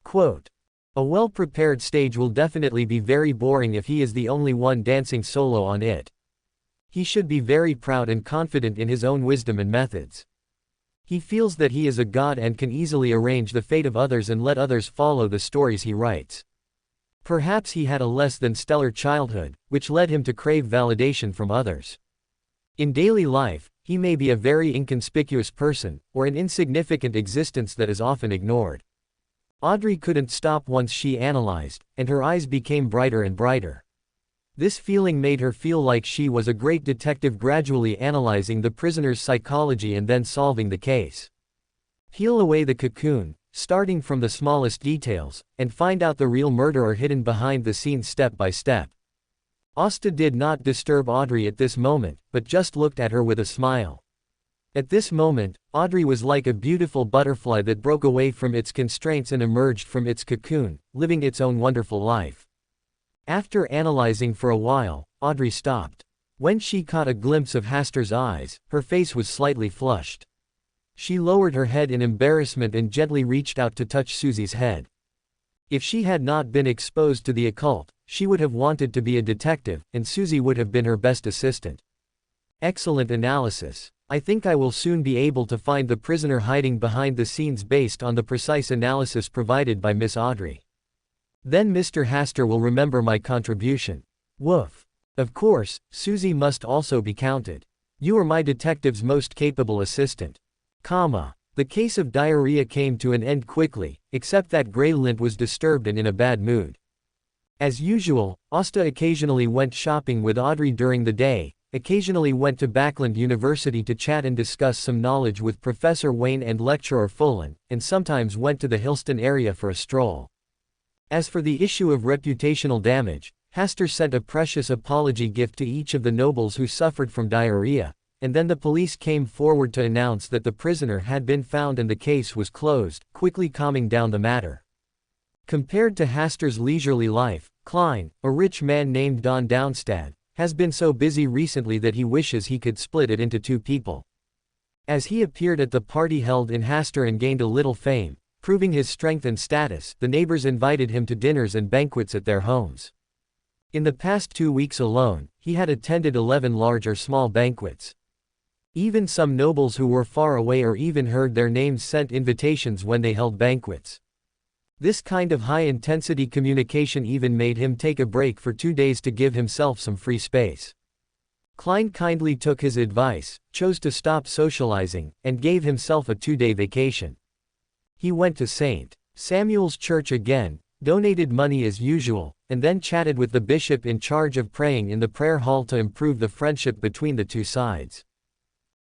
Quote. A well-prepared stage will definitely be very boring if he is the only one dancing solo on it. He should be very proud and confident in his own wisdom and methods. He feels that he is a god and can easily arrange the fate of others and let others follow the stories he writes. Perhaps he had a less than stellar childhood, which led him to crave validation from others. In daily life, he may be a very inconspicuous person, or an insignificant existence that is often ignored. Audrey couldn't stop once she analyzed, and her eyes became brighter and brighter. This feeling made her feel like she was a great detective gradually analyzing the prisoner's psychology and then solving the case. Peel away the cocoon, starting from the smallest details, and find out the real murderer hidden behind the scenes step by step. Asta did not disturb Audrey at this moment, but just looked at her with a smile. At this moment, Audrey was like a beautiful butterfly that broke away from its constraints and emerged from its cocoon, living its own wonderful life. After analyzing for a while, Audrey stopped. When she caught a glimpse of Haster's eyes, her face was slightly flushed. She lowered her head in embarrassment and gently reached out to touch Susie's head. If she had not been exposed to the occult, she would have wanted to be a detective, and Susie would have been her best assistant. Excellent analysis. I think I will soon be able to find the prisoner hiding behind the scenes based on the precise analysis provided by Miss Audrey. Then Mr. Haster will remember my contribution. Woof. Of course, Susie must also be counted. You are my detective's most capable assistant. The case of diarrhea came to an end quickly, except that Greylint was disturbed and in a bad mood. As usual, Asta occasionally went shopping with Audrey during the day, occasionally went to Backland University to chat and discuss some knowledge with Professor Wayne and Lecturer Fullen, and sometimes went to the Hillston area for a stroll. As for the issue of reputational damage, Haster sent a precious apology gift to each of the nobles who suffered from diarrhea, and then the police came forward to announce that the prisoner had been found and the case was closed, quickly calming down the matter. Compared to Haster's leisurely life, Klein, a rich man named Don Downstad, has been so busy recently that he wishes he could split it into two people. As he appeared at the party held in Haster and gained a little fame, proving his strength and status, the neighbors invited him to dinners and banquets at their homes. In the past 2 weeks alone, he had attended 11 large or small banquets. Even some nobles who were far away or even heard their names sent invitations when they held banquets. This kind of high-intensity communication even made him take a break for 2 days to give himself some free space. Klein kindly took his advice, chose to stop socializing, and gave himself a 2-day vacation. He went to St. Samuel's Church again, donated money as usual, and then chatted with the bishop in charge of praying in the prayer hall to improve the friendship between the two sides.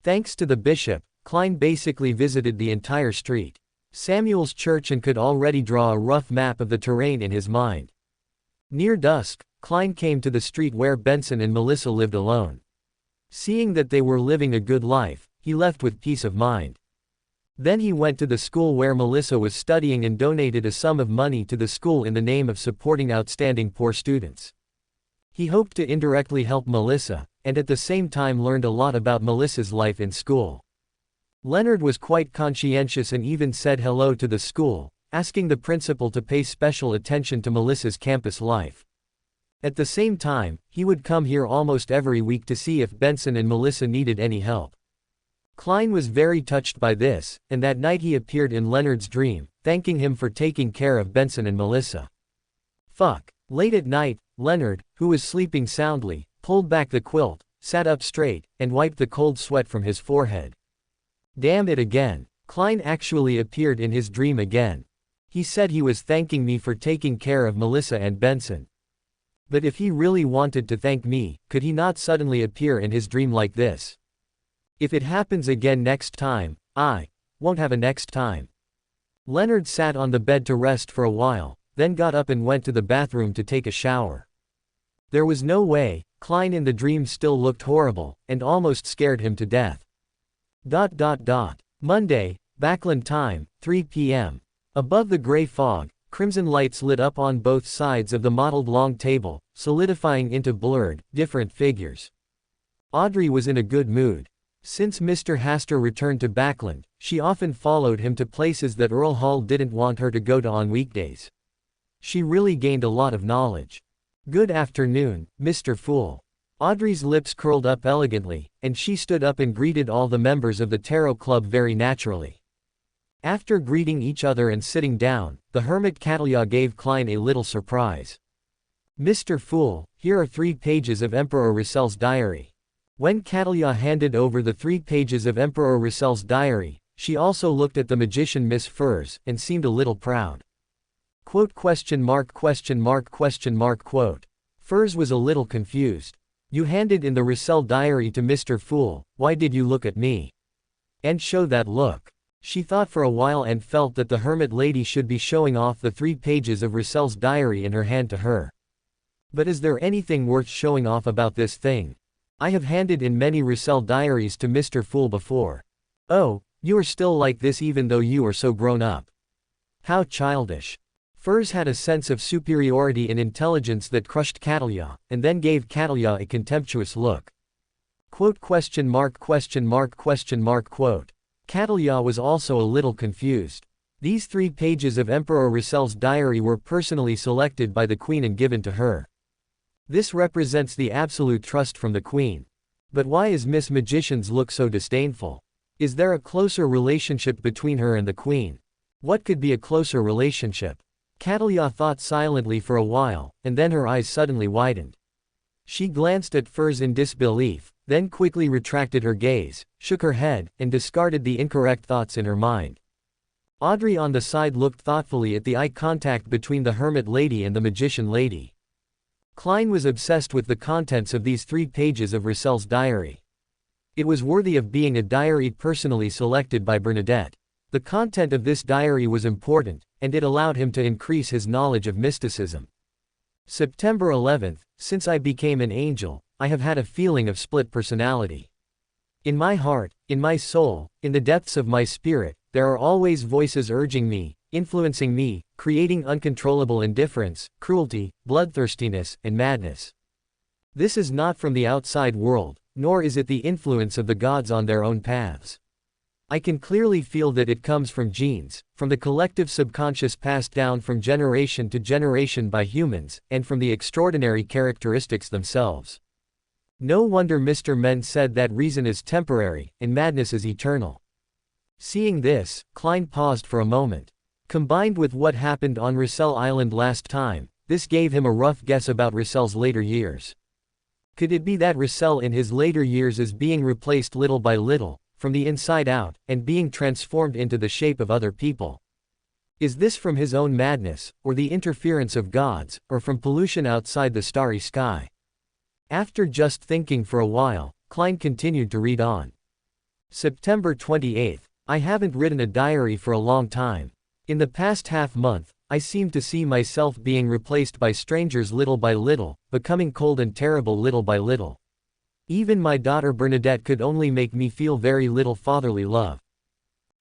Thanks to the bishop, Klein basically visited the entire St. Samuel's Church and could already draw a rough map of the terrain in his mind. Near dusk, Klein came to the street where Benson and Melissa lived alone. Seeing that they were living a good life, he left with peace of mind. Then he went to the school where Melissa was studying and donated a sum of money to the school in the name of supporting outstanding poor students. He hoped to indirectly help Melissa, and at the same time learned a lot about Melissa's life in school. Leonard was quite conscientious and even said hello to the school, asking the principal to pay special attention to Melissa's campus life. At the same time, he would come here almost every week to see if Benson and Melissa needed any help. Klein was very touched by this, and that night he appeared in Leonard's dream, thanking him for taking care of Benson and Melissa. Late at night, Leonard, who was sleeping soundly, pulled back the quilt, sat up straight, and wiped the cold sweat from his forehead. Damn it again. Klein actually appeared in his dream again. He said he was thanking me for taking care of Melissa and Benson. But if he really wanted to thank me, could he not suddenly appear in his dream like this? If it happens again next time, I won't have a next time. Leonard sat on the bed to rest for a while, then got up and went to the bathroom to take a shower. There was no way. Klein in the dream still looked horrible, and almost scared him to death. Monday, Backland time, 3 p.m. Above the gray fog, crimson lights lit up on both sides of the mottled long table, solidifying into blurred, different figures. Audrey was in a good mood. Since Mr. Haster returned to Backland, she often followed him to places that Earl Hall didn't want her to go to on weekdays. She really gained a lot of knowledge. Good afternoon, Mr. Fool. Audrey's lips curled up elegantly, and she stood up and greeted all the members of the Tarot Club very naturally. After greeting each other and sitting down, the hermit Catalia gave Klein a little surprise. Mr. Fool, here are 3 pages of Emperor Russell's diary. When Catalia handed over the 3 pages of Emperor Russell's diary, she also looked at the magician Miss Furs, and seemed a little proud. Quote? Furs was a little confused. You handed in the Russell diary to Mr. Fool, why did you look at me? And show that look? She thought for a while and felt that the hermit lady should be showing off the 3 pages of Russell's diary in her hand to her. But is there anything worth showing off about this thing? I have handed in many Russell diaries to Mr. Fool before. Oh, you are still like this even though you are so grown up. How childish. Furs had a sense of superiority and intelligence that crushed Catalia, and then gave Catalia a contemptuous look. Quote question mark question mark question mark quote. Catalia was also a little confused. These 3 pages of Emperor Russell's diary were personally selected by the Queen and given to her. This represents the absolute trust from the Queen. But why is Miss Magician's look so disdainful? Is there a closer relationship between her and the Queen? What could be a closer relationship? Catalia thought silently for a while, and then her eyes suddenly widened. She glanced at Furs in disbelief, then quickly retracted her gaze, shook her head, and discarded the incorrect thoughts in her mind. Audrey on the side looked thoughtfully at the eye contact between the hermit lady and the magician lady. Klein was obsessed with the contents of these 3 pages of Russell's diary. It was worthy of being a diary personally selected by Bernadette. The content of this diary was important, and it allowed him to increase his knowledge of mysticism. September 11th, since I became an angel, I have had a feeling of split personality. In my heart, in my soul, in the depths of my spirit, there are always voices urging me, influencing me, creating uncontrollable indifference, cruelty, bloodthirstiness, and madness. This is not from the outside world, nor is it the influence of the gods on their own paths. I can clearly feel that it comes from genes, from the collective subconscious passed down from generation to generation by humans, and from the extraordinary characteristics themselves. No wonder Mr. Men said that reason is temporary, and madness is eternal. Seeing this, Klein paused for a moment. Combined with what happened on Russell Island last time, this gave him a rough guess about Russell's later years. Could it be that Russell in his later years is being replaced little by little, from the inside out, and being transformed into the shape of other people? Is this from his own madness, or the interference of gods, or from pollution outside the starry sky? After just thinking for a while, Klein continued to read on. September 28th. I haven't written a diary for a long time. In the past half-month, I seem to see myself being replaced by strangers little by little, becoming cold and terrible little by little. Even my daughter Bernadette could only make me feel very little fatherly love.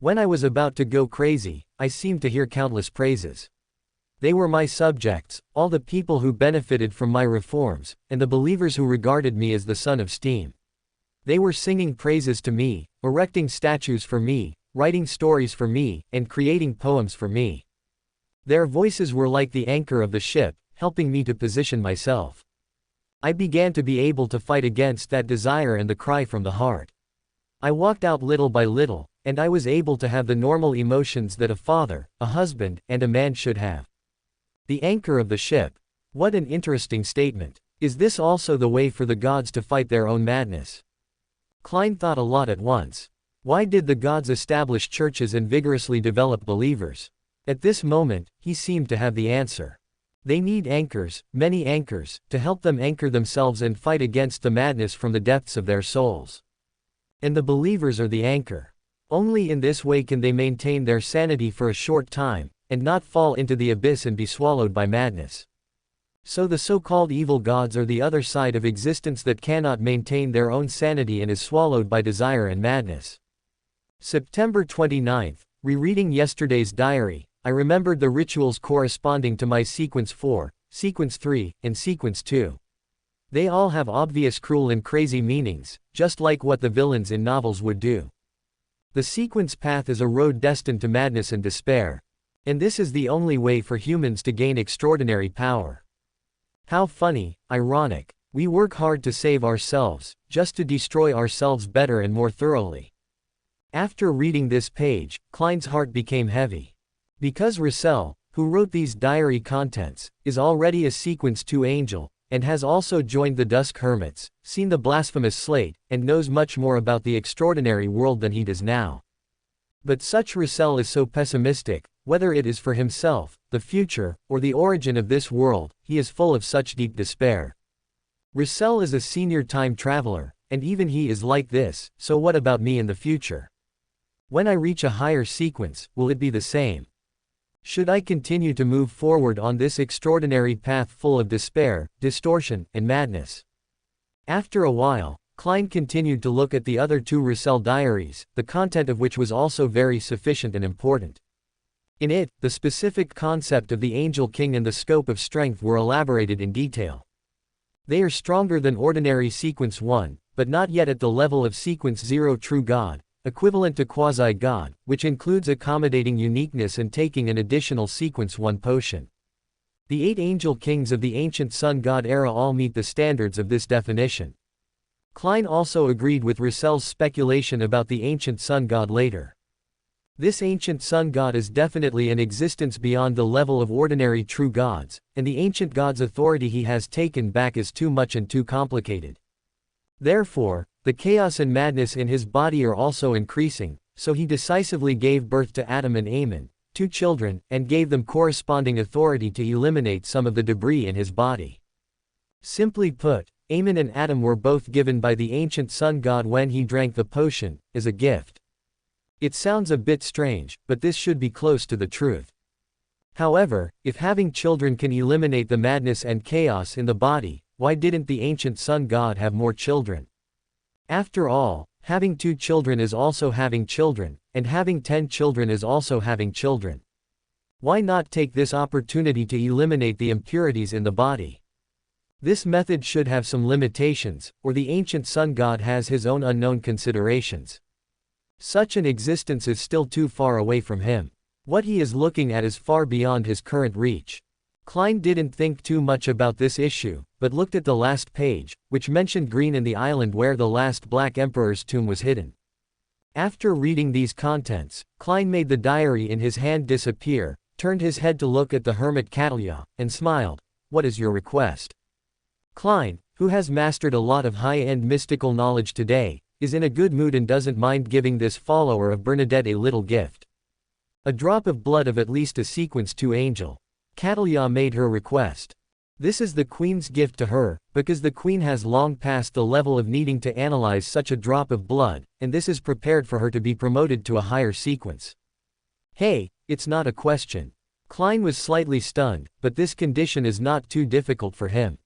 When I was about to go crazy, I seemed to hear countless praises. They were my subjects, all the people who benefited from my reforms, and the believers who regarded me as the son of steam. They were singing praises to me, erecting statues for me, writing stories for me, and creating poems for me. Their voices were like the anchor of the ship, helping me to position myself. I began to be able to fight against that desire and the cry from the heart. I walked out little by little, and I was able to have the normal emotions that a father, a husband, and a man should have. The anchor of the ship. What an interesting statement. Is this also the way for the gods to fight their own madness? Klein thought a lot at once. Why did the gods establish churches and vigorously develop believers? At this moment, he seemed to have the answer. They need anchors, many anchors, to help them anchor themselves and fight against the madness from the depths of their souls. And the believers are the anchor. Only in this way can they maintain their sanity for a short time, and not fall into the abyss and be swallowed by madness. So the so-called evil gods are the other side of existence that cannot maintain their own sanity and is swallowed by desire and madness. September 29th, rereading yesterday's diary, I remembered the rituals corresponding to my sequence 4, sequence 3, and sequence 2. They all have obvious cruel and crazy meanings, just like what the villains in novels would do. The sequence path is a road destined to madness and despair. And this is the only way for humans to gain extraordinary power. How funny, ironic. We work hard to save ourselves, just to destroy ourselves better and more thoroughly. After reading this page, Klein's heart became heavy. Because Russell, who wrote these diary contents, is already a sequence 2 angel, and has also joined the Dusk Hermits, seen the blasphemous slate, and knows much more about the extraordinary world than he does now. But such Russell is so pessimistic, whether it is for himself, the future, or the origin of this world, he is full of such deep despair. Russell is a senior time traveler, and even he is like this, so what about me in the future? When I reach a higher sequence, will it be the same? Should I continue to move forward on this extraordinary path full of despair, distortion, and madness? After a while, Klein continued to look at the other two Russell diaries, the content of which was also very sufficient and important. In it, the specific concept of the Angel King and the scope of strength were elaborated in detail. They are stronger than ordinary Sequence 1, but not yet at the level of Sequence 0 True God, equivalent to Quasi-God, which includes accommodating uniqueness and taking an additional Sequence 1 potion. The 8 Angel Kings of the ancient Sun God era all meet the standards of this definition. Klein also agreed with Russell's speculation about the ancient Sun God later. This ancient Sun God is definitely an existence beyond the level of ordinary true gods, and the ancient god's authority he has taken back is too much and too complicated. Therefore, the chaos and madness in his body are also increasing, so he decisively gave birth to Adam and Amen, 2 children, and gave them corresponding authority to eliminate some of the debris in his body. Simply put, Amen and Adam were both given by the ancient Sun God when he drank the potion, as a gift. It sounds a bit strange, but this should be close to the truth. However, if having children can eliminate the madness and chaos in the body, why didn't the ancient Sun God have more children? After all, having 2 children is also having children, and having 10 children is also having children. Why not take this opportunity to eliminate the impurities in the body? This method should have some limitations, or the ancient Sun God has his own unknown considerations. Such an existence is still too far away from him. What he is looking at is far beyond his current reach. Klein didn't think too much about this issue, but looked at the last page, which mentioned Green and the island where the last Black Emperor's tomb was hidden. After reading these contents, Klein made the diary in his hand disappear, turned his head to look at the hermit Catalia, and smiled. "What is your request?" Klein, who has mastered a lot of high-end mystical knowledge today, is in a good mood and doesn't mind giving this follower of Bernadette a little gift. A drop of blood of at least a Sequence 2 angel. Catalia made her request. This is the Queen's gift to her, because the Queen has long passed the level of needing to analyze such a drop of blood, and this is prepared for her to be promoted to a higher sequence. Hey, it's not a question. Klein was slightly stunned, but this condition is not too difficult for him.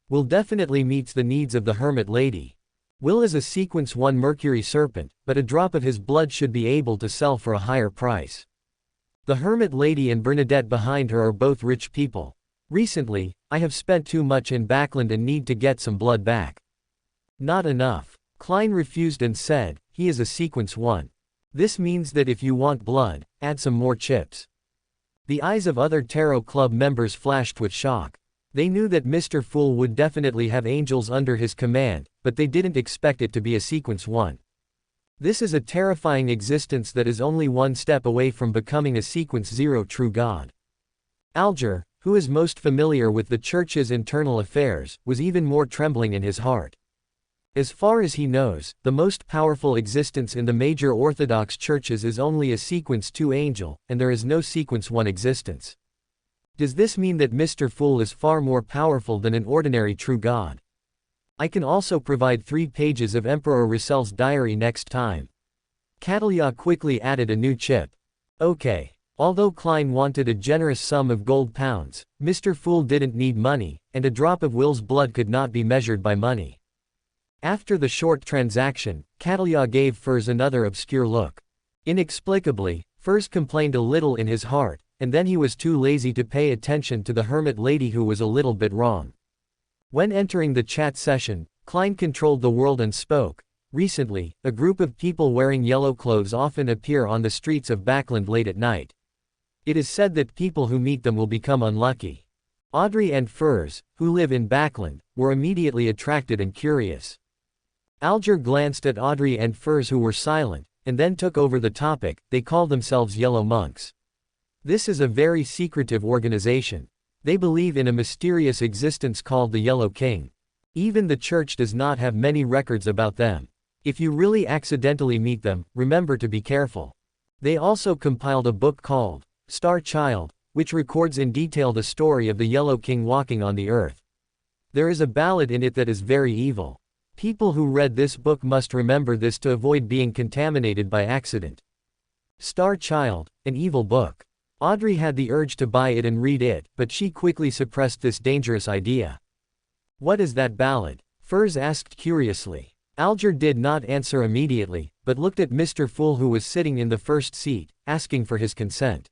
Will definitely meets the needs of the Hermit Lady. Will is a Sequence 1 Mercury Serpent, but a drop of his blood should be able to sell for a higher price. The Hermit Lady and Bernadette behind her are both rich people. Recently, I have spent too much in Backland and need to get some blood back. Not enough. Klein refused and said, he is a Sequence 1. This means that if you want blood, add some more chips. The eyes of other Tarot Club members flashed with shock. They knew that Mr. Fool would definitely have angels under his command, but they didn't expect it to be a Sequence 1. This is a terrifying existence that is only one step away from becoming a Sequence 0 True God. Alger, who is most familiar with the Church's internal affairs, was even more trembling in his heart. As far as he knows, the most powerful existence in the major Orthodox churches is only a Sequence 2 angel, and there is no Sequence 1 existence. Does this mean that Mr. Fool is far more powerful than an ordinary true god? I can also provide 3 pages of Emperor Russell's diary next time. Catalia quickly added a new chip. Okay. Although Klein wanted a generous sum of gold pounds, Mr. Fool didn't need money, and a drop of Will's blood could not be measured by money. After the short transaction, Catalia gave Furs another obscure look. Inexplicably, Furs complained a little in his heart, and then he was too lazy to pay attention to the Hermit Lady who was a little bit wrong. When entering the chat session, Klein controlled the world and spoke. Recently, a group of people wearing yellow clothes often appear on the streets of Backland late at night. It is said that people who meet them will become unlucky. Audrey and Furs, who live in Backland, were immediately attracted and curious. Alger glanced at Audrey and Furs who were silent, and then took over the topic. They call themselves Yellow Monks. This is a very secretive organization. They believe in a mysterious existence called the Yellow King. Even the church does not have many records about them. If you really accidentally meet them, remember to be careful. They also compiled a book called Star Child, which records in detail the story of the Yellow King walking on the earth. There is a ballad in it that is very evil. People who read this book must remember this to avoid being contaminated by accident. Star Child, an evil book. Audrey had the urge to buy it and read it, but she quickly suppressed this dangerous idea. What is that ballad? Furs asked curiously. Alger did not answer immediately, but looked at Mr. Fool who was sitting in the first seat, asking for his consent.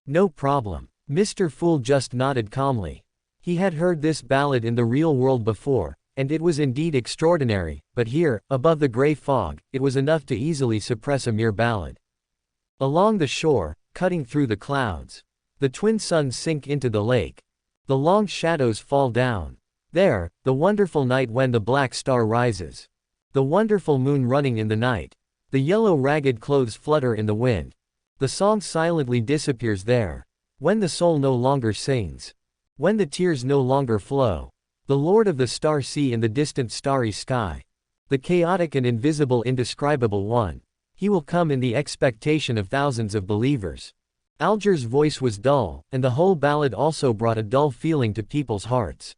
No problem. Mr. Fool just nodded calmly. He had heard this ballad in the real world before, and it was indeed extraordinary, but here, above the grey fog, it was enough to easily suppress a mere ballad. Along the shore, cutting through the clouds, the twin suns sink into the lake. The long shadows fall down. There, the wonderful night when the black star rises. The wonderful moon running in the night. The yellow ragged clothes flutter in the wind. The song silently disappears there. When the soul no longer sings. When the tears no longer flow. The Lord of the Star Sea in the distant starry sky. The chaotic and invisible indescribable one. He will come in the expectation of thousands of believers. Alger's voice was dull, and the whole ballad also brought a dull feeling to people's hearts.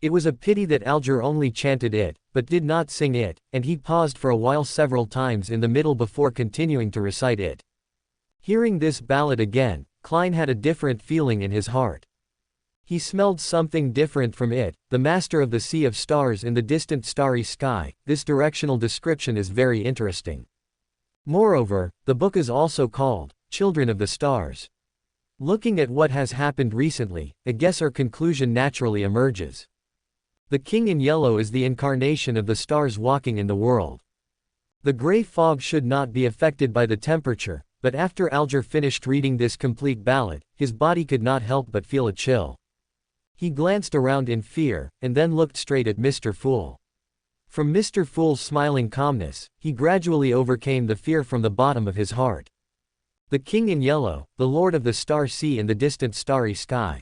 It was a pity that Alger only chanted it, but did not sing it, and he paused for a while several times in the middle before continuing to recite it. Hearing this ballad again, Klein had a different feeling in his heart. He smelled something different from it, the master of the sea of stars in the distant starry sky. This directional description is very interesting. Moreover, the book is also called Children of the Stars. Looking at what has happened recently, a guess or conclusion naturally emerges. The King in Yellow is the incarnation of the stars walking in the world. The grey fog should not be affected by the temperature, but after Alger finished reading this complete ballad, his body could not help but feel a chill. He glanced around in fear, and then looked straight at Mr. Fool. From Mr. Fool's smiling calmness, he gradually overcame the fear from the bottom of his heart. The King in Yellow, the Lord of the Star Sea in the distant starry sky.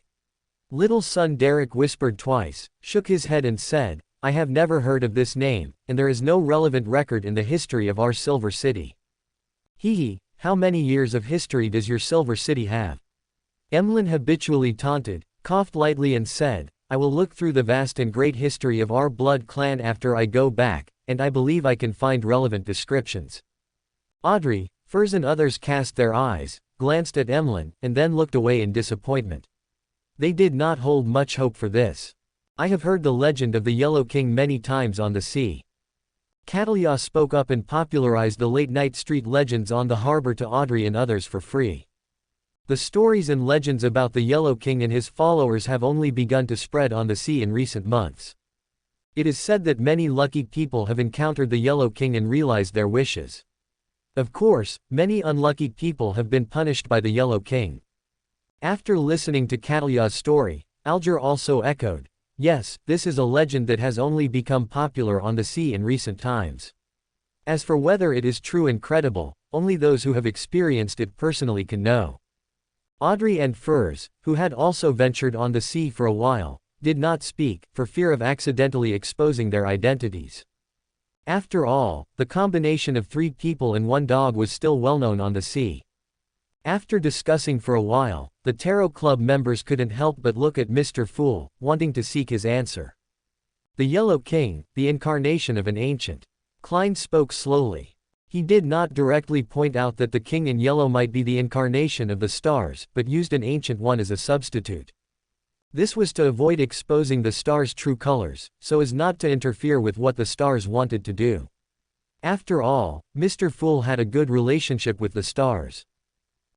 Little son Derek whispered twice, shook his head and said, I have never heard of this name, and there is no relevant record in the history of our Silver City. Hee, how many years of history does your Silver City have? Emlyn habitually taunted, coughed lightly and said, I will look through the vast and great history of our blood clan after I go back, and I believe I can find relevant descriptions. Audrey, Furs and others cast their eyes, glanced at Emlyn, and then looked away in disappointment. They did not hold much hope for this. I have heard the legend of the Yellow King many times on the sea. Catalia spoke up and popularized the late-night street legends on the harbor to Audrey and others for free. The stories and legends about the Yellow King and his followers have only begun to spread on the sea in recent months. It is said that many lucky people have encountered the Yellow King and realized their wishes. Of course, many unlucky people have been punished by the Yellow King. After listening to Catalia's story, Alger also echoed, yes, this is a legend that has only become popular on the sea in recent times. As for whether it is true and credible, only those who have experienced it personally can know. Audrey and Furs, who had also ventured on the sea for a while, did not speak, for fear of accidentally exposing their identities. After all, the combination of 3 people and 1 dog was still well known on the sea. After discussing for a while, the Tarot Club members couldn't help but look at Mr. Fool, wanting to seek his answer. The Yellow King, the incarnation of an ancient. Klein spoke slowly. He did not directly point out that the King in Yellow might be the incarnation of the stars, but used an ancient one as a substitute. This was to avoid exposing the stars' true colors, so as not to interfere with what the stars wanted to do. After all, Mr. Fool had a good relationship with the stars.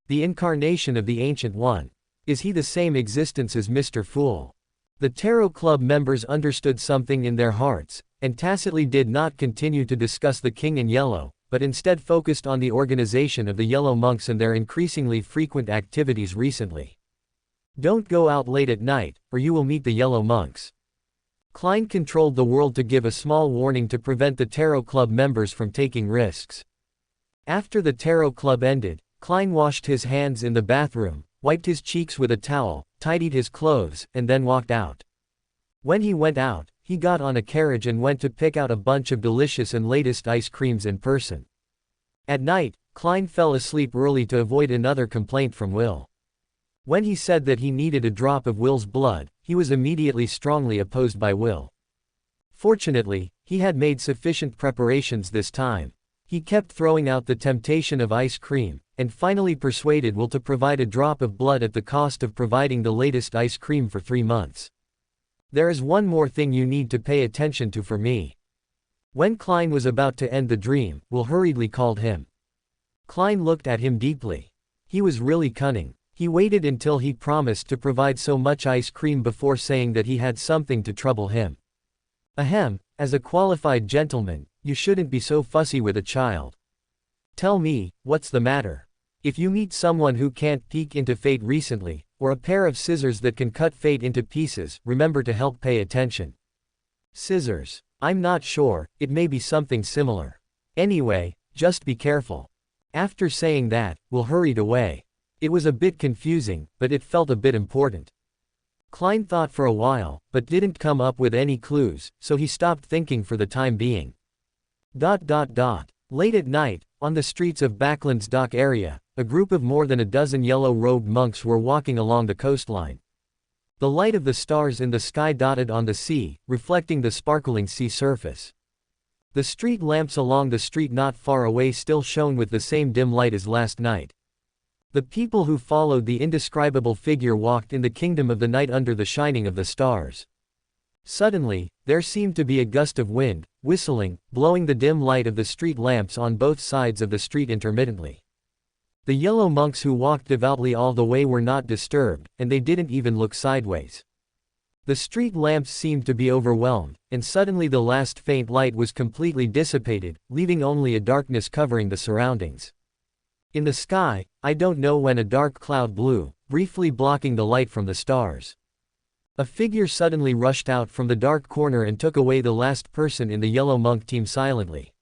The incarnation of the Ancient One. Is he the same existence as Mr. Fool? The Tarot Club members understood something in their hearts, and tacitly did not continue to discuss the King in Yellow, but instead focused on the organization of the Yellow Monks and their increasingly frequent activities recently. Don't go out late at night, or you will meet the Yellow Monks. Klein controlled the world to give a small warning to prevent the Tarot Club members from taking risks. After the Tarot Club ended, Klein washed his hands in the bathroom, wiped his cheeks with a towel, tidied his clothes, and then walked out. When he went out, he got on a carriage and went to pick out a bunch of delicious and latest ice creams in person. At night, Klein fell asleep early to avoid another complaint from Will. When he said that he needed a drop of Will's blood, he was immediately strongly opposed by Will. Fortunately, he had made sufficient preparations this time. He kept throwing out the temptation of ice cream, and finally persuaded Will to provide a drop of blood at the cost of providing the latest ice cream for 3 months. There is one more thing you need to pay attention to for me. When Klein was about to end the dream, Will hurriedly called him. Klein looked at him deeply. He was really cunning. He waited until he promised to provide so much ice cream before saying that he had something to trouble him. Ahem, as a qualified gentleman, you shouldn't be so fussy with a child. Tell me, what's the matter? If you meet someone who can't peek into fate recently, or a pair of scissors that can cut fate into pieces, remember to help pay attention. Scissors. I'm not sure, it may be something similar. Anyway, just be careful. After saying that, Will hurried away. It was a bit confusing, but it felt a bit important. Klein thought for a while, but didn't come up with any clues, so he stopped thinking for the time being. Late at night, on the streets of Backland's dock area, a group of more than a dozen yellow-robed monks were walking along the coastline. The light of the stars in the sky dotted on the sea, reflecting the sparkling sea surface. The street lamps along the street not far away still shone with the same dim light as last night. The people who followed the indescribable figure walked in the kingdom of the night under the shining of the stars. Suddenly, there seemed to be a gust of wind, whistling, blowing the dim light of the street lamps on both sides of the street intermittently. The yellow monks who walked devoutly all the way were not disturbed, and they didn't even look sideways. The street lamps seemed to be overwhelmed, and suddenly the last faint light was completely dissipated, leaving only a darkness covering the surroundings. In the sky, I don't know when a dark cloud blew, briefly blocking the light from the stars. A figure suddenly rushed out from the dark corner and took away the last person in the yellow monk team silently.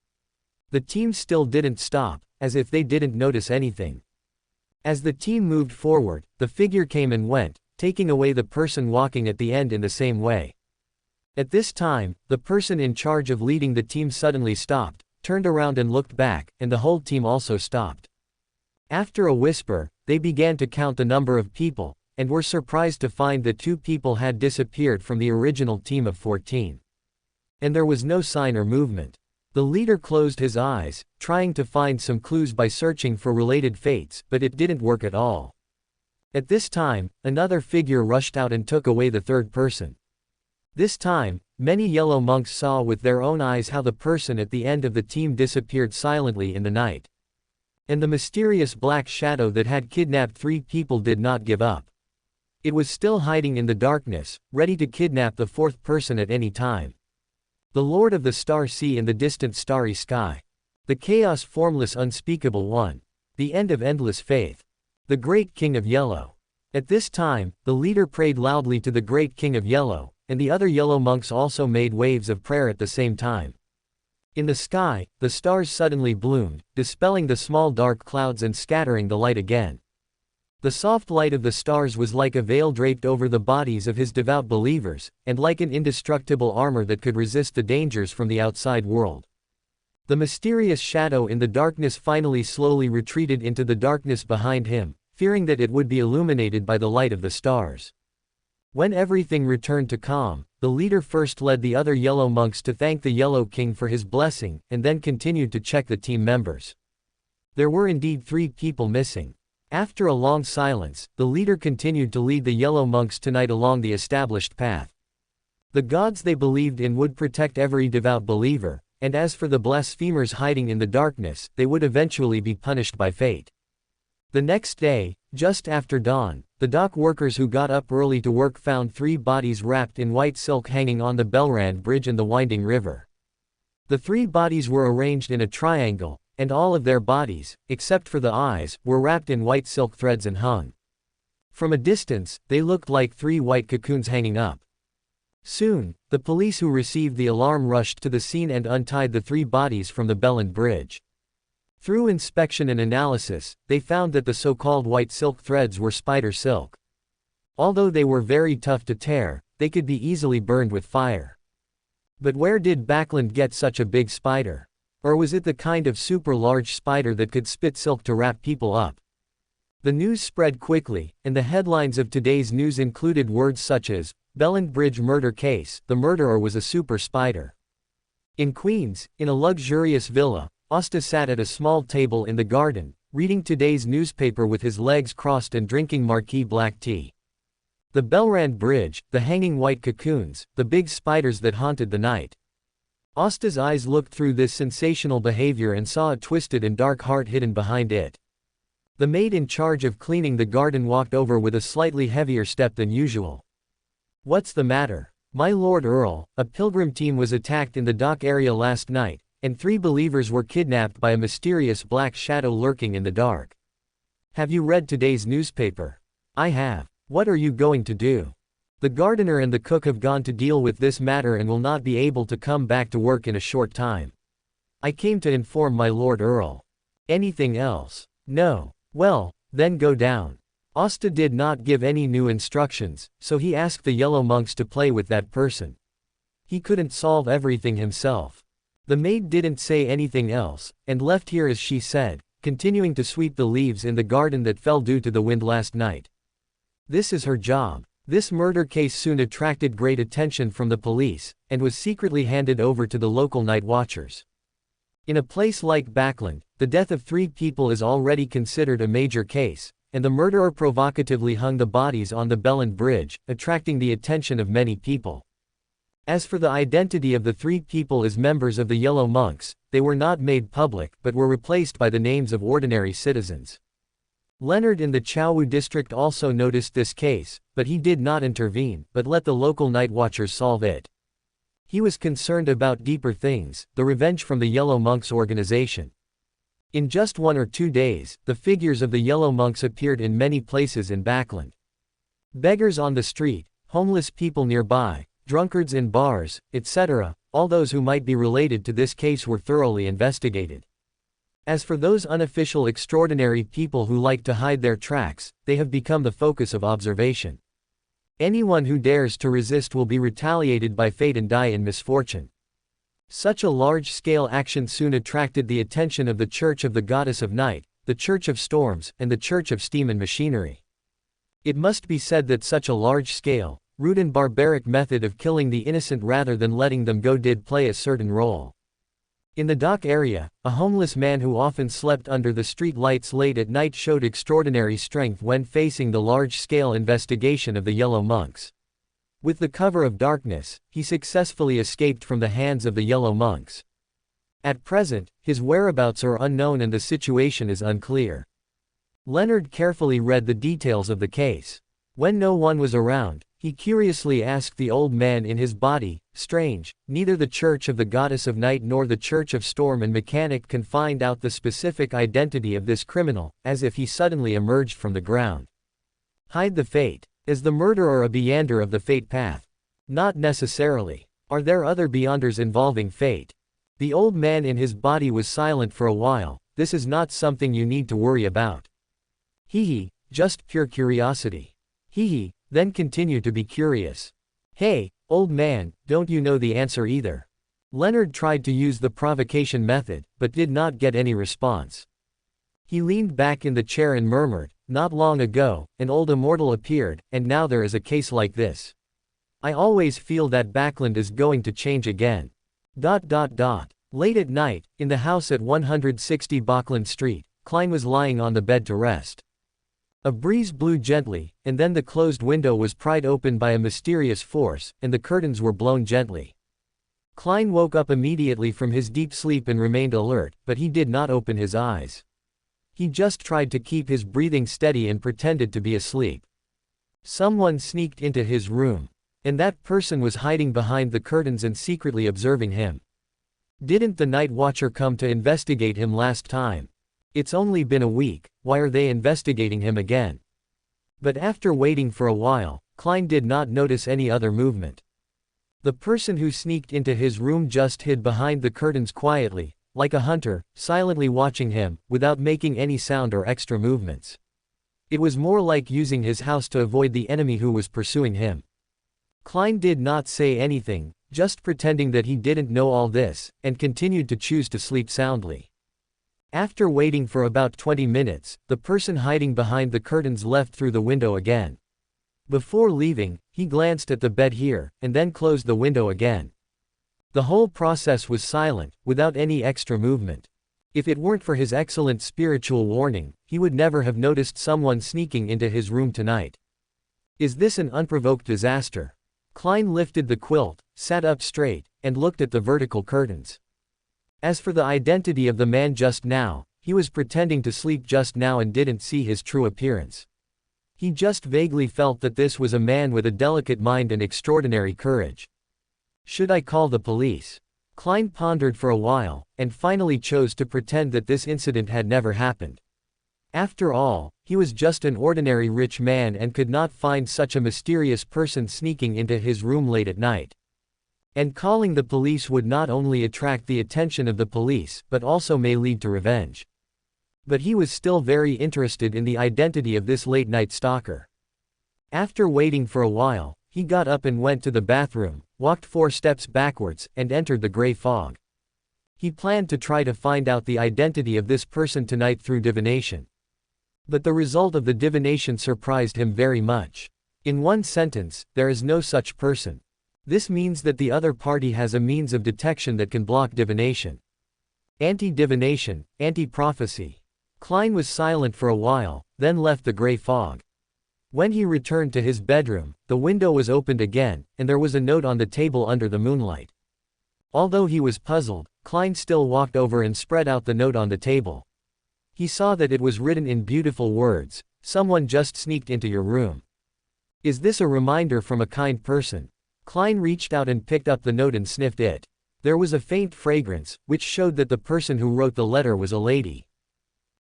The team still didn't stop, as if they didn't notice anything. As the team moved forward, the figure came and went, taking away the person walking at the end in the same way. At this time, the person in charge of leading the team suddenly stopped, turned around and looked back, and the whole team also stopped. After a whisper, they began to count the number of people, and were surprised to find that 2 people had disappeared from the original team of 14. And there was no sign or movement. The leader closed his eyes, trying to find some clues by searching for related fates, but it didn't work at all. At this time, another figure rushed out and took away the third person. This time, many yellow monks saw with their own eyes how the person at the end of the team disappeared silently in the night. And the mysterious black shadow that had kidnapped 3 people did not give up. It was still hiding in the darkness, ready to kidnap the 4th person at any time. The Lord of the Star Sea in the distant starry sky. The chaos formless unspeakable one. The end of endless faith. The great King of Yellow. At this time, the leader prayed loudly to the great King of Yellow, and the other yellow monks also made waves of prayer at the same time. In the sky, the stars suddenly bloomed, dispelling the small dark clouds and scattering the light again. The soft light of the stars was like a veil draped over the bodies of his devout believers, and like an indestructible armor that could resist the dangers from the outside world. The mysterious shadow in the darkness finally slowly retreated into the darkness behind him, fearing that it would be illuminated by the light of the stars. When everything returned to calm, the leader first led the other yellow monks to thank the Yellow King for his blessing, and then continued to check the team members. There were indeed 3 people missing. After a long silence, the leader continued to lead the yellow monks tonight along the established path. The gods they believed in would protect every devout believer, and as for the blasphemers hiding in the darkness, they would eventually be punished by fate. The next day, just after dawn, the dock workers who got up early to work found 3 bodies wrapped in white silk hanging on the Bellrand Bridge and the winding river. The 3 bodies were arranged in a triangle, and all of their bodies, except for the eyes, were wrapped in white silk threads and hung. From a distance, they looked like 3 white cocoons hanging up. Soon, the police who received the alarm rushed to the scene and untied the 3 bodies from the Bellrand Bridge. Through inspection and analysis, they found that the so-called white silk threads were spider silk. Although they were very tough to tear, they could be easily burned with fire. But where did Backland get such a big spider? Or was it the kind of super-large spider that could spit silk to wrap people up? The news spread quickly, and the headlines of today's news included words such as, Belland Bridge murder case. The murderer was a super spider. In Queens, in a luxurious villa, Hasta sat at a small table in the garden, reading today's newspaper with his legs crossed and drinking marquee black tea. The Belland Bridge, the hanging white cocoons, the big spiders that haunted the night. Hasta's eyes looked through this sensational behavior and saw a twisted and dark heart hidden behind it. The maid in charge of cleaning the garden walked over with a slightly heavier step than usual. "What's the matter? My Lord Earl, a pilgrim team was attacked in the dock area last night, and 3 believers were kidnapped by a mysterious black shadow lurking in the dark. Have you read today's newspaper?" "I have. What are you going to do?" "The gardener and the cook have gone to deal with this matter and will not be able to come back to work in a short time. I came to inform my Lord Earl." "Anything else?" "No." "Well, then go down." Hasta did not give any new instructions, so he asked the yellow monks to play with that person. He couldn't solve everything himself. The maid didn't say anything else, and left here as she said, continuing to sweep the leaves in the garden that fell due to the wind last night. This is her job. This murder case soon attracted great attention from the police, and was secretly handed over to the local night watchers. In a place like Backland, the death of 3 people is already considered a major case, and the murderer provocatively hung the bodies on the Belland Bridge, attracting the attention of many people. As for the identity of the 3 people as members of the Yellow Monks, they were not made public but were replaced by the names of ordinary citizens. Leonard in the Chaowu district also noticed this case, but he did not intervene, but let the local night watchers solve it. He was concerned about deeper things, the revenge from the Yellow Monks organization. In just 1 or 2 days, the figures of the Yellow Monks appeared in many places in Backland. Beggars on the street, homeless people nearby, drunkards in bars, etc., all those who might be related to this case were thoroughly investigated. As for those unofficial extraordinary people who like to hide their tracks, they have become the focus of observation. Anyone who dares to resist will be retaliated by fate and die in misfortune. Such a large-scale action soon attracted the attention of the Church of the Goddess of Night, the Church of Storms, and the Church of Steam and Machinery. It must be said that such a large-scale, rude and barbaric method of killing the innocent rather than letting them go did play a certain role. In the dock area, a homeless man who often slept under the street lights late at night showed extraordinary strength when facing the large-scale investigation of the Yellow Monks. With the cover of darkness, he successfully escaped from the hands of the Yellow Monks. At present, his whereabouts are unknown and the situation is unclear. Leonard carefully read the details of the case. When no one was around, he curiously asked the old man in his body, "Strange, neither the Church of the Goddess of Night nor the Church of Storm and Mechanic can find out the specific identity of this criminal," as if he suddenly emerged from the ground. "Hide the fate. Is the murderer a beyonder of the fate path?" "Not necessarily. Are there other beyonders involving fate?" The old man in his body was silent for a while. "This is not something you need to worry about." "Hee, just pure curiosity." "Hee, then continue to be curious." "Hey, old man, don't you know the answer either?" Leonard tried to use the provocation method, but did not get any response. He leaned back in the chair and murmured, "Not long ago, an old immortal appeared, and now there is a case like this. I always feel that Backland is going to change again. ... Late at night, in the house at 160 Backland Street, Klein was lying on the bed to rest. A breeze blew gently, and then the closed window was pried open by a mysterious force, and the curtains were blown gently. Klein woke up immediately from his deep sleep and remained alert, but he did not open his eyes. He just tried to keep his breathing steady and pretended to be asleep. Someone sneaked into his room. And that person was hiding behind the curtains and secretly observing him. Didn't the night watcher come to investigate him last time? It's only been a week, why are they investigating him again? But after waiting for a while, Klein did not notice any other movement. The person who sneaked into his room just hid behind the curtains quietly, like a hunter, silently watching him, without making any sound or extra movements. It was more like using his house to avoid the enemy who was pursuing him. Klein did not say anything, just pretending that he didn't know all this, and continued to choose to sleep soundly. After waiting for about 20 minutes, the person hiding behind the curtains left through the window again. Before leaving, he glanced at the bed here, and then closed the window again. The whole process was silent, without any extra movement. If it weren't for his excellent spiritual warning, he would never have noticed someone sneaking into his room tonight. Is this an unprovoked disaster? Klein lifted the quilt, sat up straight, and looked at the vertical curtains. As for the identity of the man just now, he was pretending to sleep just now and didn't see his true appearance. He just vaguely felt that this was a man with a delicate mind and extraordinary courage. Should I call the police? Klein pondered for a while, and finally chose to pretend that this incident had never happened. After all, he was just an ordinary rich man and could not find such a mysterious person sneaking into his room late at night. And calling the police would not only attract the attention of the police, but also may lead to revenge. But he was still very interested in the identity of this late-night stalker. After waiting for a while, he got up and went to the bathroom, walked 4 steps backwards, and entered the gray fog. He planned to try to find out the identity of this person tonight through divination. But the result of the divination surprised him very much. In one sentence, there is no such person. This means that the other party has a means of detection that can block divination. Anti-divination, anti-prophecy. Klein was silent for a while, then left the gray fog. When he returned to his bedroom, the window was opened again, and there was a note on the table under the moonlight. Although he was puzzled, Klein still walked over and spread out the note on the table. He saw that it was written in beautiful words, "Someone just sneaked into your room. Is this a reminder from a kind person?" Klein reached out and picked up the note and sniffed it. There was a faint fragrance, which showed that the person who wrote the letter was a lady.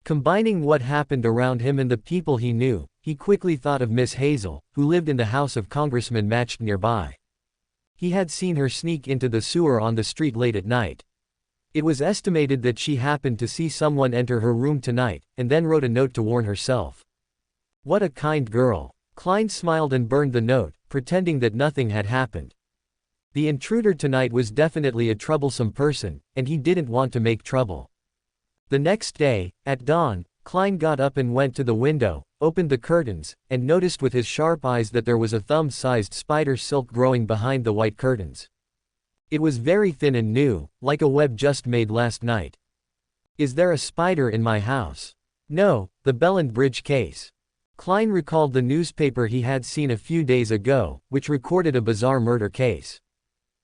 Combining what happened around him and the people he knew, he quickly thought of Miss Hazel, who lived in the house of Congressman Matched nearby. He had seen her sneak into the sewer on the street late at night. It was estimated that she happened to see someone enter her room tonight, and then wrote a note to warn herself. What a kind girl. Klein smiled and burned the note, pretending that nothing had happened. The intruder tonight was definitely a troublesome person, and he didn't want to make trouble. The next day, at dawn, Klein got up and went to the window, opened the curtains, and noticed with his sharp eyes that there was a thumb-sized spider silk growing behind the white curtains. It was very thin and new, like a web just made last night. Is there a spider in my house? No, the Belland Bridge case. Klein recalled the newspaper he had seen a few days ago, which recorded a bizarre murder case.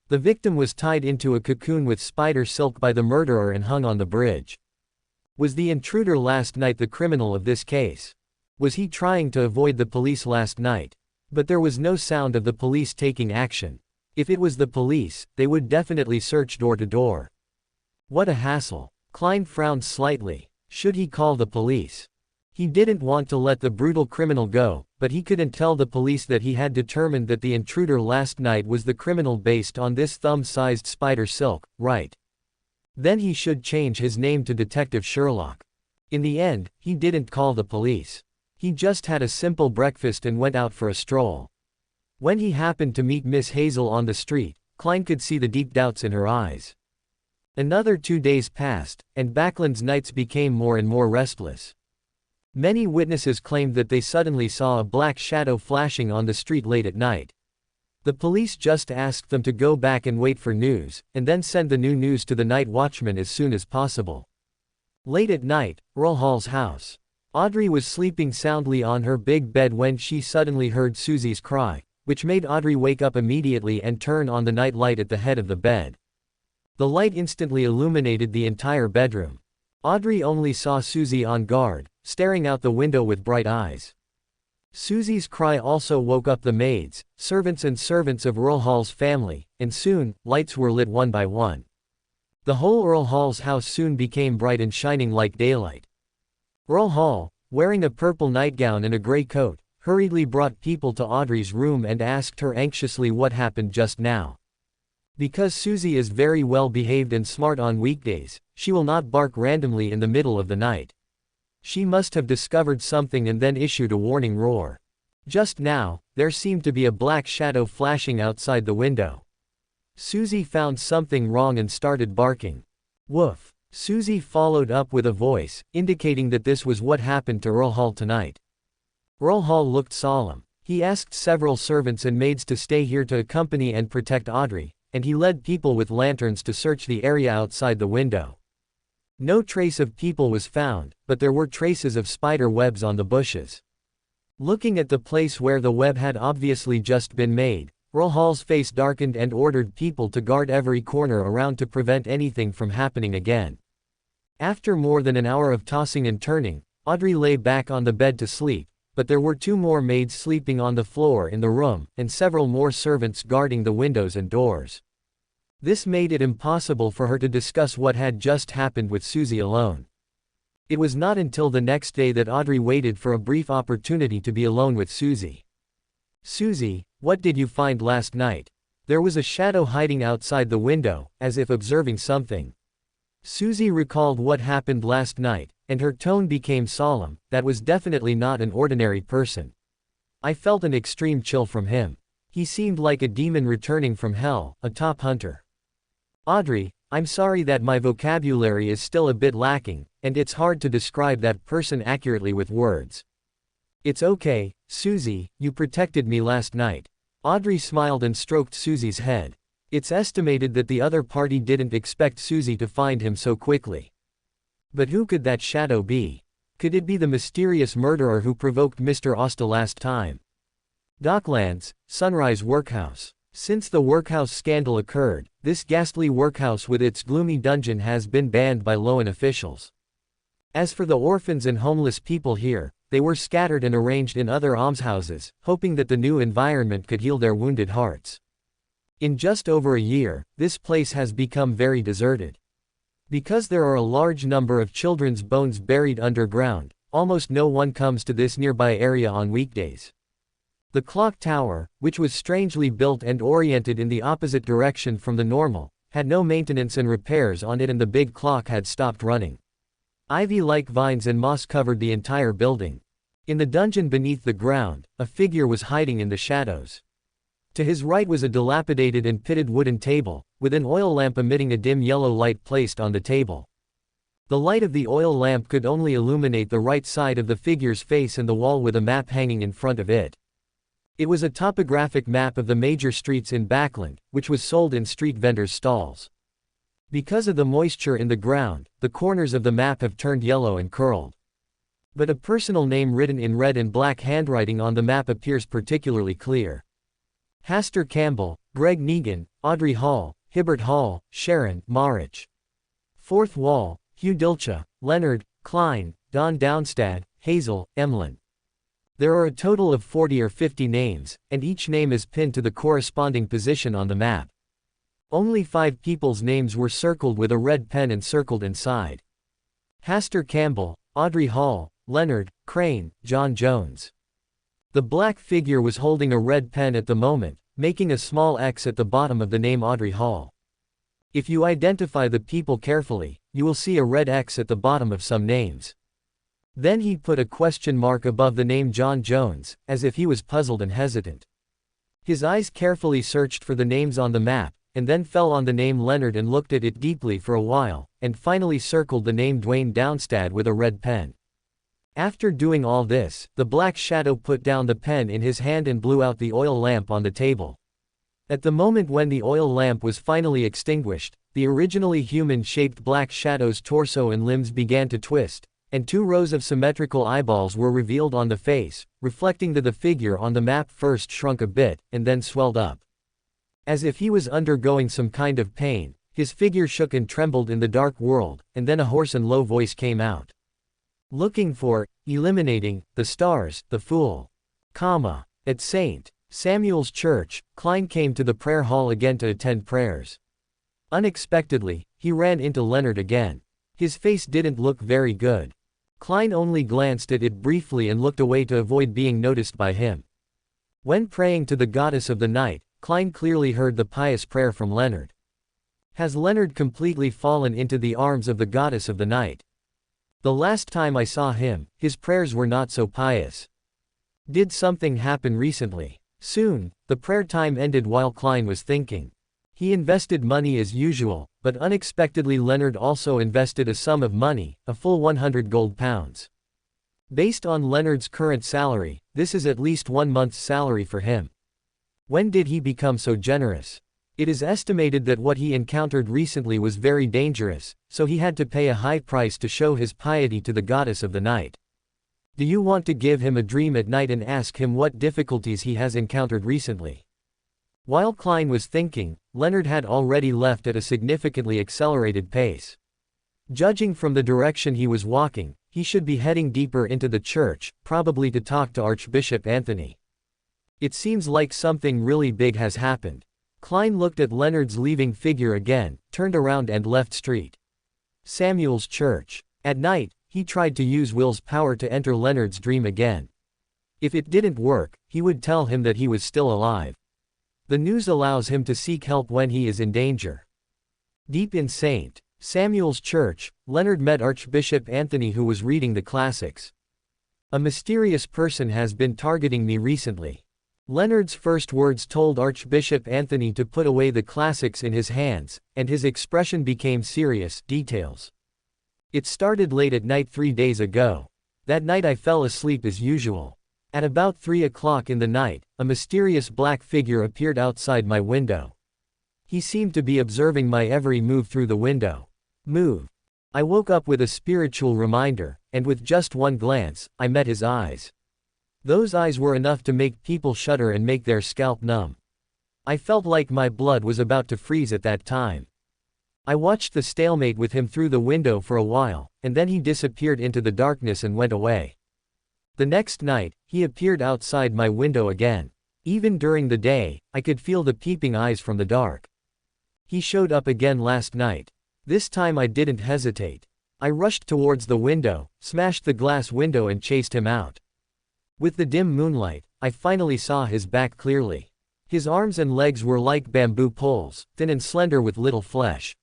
The victim was tied into a cocoon with spider silk by the murderer and hung on the bridge. Was the intruder last night the criminal of this case? Was he trying to avoid the police last night? But there was no sound of the police taking action. If it was the police, they would definitely search door to door. What a hassle. Klein frowned slightly. Should he call the police? He didn't want to let the brutal criminal go, but he couldn't tell the police that he had determined that the intruder last night was the criminal based on this thumb-sized spider silk, right? Then he should change his name to Detective Sherlock. In the end, he didn't call the police. He just had a simple breakfast and went out for a stroll. When he happened to meet Miss Hazel on the street, Klein could see the deep doubts in her eyes. Another 2 days passed, and Backlund's nights became more and more restless. Many witnesses claimed that they suddenly saw a black shadow flashing on the street late at night. The police just asked them to go back and wait for news, and then send the new news to the night watchman as soon as possible. Late at night, Earl Hall's house. Audrey was sleeping soundly on her big bed when she suddenly heard Susie's cry, which made Audrey wake up immediately and turn on the night light at the head of the bed. The light instantly illuminated the entire bedroom. Audrey only saw Susie on guard, staring out the window with bright eyes. Susie's cry also woke up the maids, servants of Earl Hall's family, and soon, lights were lit one by one. The whole Earl Hall's house soon became bright and shining like daylight. Earl Hall, wearing a purple nightgown and a gray coat, hurriedly brought people to Audrey's room and asked her anxiously what happened just now. Because Susie is very well behaved and smart on weekdays, she will not bark randomly in the middle of the night. She must have discovered something and then issued a warning roar. Just now, there seemed to be a black shadow flashing outside the window. Susie found something wrong and started barking. Woof. Susie followed up with a voice, indicating that this was what happened to Earl Hall tonight. Earl Hall looked solemn. He asked several servants and maids to stay here to accompany and protect Audrey, and he led people with lanterns to search the area outside the window. No trace of people was found, but there were traces of spider webs on the bushes. Looking at the place where the web had obviously just been made, Earl Hall's face darkened and ordered people to guard every corner around to prevent anything from happening again. After more than an hour of tossing and turning, Audrey lay back on the bed to sleep, but there were 2 more maids sleeping on the floor in the room, and several more servants guarding the windows and doors. This made it impossible for her to discuss what had just happened with Susie alone. It was not until the next day that Audrey waited for a brief opportunity to be alone with Susie. "Susie, what did you find last night?" There was a shadow hiding outside the window, as if observing something. Susie recalled what happened last night, and her tone became solemn. "That was definitely not an ordinary person. I felt an extreme chill from him. He seemed like a demon returning from hell, a top hunter." "Audrey, I'm sorry that my vocabulary is still a bit lacking, and it's hard to describe that person accurately with words." "It's okay, Susie, you protected me last night." Audrey smiled and stroked Susie's head. It's estimated that the other party didn't expect Susie to find him so quickly. But who could that shadow be? Could it be the mysterious murderer who provoked Mr. Asta last time? Docklands, Sunrise Workhouse. Since the workhouse scandal occurred, this ghastly workhouse with its gloomy dungeon has been banned by Loan officials. As for the orphans and homeless people here, they were scattered and arranged in other almshouses, hoping that the new environment could heal their wounded hearts. In just over a year, this place has become very deserted. Because there are a large number of children's bones buried underground, almost no one comes to this nearby area on weekdays. The clock tower, which was strangely built and oriented in the opposite direction from the normal, had no maintenance and repairs on it, and the big clock had stopped running. Ivy-like vines and moss covered the entire building. In the dungeon beneath the ground, a figure was hiding in the shadows. To his right was a dilapidated and pitted wooden table, with an oil lamp emitting a dim yellow light placed on the table. The light of the oil lamp could only illuminate the right side of the figure's face and the wall with a map hanging in front of it. It was a topographic map of the major streets in Backland, which was sold in street vendors' stalls. Because of the moisture in the ground, the corners of the map have turned yellow and curled. But a personal name written in red and black handwriting on the map appears particularly clear. Hasta Campbell, Greg Negan, Audrey Hall, Hibbert Hall, Sharon, Marich. Fourth Wall, Hugh Dilcha, Leonard, Klein, Don Downstad, Hazel, Emlyn. There are a total of 40 or 50 names, and each name is pinned to the corresponding position on the map. Only 5 people's names were circled with a red pen and circled inside. Hasta Campbell, Audrey Hall, Leonard, Crane, John Jones. The black figure was holding a red pen at the moment, making a small X at the bottom of the name Audrey Hall. If you identify the people carefully, you will see a red X at the bottom of some names. Then he put a question mark above the name John Jones, as if he was puzzled and hesitant. His eyes carefully searched for the names on the map, and then fell on the name Leonard and looked at it deeply for a while, and finally circled the name Dwayne Downstad with a red pen. After doing all this, the black shadow put down the pen in his hand and blew out the oil lamp on the table. At the moment when the oil lamp was finally extinguished, the originally human-shaped black shadow's torso and limbs began to twist, and 2 rows of symmetrical eyeballs were revealed on the face, reflecting that the figure on the map first shrunk a bit, and then swelled up. As if he was undergoing some kind of pain, his figure shook and trembled in the dark world, and then a hoarse and low voice came out. Looking for, eliminating, the stars, the fool. At St. Samuel's Church, Klein came to the prayer hall again to attend prayers. Unexpectedly, he ran into Leonard again. His face didn't look very good. Klein only glanced at it briefly and looked away to avoid being noticed by him. When praying to the goddess of the night, Klein clearly heard the pious prayer from Leonard. Has Leonard completely fallen into the arms of the goddess of the night? The last time I saw him, his prayers were not so pious. Did something happen recently? Soon, the prayer time ended while Klein was thinking. He invested money as usual, but unexpectedly Leonard also invested a sum of money, a full 100 gold pounds. Based on Leonard's current salary, this is at least 1 month's salary for him. When did he become so generous? It is estimated that what he encountered recently was very dangerous, so he had to pay a high price to show his piety to the goddess of the night. Do you want to give him a dream at night and ask him what difficulties he has encountered recently? While Klein was thinking, Leonard had already left at a significantly accelerated pace. Judging from the direction he was walking, he should be heading deeper into the church, probably to talk to Archbishop Anthony. It seems like something really big has happened. Klein looked at Leonard's leaving figure again, turned around and left street. Samuel's church. At night, he tried to use Will's power to enter Leonard's dream again. If it didn't work, he would tell him that he was still alive. The news allows him to seek help when he is in danger. Deep in St. Samuel's church, Leonard met Archbishop Anthony, who was reading the classics. A mysterious person has been targeting me recently. Leonard's first words told Archbishop Anthony to put away the classics in his hands, and his expression became serious. Details. It started late at night 3 days ago. That night I fell asleep as usual. At about 3 o'clock in the night, a mysterious black figure appeared outside my window. He seemed to be observing my every move through the window. I woke up with a spiritual reminder, and with just one glance, I met his eyes. Those eyes were enough to make people shudder and make their scalp numb. I felt like my blood was about to freeze at that time. I watched the stalemate with him through the window for a while, and then he disappeared into the darkness and went away. The next night, he appeared outside my window again. Even during the day, I could feel the peeping eyes from the dark. He showed up again last night. This time I didn't hesitate. I rushed towards the window, smashed the glass window and chased him out. With the dim moonlight, I finally saw his back clearly. His arms and legs were like bamboo poles, thin and slender with little flesh.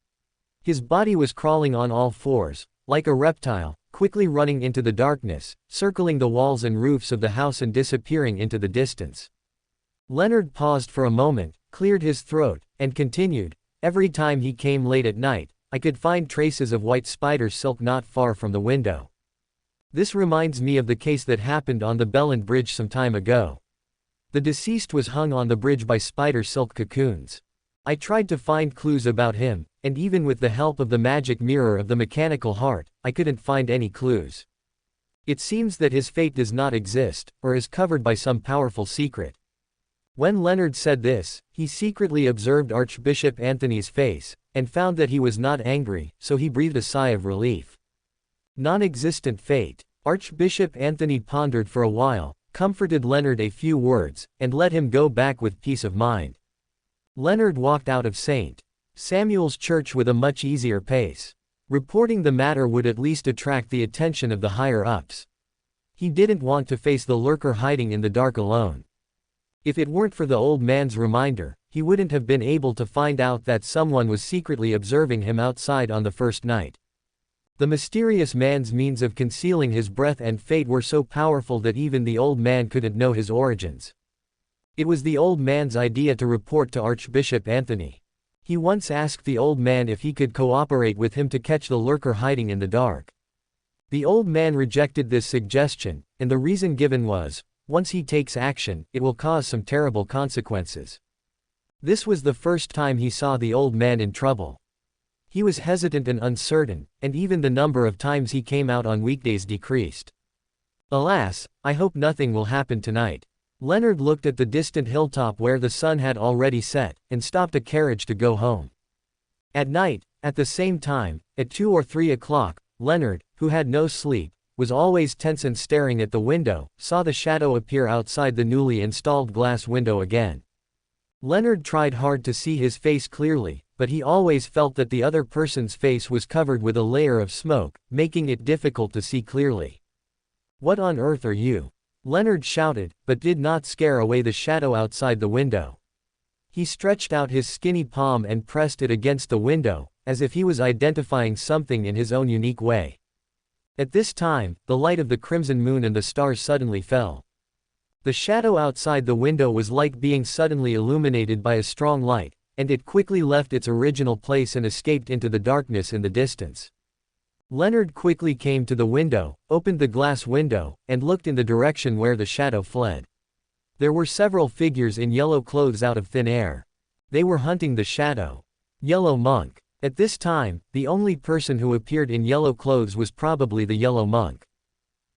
His body was crawling on all fours, like a reptile, quickly running into the darkness, circling the walls and roofs of the house and disappearing into the distance. Leonard paused for a moment, cleared his throat, and continued, "Every time he came late at night, I could find traces of white spider silk not far from the window. This reminds me of the case that happened on the Belland Bridge some time ago. The deceased was hung on the bridge by spider silk cocoons. I tried to find clues about him, and even with the help of the magic mirror of the mechanical heart, I couldn't find any clues. It seems that his fate does not exist, or is covered by some powerful secret." When Leonard said this, he secretly observed Archbishop Anthony's face, and found that he was not angry, so he breathed a sigh of relief. Non-existent fate. Archbishop Anthony pondered for a while, comforted Leonard a few words, and let him go back with peace of mind. Leonard walked out of St. Samuel's church with a much easier pace. Reporting the matter would at least attract the attention of the higher-ups. He didn't want to face the lurker hiding in the dark alone. If it weren't for the old man's reminder, he wouldn't have been able to find out that someone was secretly observing him outside on the first night. The mysterious man's means of concealing his breath and fate were so powerful that even the old man couldn't know his origins. It was the old man's idea to report to Archbishop Anthony. He once asked the old man if he could cooperate with him to catch the lurker hiding in the dark. The old man rejected this suggestion, and the reason given was, once he takes action, it will cause some terrible consequences. This was the first time he saw the old man in trouble. He was hesitant and uncertain, and even the number of times he came out on weekdays decreased. "Alas, I hope nothing will happen tonight." Leonard looked at the distant hilltop where the sun had already set, and stopped a carriage to go home. At night, at the same time, at 2 or 3 o'clock, Leonard, who had no sleep, was always tense and staring at the window, saw the shadow appear outside the newly installed glass window again. Leonard tried hard to see his face clearly, but he always felt that the other person's face was covered with a layer of smoke, making it difficult to see clearly. "What on earth are you?" Leonard shouted, but did not scare away the shadow outside the window. He stretched out his skinny palm and pressed it against the window, as if he was identifying something in his own unique way. At this time, the light of the crimson moon and the stars suddenly fell. The shadow outside the window was like being suddenly illuminated by a strong light, and it quickly left its original place and escaped into the darkness in the distance. Leonard quickly came to the window, opened the glass window, and looked in the direction where the shadow fled. There were several figures in yellow clothes out of thin air. They were hunting the shadow. Yellow monk. At this time, the only person who appeared in yellow clothes was probably the yellow monk.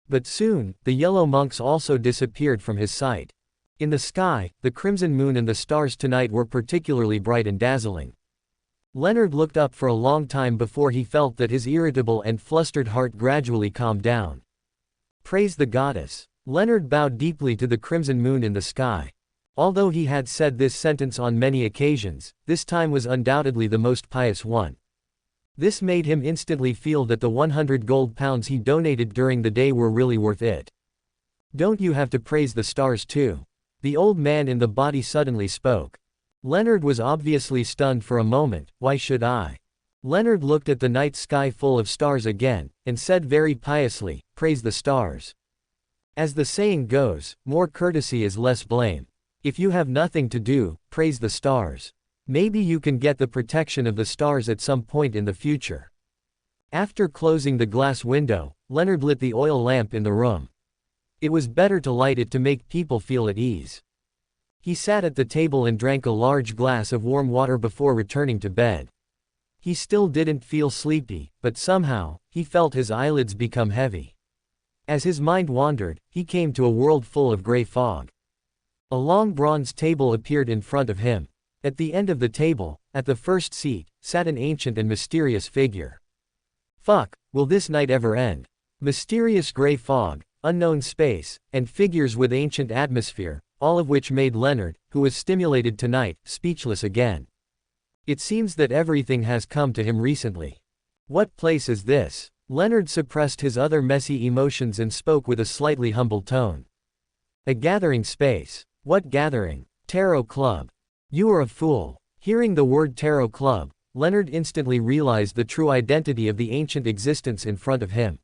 But soon, the yellow monks also disappeared from his sight. In the sky, the crimson moon and the stars tonight were particularly bright and dazzling. Leonard looked up for a long time before he felt that his irritable and flustered heart gradually calmed down. Praise the goddess. Leonard bowed deeply to the crimson moon in the sky. Although he had said this sentence on many occasions, this time was undoubtedly the most pious one. This made him instantly feel that the 100 gold pounds he donated during the day were really worth it. Don't you have to praise the stars too? The old man in the body suddenly spoke. Leonard was obviously stunned for a moment. Why should I? Leonard looked at the night sky full of stars again, and said very piously, praise the stars. As the saying goes, more courtesy is less blame. If you have nothing to do, praise the stars. Maybe you can get the protection of the stars at some point in the future. After closing the glass window, Leonard lit the oil lamp in the room. It was better to light it to make people feel at ease. He sat at the table and drank a large glass of warm water before returning to bed. He still didn't feel sleepy, but somehow, he felt his eyelids become heavy. As his mind wandered, he came to a world full of gray fog. A long bronze table appeared in front of him. At the end of the table, at the first seat, sat an ancient and mysterious figure. Fuck, will this night ever end? Mysterious gray fog, unknown space, and figures with ancient atmosphere, all of which made Leonard, who was stimulated tonight, speechless again. It seems that everything has come to him recently. What place is this? Leonard suppressed his other messy emotions and spoke with a slightly humble tone. A gathering space. What gathering? Tarot Club. You are a fool. Hearing the word Tarot Club, Leonard instantly realized the true identity of the ancient existence in front of him.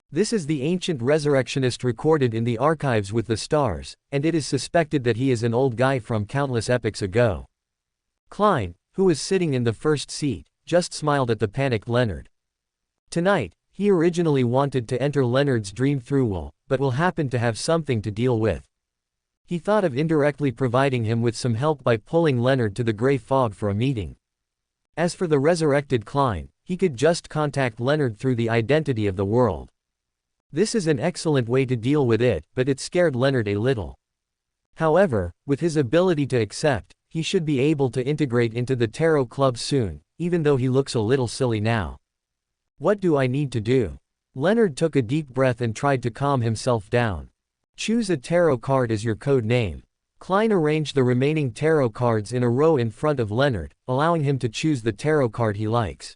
This is the ancient resurrectionist recorded in the archives with the stars, and it is suspected that he is an old guy from countless epochs ago. Klein, who was sitting in the first seat, just smiled at the panicked Leonard. Tonight, he originally wanted to enter Leonard's dream throughwell, but will happen to have something to deal with. He thought of indirectly providing him with some help by pulling Leonard to the gray fog for a meeting. As for the resurrected Klein, he could just contact Leonard through the identity of the world. This is an excellent way to deal with it, but it scared Leonard a little. However, with his ability to accept, he should be able to integrate into the Tarot Club soon, even though he looks a little silly now. What do I need to do? Leonard took a deep breath and tried to calm himself down. Choose a tarot card as your code name. Klein arranged the remaining tarot cards in a row in front of Leonard, allowing him to choose the tarot card he likes.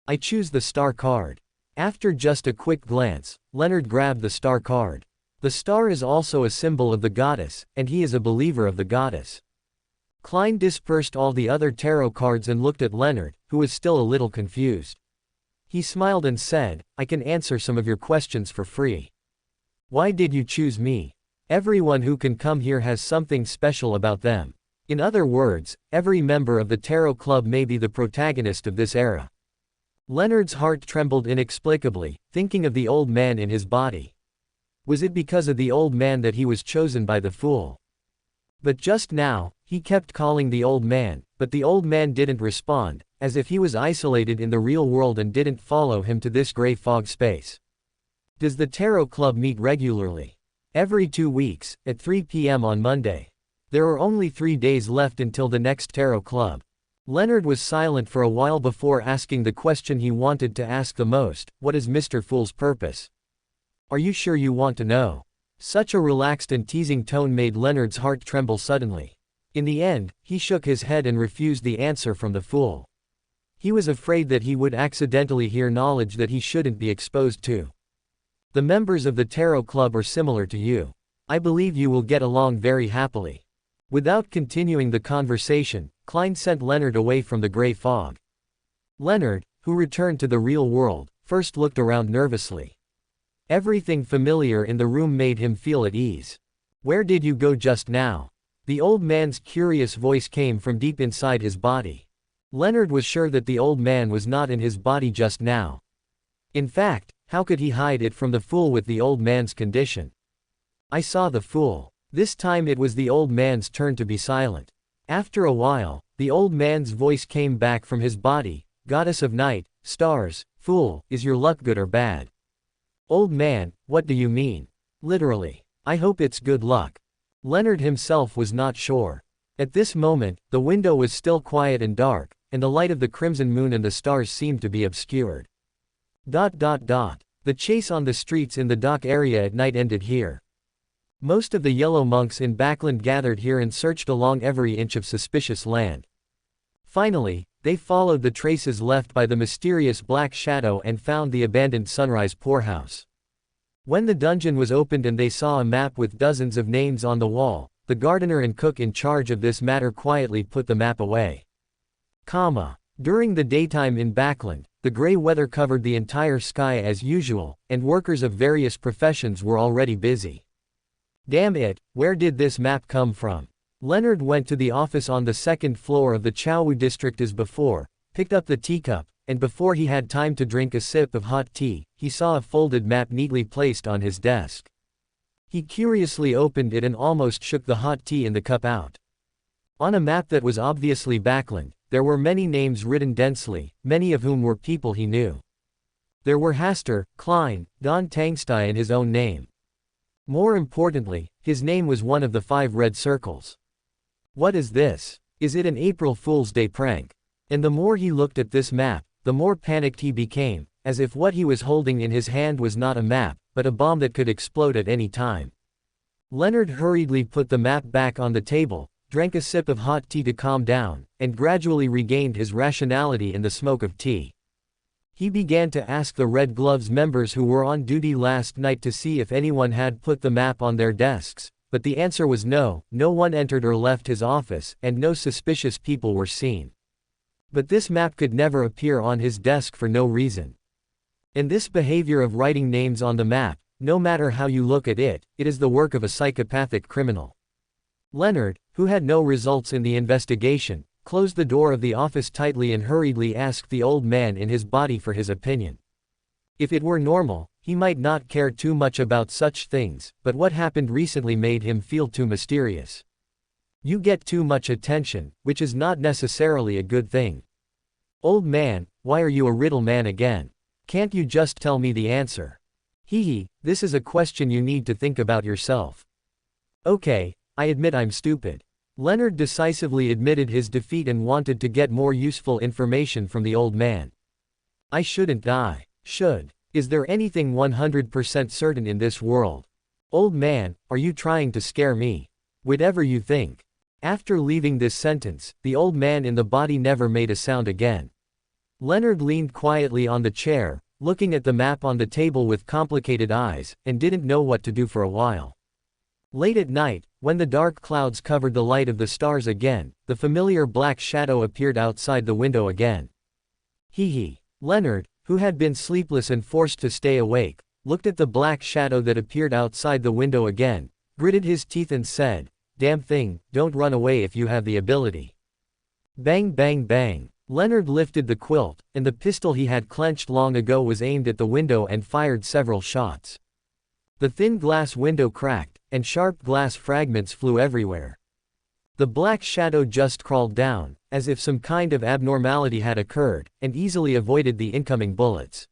I choose the star card. After just a quick glance, Leonard grabbed the star card. The star is also a symbol of the goddess, and he is a believer of the goddess. Klein dispersed all the other tarot cards and looked at Leonard, who was still a little confused. He smiled and said, I can answer some of your questions for free. Why did you choose me? Everyone who can come here has something special about them. In other words, every member of the Tarot Club may be the protagonist of this era. Leonard's heart trembled inexplicably, thinking of the old man in his body. Was it because of the old man that he was chosen by the fool? But just now, he kept calling the old man, but the old man didn't respond, as if he was isolated in the real world and didn't follow him to this gray fog space. Does the Tarot Club meet regularly? Every 2 weeks, at 3 p.m. on Monday. There are only 3 days left until the next Tarot Club. Leonard was silent for a while before asking the question he wanted to ask the most, what is Mr. Fool's purpose? Are you sure you want to know? Such a relaxed and teasing tone made Leonard's heart tremble suddenly. In the end, he shook his head and refused the answer from the fool. He was afraid that he would accidentally hear knowledge that he shouldn't be exposed to. The members of the Tarot Club are similar to you. I believe you will get along very happily. Without continuing the conversation, Klein sent Leonard away from the gray fog. Leonard, who returned to the real world, first looked around nervously. Everything familiar in the room made him feel at ease. Where did you go just now? The old man's curious voice came from deep inside his body. Leonard was sure that the old man was not in his body just now. In fact, how could he hide it from the fool with the old man's condition? I saw the fool. This time it was the old man's turn to be silent. After a while, the old man's voice came back from his body. Goddess of night, stars, fool, is your luck good or bad? Old man, what do you mean? Literally. I hope it's good luck. Leonard himself was not sure. At this moment, the window was still quiet and dark, and the light of the crimson moon and the stars seemed to be obscured. The chase on the streets in the dock area at night ended here. Most of the yellow monks in Backland gathered here and searched along every inch of suspicious land. Finally, they followed the traces left by the mysterious black shadow and found the abandoned Sunrise poorhouse. When the dungeon was opened and they saw a map with dozens of names on the wall, the gardener and cook in charge of this matter quietly put the map away. During the daytime in Backland, the gray weather covered the entire sky as usual, and workers of various professions were already busy. Damn it, where did this map come from? Leonard went to the office on the second floor of the Chaowu district as before, picked up the teacup, and before he had time to drink a sip of hot tea, he saw a folded map neatly placed on his desk. He curiously opened it and almost shook the hot tea in the cup out. On a map that was obviously Backland, there were many names written densely, many of whom were people he knew. There were Hastur, Klein, Don Tangstai and his own name. More importantly, his name was one of the 5 red circles. What is this? Is it an April Fool's Day prank? And the more he looked at this map, the more panicked he became, as if what he was holding in his hand was not a map, but a bomb that could explode at any time. Leonard hurriedly put the map back on the table, drank a sip of hot tea to calm down, and gradually regained his rationality in the smoke of tea. He began to ask the Red Gloves members who were on duty last night to see if anyone had put the map on their desks, but the answer was no, no one entered or left his office, and no suspicious people were seen. But this map could never appear on his desk for no reason. And this behavior of writing names on the map, no matter how you look at it, it is the work of a psychopathic criminal. Leonard, who had no results in the investigation, closed the door of the office tightly and hurriedly asked the old man in his body for his opinion. If it were normal, he might not care too much about such things, but what happened recently made him feel too mysterious. You get too much attention, which is not necessarily a good thing. Old man, why are you a riddle man again? Can't you just tell me the answer? This is a question you need to think about yourself. Okay, I admit I'm stupid. Leonard decisively admitted his defeat and wanted to get more useful information from the old man. I shouldn't die. Should. Is there anything 100% certain in this world? Old man, are you trying to scare me? Whatever you think. After leaving this sentence, the old man in the body never made a sound again. Leonard leaned quietly on the chair, looking at the map on the table with complicated eyes, and didn't know what to do for a while. Late at night, when the dark clouds covered the light of the stars again, the familiar black shadow appeared outside the window again. Leonard, who had been sleepless and forced to stay awake, looked at the black shadow that appeared outside the window again, gritted his teeth and said, "Damn thing, don't run away if you have the ability." Bang bang bang. Leonard lifted the quilt, and the pistol he had clenched long ago was aimed at the window and fired several shots. The thin glass window cracked, and sharp glass fragments flew everywhere. The black shadow just crawled down, as if some kind of abnormality had occurred, and easily avoided the incoming bullets.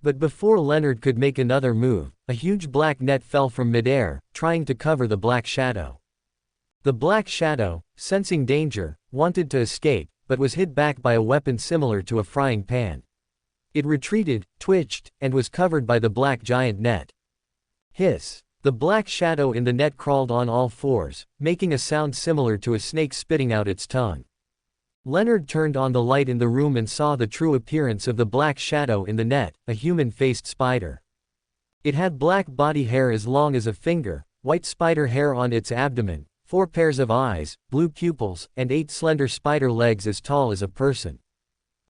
But before Leonard could make another move, a huge black net fell from midair, trying to cover the black shadow. The black shadow, sensing danger, wanted to escape, but was hit back by a weapon similar to a frying pan. It retreated, twitched, and was covered by the black giant net. Hiss. The black shadow in the net crawled on all fours, making a sound similar to a snake spitting out its tongue. Leonard turned on the light in the room and saw the true appearance of the black shadow in the net, a human-faced spider. It had black body hair as long as a finger, white spider hair on its abdomen, 4 pairs of eyes, blue pupils, and 8 slender spider legs as tall as a person.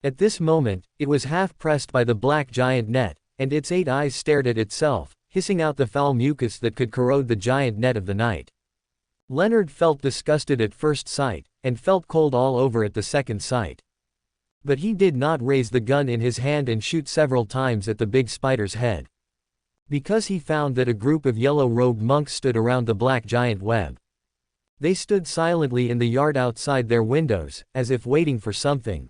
At this moment, it was half pressed by the black giant net, and its 8 eyes stared at itself, hissing out the foul mucus that could corrode the giant net of the night. Leonard felt disgusted at first sight, and felt cold all over at the second sight. But he did not raise the gun in his hand and shoot several times at the big spider's head. Because he found that a group of yellow-robed monks stood around the black giant web. They stood silently in the yard outside their windows, as if waiting for something.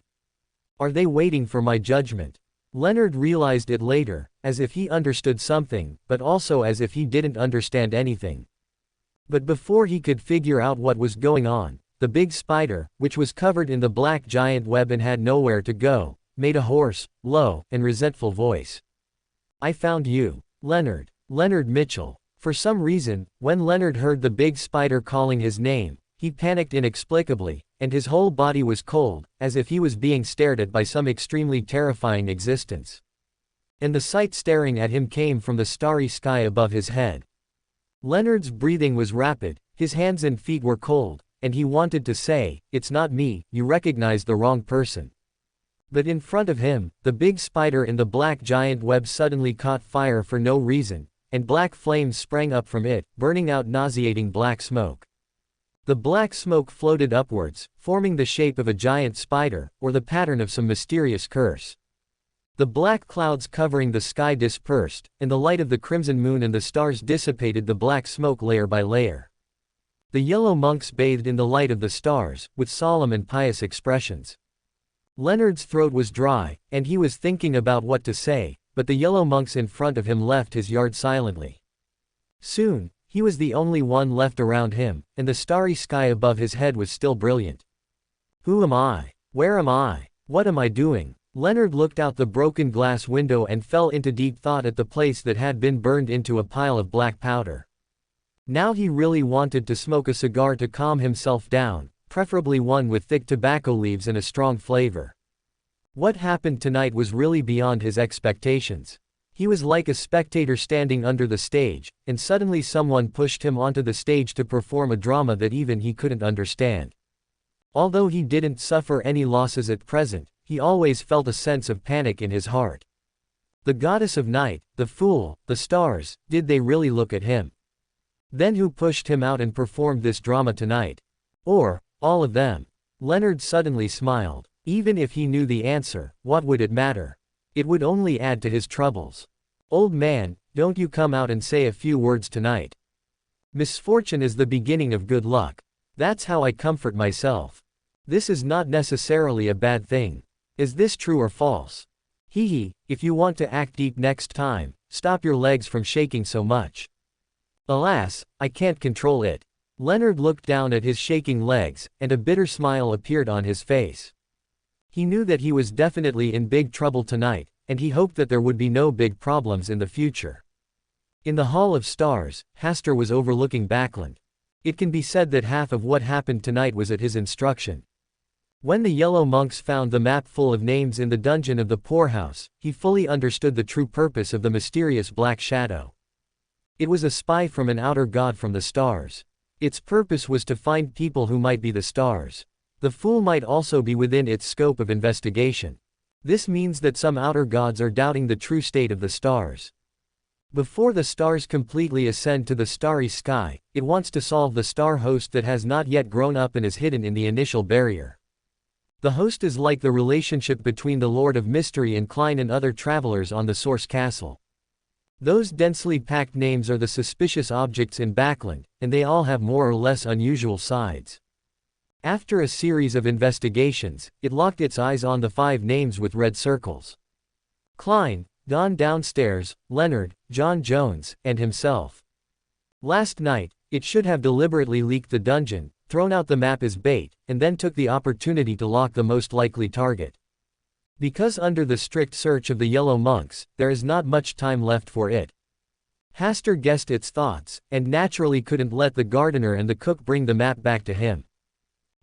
Are they waiting for my judgment? Leonard realized it later, as if he understood something, but also as if he didn't understand anything. But before he could figure out what was going on, the big spider, which was covered in the black giant web and had nowhere to go, made a hoarse, low, and resentful voice. I found you. Leonard. Leonard Mitchell. For some reason, when Leonard heard the big spider calling his name, he panicked inexplicably, and his whole body was cold, as if he was being stared at by some extremely terrifying existence. And the sight staring at him came from the starry sky above his head. Leonard's breathing was rapid, his hands and feet were cold, and he wanted to say, "It's not me, you recognized the wrong person." But in front of him, the big spider in the black giant web suddenly caught fire for no reason, and black flames sprang up from it, burning out nauseating black smoke. The black smoke floated upwards, forming the shape of a giant spider, or the pattern of some mysterious curse. The black clouds covering the sky dispersed, and the light of the crimson moon and the stars dissipated the black smoke layer by layer. The yellow monks bathed in the light of the stars, with solemn and pious expressions. Leonard's throat was dry, and he was thinking about what to say, but the yellow monks in front of him left his yard silently. Soon, he was the only one left around him, and the starry sky above his head was still brilliant. Who am I? Where am I? What am I doing? Leonard looked out the broken glass window and fell into deep thought at the place that had been burned into a pile of black powder. Now he really wanted to smoke a cigar to calm himself down, preferably one with thick tobacco leaves and a strong flavor. What happened tonight was really beyond his expectations. He was like a spectator standing under the stage, and suddenly someone pushed him onto the stage to perform a drama that even he couldn't understand. Although he didn't suffer any losses at present, he always felt a sense of panic in his heart. The goddess of night, the fool, the stars, did they really look at him? Then who pushed him out and performed this drama tonight? Or, all of them? Leonard suddenly smiled. Even if he knew the answer, what would it matter? It would only add to his troubles. Old man, don't you come out and say a few words tonight. Misfortune is the beginning of good luck. That's how I comfort myself. This is not necessarily a bad thing. Is this true or false? Hee, if you want to act deep next time, stop your legs from shaking so much. Alas, I can't control it. Leonard looked down at his shaking legs, and a bitter smile appeared on his face. He knew that he was definitely in big trouble tonight, and he hoped that there would be no big problems in the future. In the Hall of Stars, Hasta was overlooking Backland. It can be said that half of what happened tonight was at his instruction. When the yellow monks found the map full of names in the dungeon of the poorhouse, he fully understood the true purpose of the mysterious black shadow. It was a spy from an outer god from the stars. Its purpose was to find people who might be the stars. The fool might also be within its scope of investigation. This means that some outer gods are doubting the true state of the stars. Before the stars completely ascend to the starry sky, it wants to solve the star host that has not yet grown up and is hidden in the initial barrier. The host is like the relationship between the Lord of Mystery and Klein and other travelers on the Source Castle. Those densely packed names are the suspicious objects in Backland, and they all have more or less unusual sides. After a series of investigations, it locked its eyes on the 5 names with red circles. Klein, Don Downstairs, Leonard, John Jones, and himself. Last night, it should have deliberately leaked the dungeon, thrown out the map as bait, and then took the opportunity to lock the most likely target. Because under the strict search of the yellow monks, there is not much time left for it. Hasta guessed its thoughts, and naturally couldn't let the gardener and the cook bring the map back to him.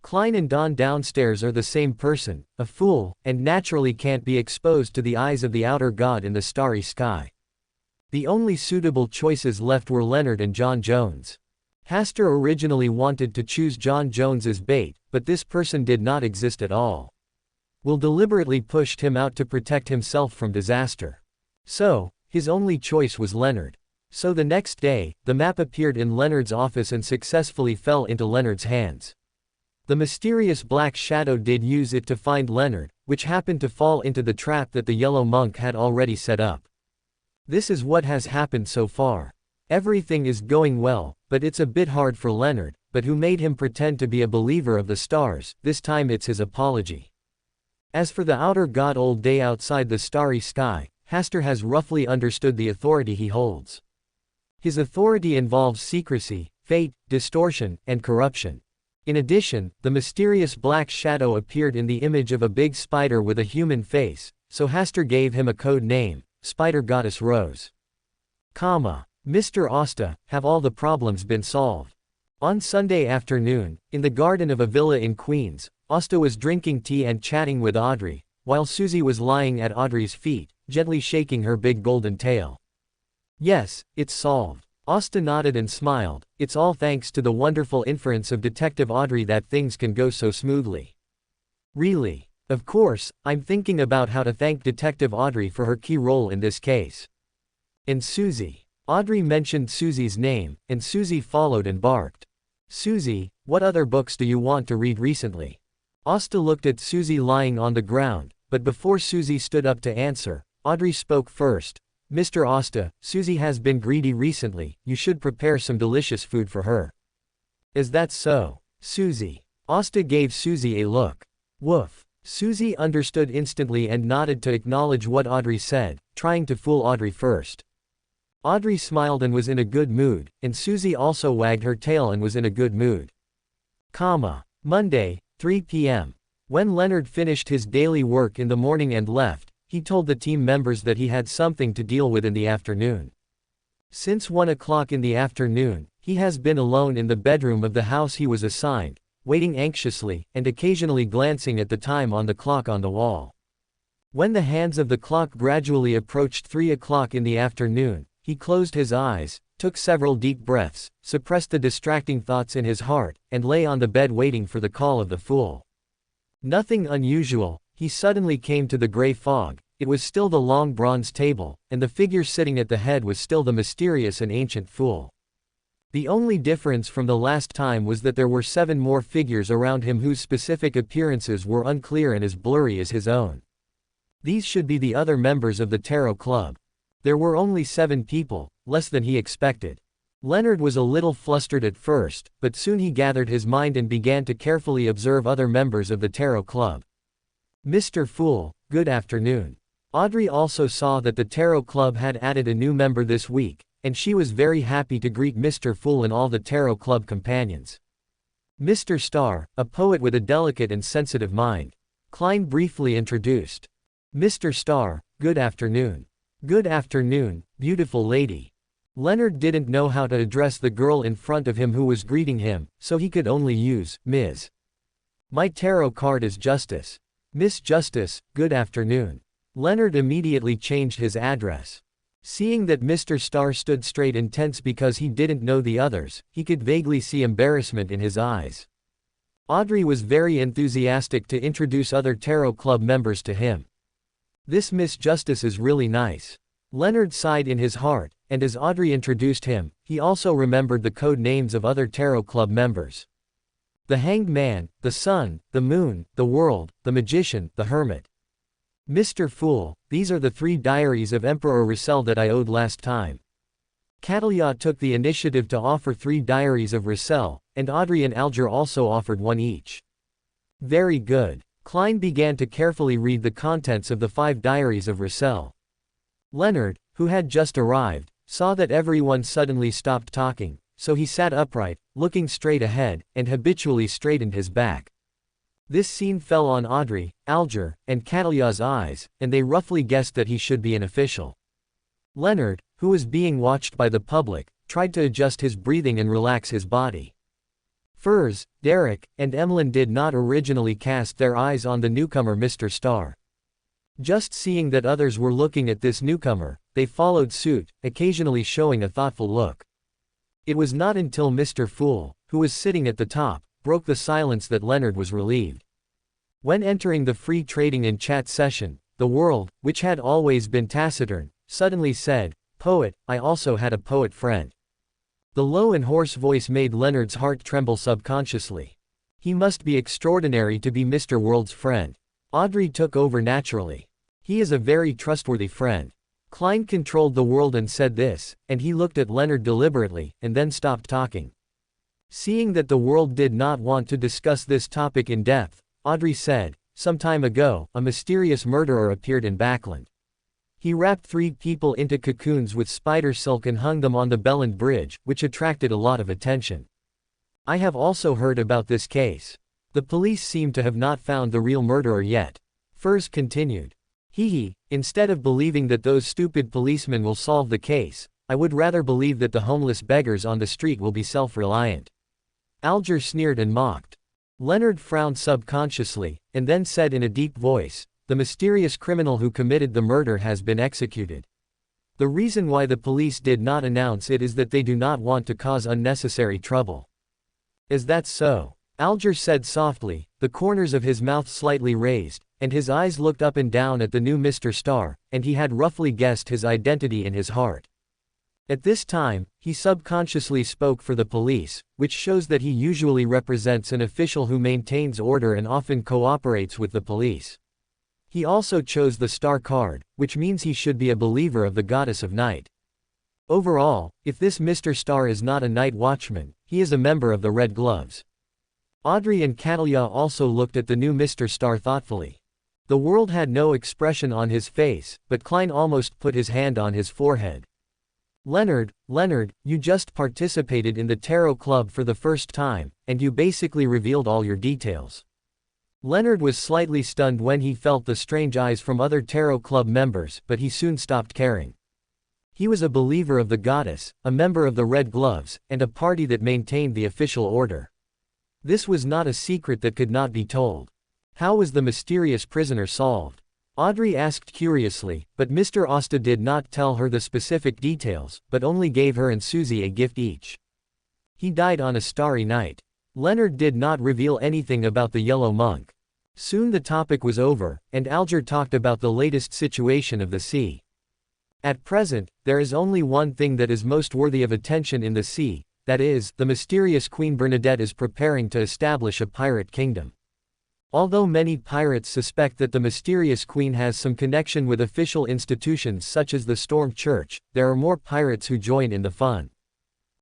Klein and Don Downstairs are the same person, a fool, and naturally can't be exposed to the eyes of the outer god in the starry sky. The only suitable choices left were Leonard and John Jones. Hasta originally wanted to choose John Jones as bait, but this person did not exist at all. Will deliberately pushed him out to protect himself from disaster. So, his only choice was Leonard. So the next day, the map appeared in Leonard's office and successfully fell into Leonard's hands. The mysterious black shadow did use it to find Leonard, which happened to fall into the trap that the yellow monk had already set up. This is what has happened so far. Everything is going well, but it's a bit hard for Leonard, but who made him pretend to be a believer of the stars, this time it's his apology. As for the outer god old day outside the starry sky, Hasta has roughly understood the authority he holds. His authority involves secrecy, fate, distortion, and corruption. In addition, the mysterious black shadow appeared in the image of a big spider with a human face, so Hasta gave him a code name, Spider Goddess Rose. Mr. Hasta, have all the problems been solved? On Sunday afternoon, in the garden of a villa in Queens, Hasta was drinking tea and chatting with Audrey, while Susie was lying at Audrey's feet, gently shaking her big golden tail. Yes, it's solved. Hasta nodded and smiled. It's all thanks to the wonderful inference of Detective Audrey that things can go so smoothly. Really? Of course, I'm thinking about how to thank Detective Audrey for her key role in this case. And Susie. Audrey mentioned Susie's name, and Susie followed and barked. Susie, what other books do you want to read recently? Hasta looked at Susie lying on the ground, but before Susie stood up to answer, Audrey spoke first. Mr. Hasta, Susie has been greedy recently, you should prepare some delicious food for her. Is that so? Susie. Hasta gave Susie a look. Woof. Susie understood instantly and nodded to acknowledge what Audrey said, trying to fool Audrey first. Audrey smiled and was in a good mood, and Susie also wagged her tail and was in a good mood. Monday, 3 p.m. When Leonard finished his daily work in the morning and left, he told the team members that he had something to deal with in the afternoon. Since 1 o'clock in the afternoon, he has been alone in the bedroom of the house he was assigned, waiting anxiously, and occasionally glancing at the time on the clock on the wall. When the hands of the clock gradually approached 3 o'clock in the afternoon, he closed his eyes, took several deep breaths, suppressed the distracting thoughts in his heart, and lay on the bed waiting for the call of the fool. Nothing unusual, he suddenly came to the gray fog. It was still the long bronze table, and the figure sitting at the head was still the mysterious and ancient fool. The only difference from the last time was that there were 7 more figures around him whose specific appearances were unclear and as blurry as his own. These should be the other members of the Tarot Club. There were only 7 people, less than he expected. Leonard was a little flustered at first, but soon he gathered his mind and began to carefully observe other members of the Tarot Club. Mr. Fool, good afternoon. Audrey also saw that the Tarot Club had added a new member this week, and she was very happy to greet Mr. Fool and all the Tarot Club companions. Mr. Star, a poet with a delicate and sensitive mind. Klein briefly introduced. Mr. Star, good afternoon. Good afternoon, beautiful lady. Leonard didn't know how to address the girl in front of him who was greeting him, so he could only use Ms. My tarot card is Justice. Miss Justice, good afternoon. Leonard immediately changed his address. Seeing that Mr. Star stood straight and tense because he didn't know the others, he could vaguely see embarrassment in his eyes. Audrey was very enthusiastic to introduce other Tarot Club members to him. This Miss Justice is really nice. Leonard sighed in his heart, and as Audrey introduced him, he also remembered the code names of other Tarot Club members. The Hanged Man, the Sun, the Moon, the World, the Magician, the Hermit. Mr. Fool, these are the 3 diaries of Emperor Russell that I owed last time. Catalia took the initiative to offer 3 diaries of Russell, and Audrey and Alger also offered 1 each. Very good. Klein began to carefully read the contents of the 5 diaries of Russell. Leonard, who had just arrived, saw that everyone suddenly stopped talking, so he sat upright, looking straight ahead, and habitually straightened his back. This scene fell on Audrey, Alger, and Catalia's eyes, and they roughly guessed that he should be an official. Leonard, who was being watched by the public, tried to adjust his breathing and relax his body. Furs, Derek, and Emlyn did not originally cast their eyes on the newcomer Mr. Star. Just seeing that others were looking at this newcomer, they followed suit, occasionally showing a thoughtful look. It was not until Mr. Fool, who was sitting at the top, broke the silence that Leonard was relieved. When entering the free trading and chat session, the world, which had always been taciturn, suddenly said, "Poet, I also had a poet friend." The low and hoarse voice made Leonard's heart tremble subconsciously. He must be extraordinary to be Mr. World's friend. Audrey took over naturally. He is a very trustworthy friend. Klein controlled the world and said this, and he looked at Leonard deliberately, and then stopped talking. Seeing that the world did not want to discuss this topic in depth, Audrey said, "Some time ago, a mysterious murderer appeared in Backland. He wrapped 3 people into cocoons with spider silk and hung them on the Belland Bridge, which attracted a lot of attention. I have also heard about this case. The police seem to have not found the real murderer yet." Furs continued. Instead of believing that those stupid policemen will solve the case, I would rather believe that the homeless beggars on the street will be self-reliant. Alger sneered and mocked. Leonard frowned subconsciously, and then said in a deep voice, "The mysterious criminal who committed the murder has been executed. The reason why the police did not announce it is that they do not want to cause unnecessary trouble." "Is that so?" Alger said softly, the corners of his mouth slightly raised, and his eyes looked up and down at the new Mr. Starr, and he had roughly guessed his identity in his heart. At this time, he subconsciously spoke for the police, which shows that he usually represents an official who maintains order and often cooperates with the police. He also chose the Star card, which means he should be a believer of the goddess of night. Overall, if this Mr. Starr is not a night watchman, he is a member of the Red Gloves. Audrey and Catalia also looked at the new Mr. Starr thoughtfully. The world had no expression on his face, but Klein almost put his hand on his forehead. Leonard, you just participated in the Tarot Club for the first time, and you basically revealed all your details." Leonard was slightly stunned when he felt the strange eyes from other Tarot Club members, but he soon stopped caring. He was a believer of the goddess, a member of the Red Gloves, and a party that maintained the official order. This was not a secret that could not be told. How was the mysterious prisoner solved? Audrey asked curiously, but Mr. Asta did not tell her the specific details, but only gave her and Susie a gift each. He died on a starry night. Leonard did not reveal anything about the Yellow Monk. Soon the topic was over, and Alger talked about the latest situation of the sea. At present, there is only one thing that is most worthy of attention in the sea, that is, the mysterious Queen Bernadette is preparing to establish a pirate kingdom. Although many pirates suspect that the mysterious queen has some connection with official institutions such as the Storm Church, there are more pirates who join in the fun.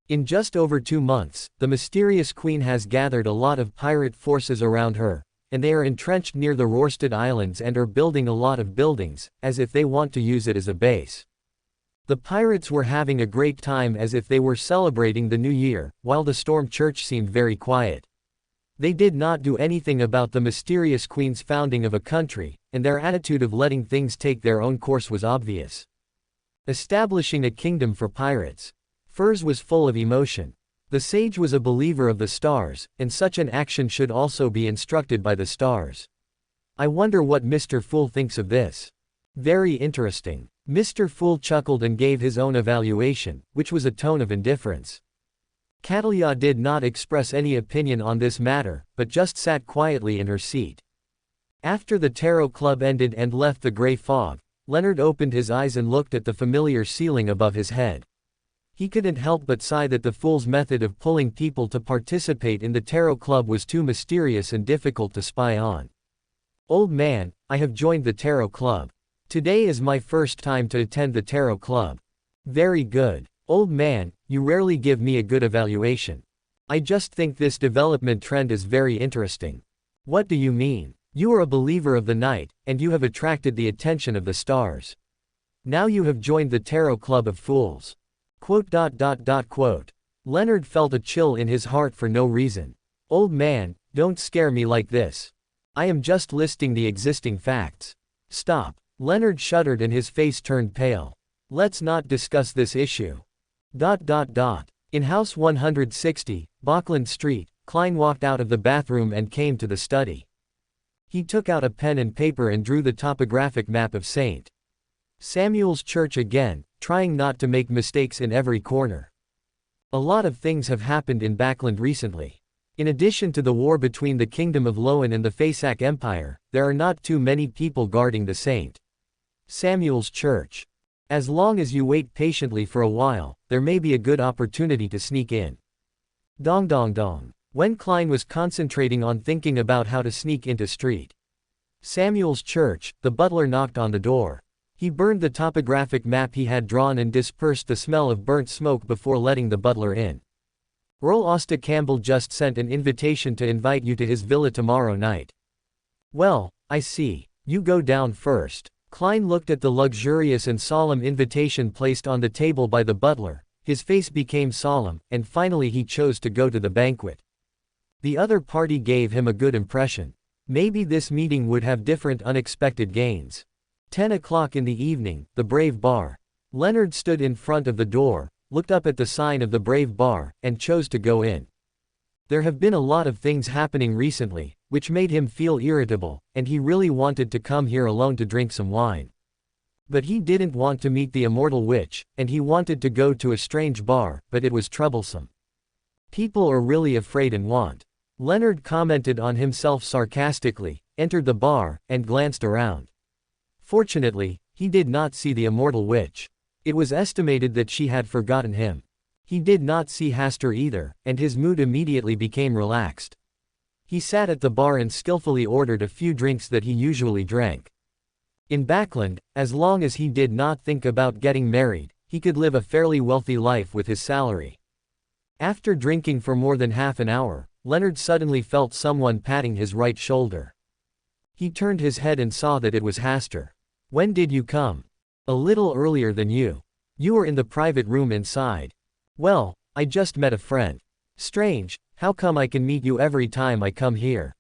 In just over 2 months, the mysterious queen has gathered a lot of pirate forces around her, and they are entrenched near the Rorstad Islands and are building a lot of buildings, as if they want to use it as a base. The pirates were having a great time as if they were celebrating the new year, while the Storm Church seemed very quiet. They did not do anything about the mysterious queen's founding of a country, and their attitude of letting things take their own course was obvious. Establishing a kingdom for pirates. Furs was full of emotion. The sage was a believer of the stars, and such an action should also be instructed by the stars. "I wonder what Mr. Fool thinks of this." "Very interesting." Mr. Fool chuckled and gave his own evaluation, which was a tone of indifference. Catalia did not express any opinion on this matter, but just sat quietly in her seat. After the Tarot Club ended and left the gray fog, Leonard opened his eyes and looked at the familiar ceiling above his head. He couldn't help but sigh that the fool's method of pulling people to participate in the Tarot Club was too mysterious and difficult to spy on. "Old man, I have joined the Tarot Club. Today is my first time to attend the Tarot Club." "Very good. Old man, you rarely give me a good evaluation. I just think this development trend is very interesting." "What do you mean? You are a believer of the night, and you have attracted the attention of the stars. Now you have joined the Tarot Club of Fools." Leonard felt a chill in his heart for no reason. "Old man, don't scare me like this. I am just listing the existing facts." "Stop." Leonard shuddered and his face turned pale. "Let's not discuss this issue." In House 160, Bachland Street, Klein walked out of the bathroom and came to the study. He took out a pen and paper and drew the topographic map of St. Samuel's Church again, trying not to make mistakes in every corner. A lot of things have happened in Bachland recently. In addition to the war between the Kingdom of Lowen and the Fasak Empire, there are not too many people guarding the St. Samuel's Church. As long as you wait patiently for a while, there may be a good opportunity to sneak in. Dong. When Klein was concentrating on thinking about how to sneak into St. Samuel's church. The butler knocked on the door. He burned the topographic map he had drawn and dispersed the smell of burnt smoke before letting the butler in. Earl Hasta Campbell just sent an invitation to invite you to his villa tomorrow night. Well, I see. You go down first. Klein looked at the luxurious and solemn invitation placed on the table by the butler. His face became solemn, and finally he chose to go to the banquet. The other party gave him a good impression. Maybe this meeting would have different unexpected gains. 10 o'clock in the evening, the Brave Bar. Leonard stood in front of the door, looked up at the sign of the Brave Bar, and chose to go in. There have been a lot of things happening recently, which made him feel irritable, and he really wanted to come here alone to drink some wine. But he didn't want to meet the immortal witch, and he wanted to go to a strange bar, but it was troublesome. People are really afraid and want. Leonard commented on himself sarcastically, entered the bar, and glanced around. Fortunately, he did not see the immortal witch. It was estimated that she had forgotten him. He did not see Hasta either, and his mood immediately became relaxed. He sat at the bar and skillfully ordered a few drinks that he usually drank. In Backland, as long as he did not think about getting married, he could live a fairly wealthy life with his salary. After drinking for more than half an hour, Leonard suddenly felt someone patting his right shoulder. He turned his head and saw that it was Hasta. "When did you come?" "A little earlier than you. You were in the private room inside." "Well, I just met a friend." "Strange, how come I can meet you every time I come here?"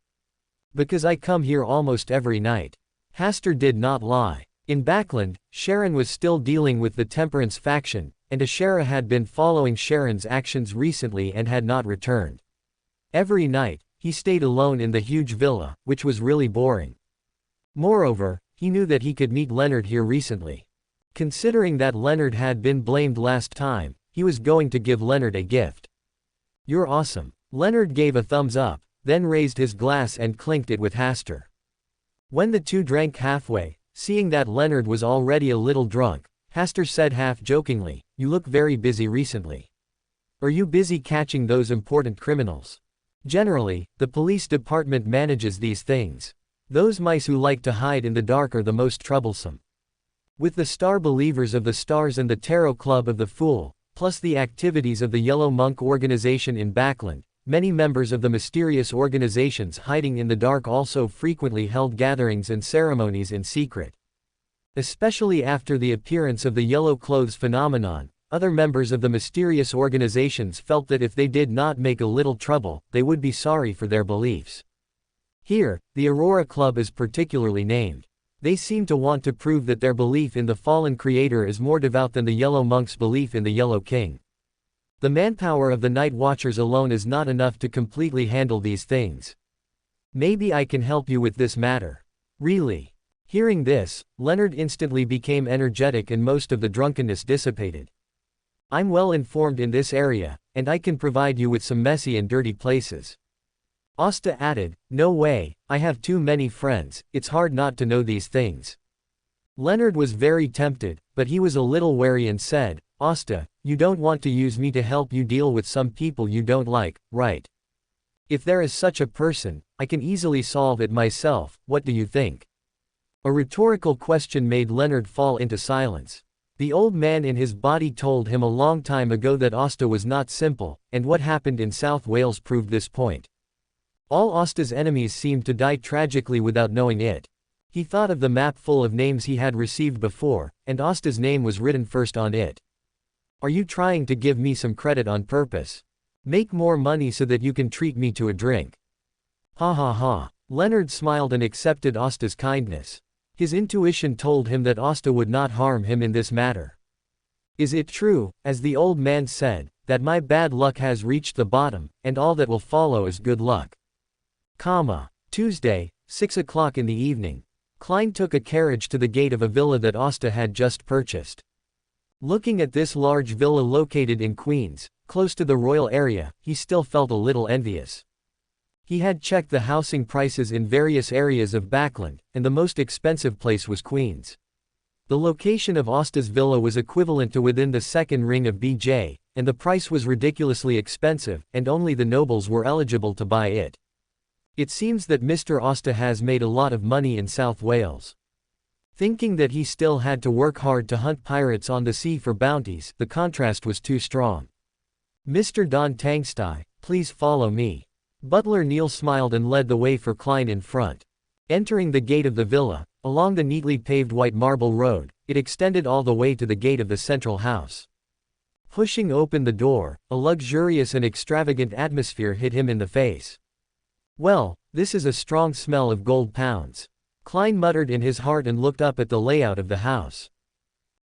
"Because I come here almost every night." Hasta did not lie. In Backland, Sharon was still dealing with the Temperance faction, and Ashera had been following Sharon's actions recently and had not returned. Every night, he stayed alone in the huge villa, which was really boring. Moreover, he knew that he could meet Leonard here recently. Considering that Leonard had been blamed last time, he was going to give Leonard a gift. "You're awesome." Leonard gave a thumbs up, then raised his glass and clinked it with Hasta. When the two drank halfway, seeing that Leonard was already a little drunk, Hasta said half-jokingly, "You look very busy recently. Are you busy catching those important criminals?" "Generally, the police department manages these things. Those mice who like to hide in the dark are the most troublesome. With the Star Believers of the Stars and the Tarot Club of the Fool, plus the activities of the Yellow Monk organization in Backland, many members of the mysterious organizations hiding in the dark also frequently held gatherings and ceremonies in secret. Especially after the appearance of the yellow clothes phenomenon, other members of the mysterious organizations felt that if they did not make a little trouble, they would be sorry for their beliefs. Here, the Aurora Club is particularly named. They seem to want to prove that their belief in the fallen creator is more devout than the Yellow Monk's belief in the Yellow King. The manpower of the Night Watchers alone is not enough to completely handle these things. Maybe I can help you with this matter." "Really?" Hearing this, Leonard instantly became energetic and most of the drunkenness dissipated. "I'm well informed in this area, and I can provide you with some messy and dirty places." Hasta added, "No way, I have too many friends, it's hard not to know these things." Leonard was very tempted, but he was a little wary and said, "Hasta, you don't want to use me to help you deal with some people you don't like, right? If there is such a person, I can easily solve it myself, what do you think?" A rhetorical question made Leonard fall into silence. The old man in his body told him a long time ago that Hasta was not simple, and what happened in South Wales proved this point. All Hasta's enemies seemed to die tragically without knowing it. He thought of the map full of names he had received before, and Hasta's name was written first on it. "Are you trying to give me some credit on purpose? Make more money so that you can treat me to a drink?" "Ha ha ha." Leonard smiled and accepted Hasta's kindness. His intuition told him that Hasta would not harm him in this matter. "Is it true, as the old man said, that my bad luck has reached the bottom, and all that will follow is good luck?" Tuesday, 6 o'clock in the evening. Klein took a carriage to the gate of a villa that Hasta had just purchased. Looking at this large villa located in Queens, close to the royal area, he still felt a little envious. He had checked the housing prices in various areas of Backland, and the most expensive place was Queens. The location of Hasta's villa was equivalent to within the second ring of BJ, and the price was ridiculously expensive, and only the nobles were eligible to buy it. It seems that Mr. Asta has made a lot of money in South Wales. Thinking that he still had to work hard to hunt pirates on the sea for bounties, the contrast was too strong. Mr. Don Tangsty, please follow me. Butler Neil smiled and led the way for Klein in front. Entering the gate of the villa, along the neatly paved white marble road, it extended all the way to the gate of the central house. Pushing open the door, a luxurious and extravagant atmosphere hit him in the face. Well, this is a strong smell of gold pounds. Klein muttered in his heart and looked up at the layout of the house.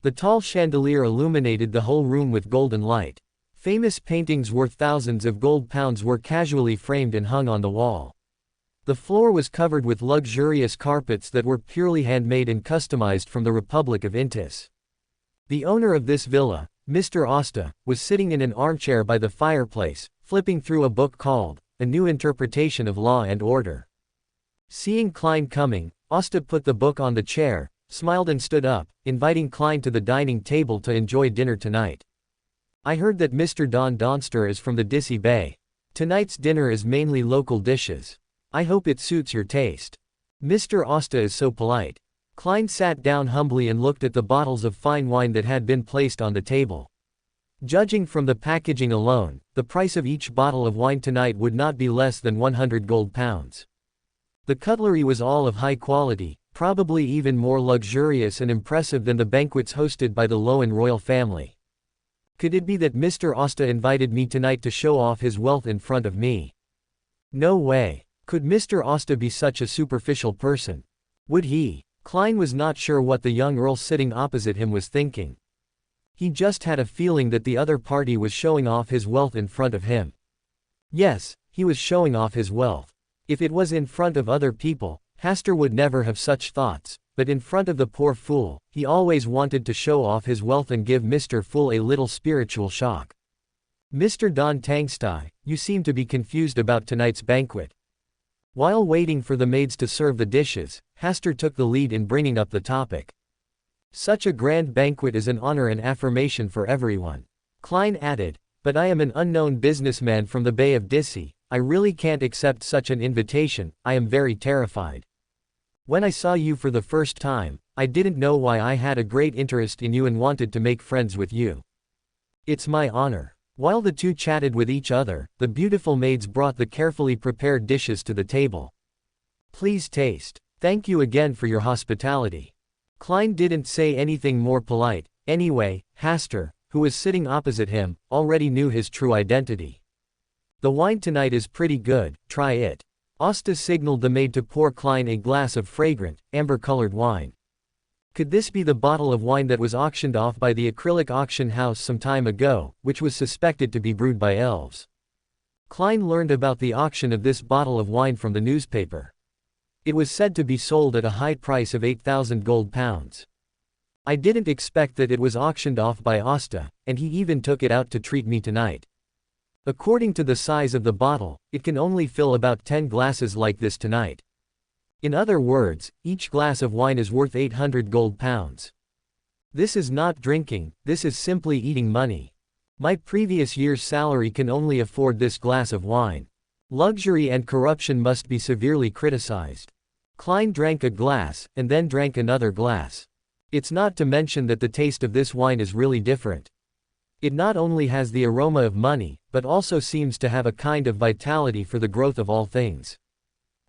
The tall chandelier illuminated the whole room with golden light. Famous paintings worth thousands of gold pounds were casually framed and hung on the wall. The floor was covered with luxurious carpets that were purely handmade and customized from the Republic of Intis. The owner of this villa, Mr. Asta, was sitting in an armchair by the fireplace, flipping through a book called A New Interpretation of Law and Order. Seeing Klein coming, Asta put the book on the chair, smiled and stood up, inviting Klein to the dining table to enjoy dinner tonight. I heard that Mr. Don Donster is from the Dissy Bay. Tonight's dinner is mainly local dishes. I hope it suits your taste. Mr. Asta is so polite. Klein sat down humbly and looked at the bottles of fine wine that had been placed on the table. Judging from the packaging alone, the price of each bottle of wine tonight would not be less than 100 gold pounds. The cutlery was all of high quality, probably even more luxurious and impressive than the banquets hosted by the Lowen royal family. Could it be that Mr. Asta invited me tonight to show off his wealth in front of me? No way. Could Mr. Asta be such a superficial person? Would he? Klein was not sure what the young earl sitting opposite him was thinking. He just had a feeling that the other party was showing off his wealth in front of him. Yes, he was showing off his wealth. If it was in front of other people, Hasta would never have such thoughts, but in front of the poor fool, he always wanted to show off his wealth and give Mr. Fool a little spiritual shock. Mr. Don Tangsty, you seem to be confused about tonight's banquet. While waiting for the maids to serve the dishes, Hasta took the lead in bringing up the topic. Such a grand banquet is an honor and affirmation for everyone. Klein added, but I am an unknown businessman from the Bay of Dissy. I really can't accept such an invitation. I am very terrified. When I saw you for the first time, I didn't know why I had a great interest in you and wanted to make friends with you. It's my honor. While the two chatted with each other, the beautiful maids brought the carefully prepared dishes to the table. Please taste. Thank you again for your hospitality. Klein didn't say anything more polite. Anyway, Hasta, who was sitting opposite him, already knew his true identity. The wine tonight is pretty good, try it. Asta signaled the maid to pour Klein a glass of fragrant, amber-colored wine. Could this be the bottle of wine that was auctioned off by the acrylic auction house some time ago, which was suspected to be brewed by elves? Klein learned about the auction of this bottle of wine from the newspaper. It was said to be sold at a high price of 8,000 gold pounds. I didn't expect that it was auctioned off by Asta, and he even took it out to treat me tonight. According to the size of the bottle, it can only fill about 10 glasses like this tonight. In other words, each glass of wine is worth 800 gold pounds. This is not drinking, this is simply eating money. My previous year's salary can only afford this glass of wine. Luxury and corruption must be severely criticized. Klein drank a glass, and then drank another glass. It's not to mention that the taste of this wine is really different. It not only has the aroma of money, but also seems to have a kind of vitality for the growth of all things.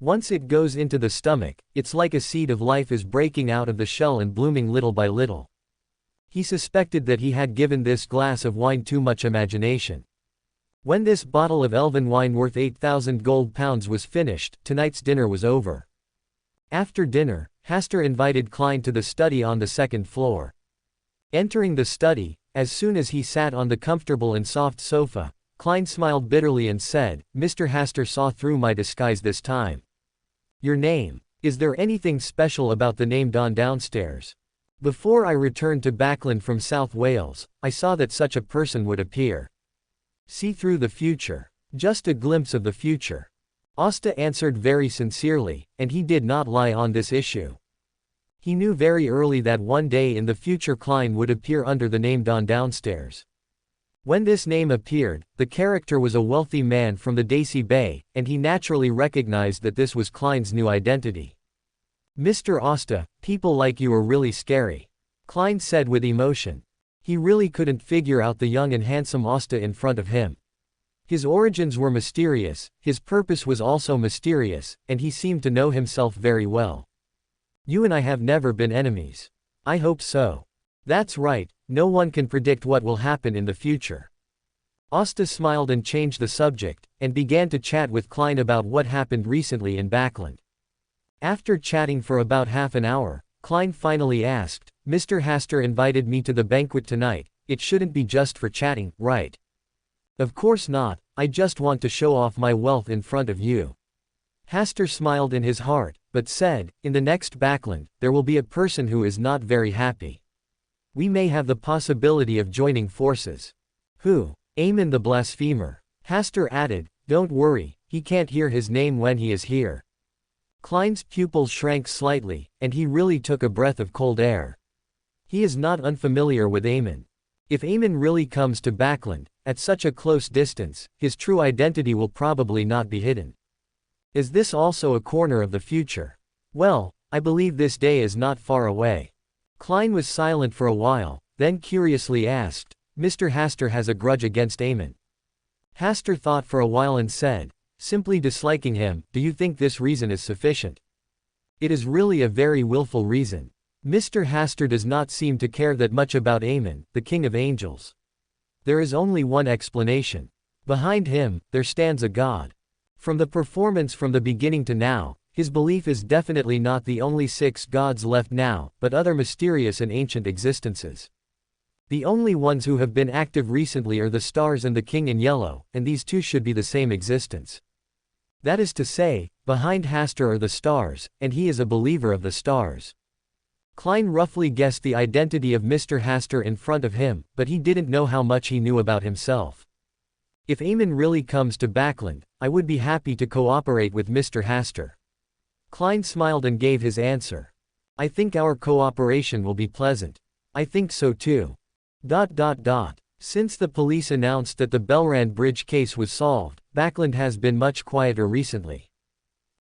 Once it goes into the stomach, it's like a seed of life is breaking out of the shell and blooming little by little. He suspected that he had given this glass of wine too much imagination. When this bottle of elven wine worth 8,000 gold pounds was finished, tonight's dinner was over. After dinner, Hasta invited Klein to the study on the second floor. Entering the study, as soon as he sat on the comfortable and soft sofa, Klein smiled bitterly and said, Mr. Hasta saw through my disguise this time. Your name. Is there anything special about the name Don downstairs? Before I returned to Backland from South Wales, I saw that such a person would appear. See through the future. Just a glimpse of the future. Asta answered very sincerely, and he did not lie on this issue. He knew very early that one day in the future Klein would appear under the name Don downstairs. When this name appeared, the character was a wealthy man from the Daisy Bay, and he naturally recognized that this was Klein's new identity. Mr. Asta, people like you are really scary, Klein said with emotion. He really couldn't figure out the young and handsome Asta in front of him. His origins were mysterious, his purpose was also mysterious, and he seemed to know himself very well. You and I have never been enemies. I hope so. That's right, no one can predict what will happen in the future. Asta smiled and changed the subject, and began to chat with Klein about what happened recently in Backland. After chatting for about half an hour, Klein finally asked, Mr. Hasta invited me to the banquet tonight, it shouldn't be just for chatting, right? Of course not, I just want to show off my wealth in front of you. Hasta smiled in his heart, but said, in the next Backland, there will be a person who is not very happy. We may have the possibility of joining forces. Who? Aemon the Blasphemer. Hasta added, don't worry, he can't hear his name when he is here. Klein's pupils shrank slightly, and he really took a breath of cold air. He is not unfamiliar with Aemon. If Aemon really comes to Backland, at such a close distance, his true identity will probably not be hidden. Is this also a corner of the future? Well, I believe this day is not far away. Klein was silent for a while, then curiously asked, Mr. Hasta has a grudge against Aemon. Hasta thought for a while and said, simply disliking him, do you think this reason is sufficient? It is really a very willful reason. Mr. Hasta does not seem to care that much about Aemon, the King of Angels. There is only one explanation. Behind him, there stands a god. From the performance from the beginning to now, his belief is definitely not the only 6 gods left now, but other mysterious and ancient existences. The only ones who have been active recently are the stars and the King in Yellow, and these two should be the same existence. That is to say, behind Hasta are the stars, and he is a believer of the stars. Klein roughly guessed the identity of Mr. Hasta in front of him, but he didn't know how much he knew about himself. If Aemon really comes to Backland, I would be happy to cooperate with Mr. Hasta. Klein smiled and gave his answer. I think our cooperation will be pleasant. I think so too. Since the police announced that the Belrand Bridge case was solved, Backland has been much quieter recently.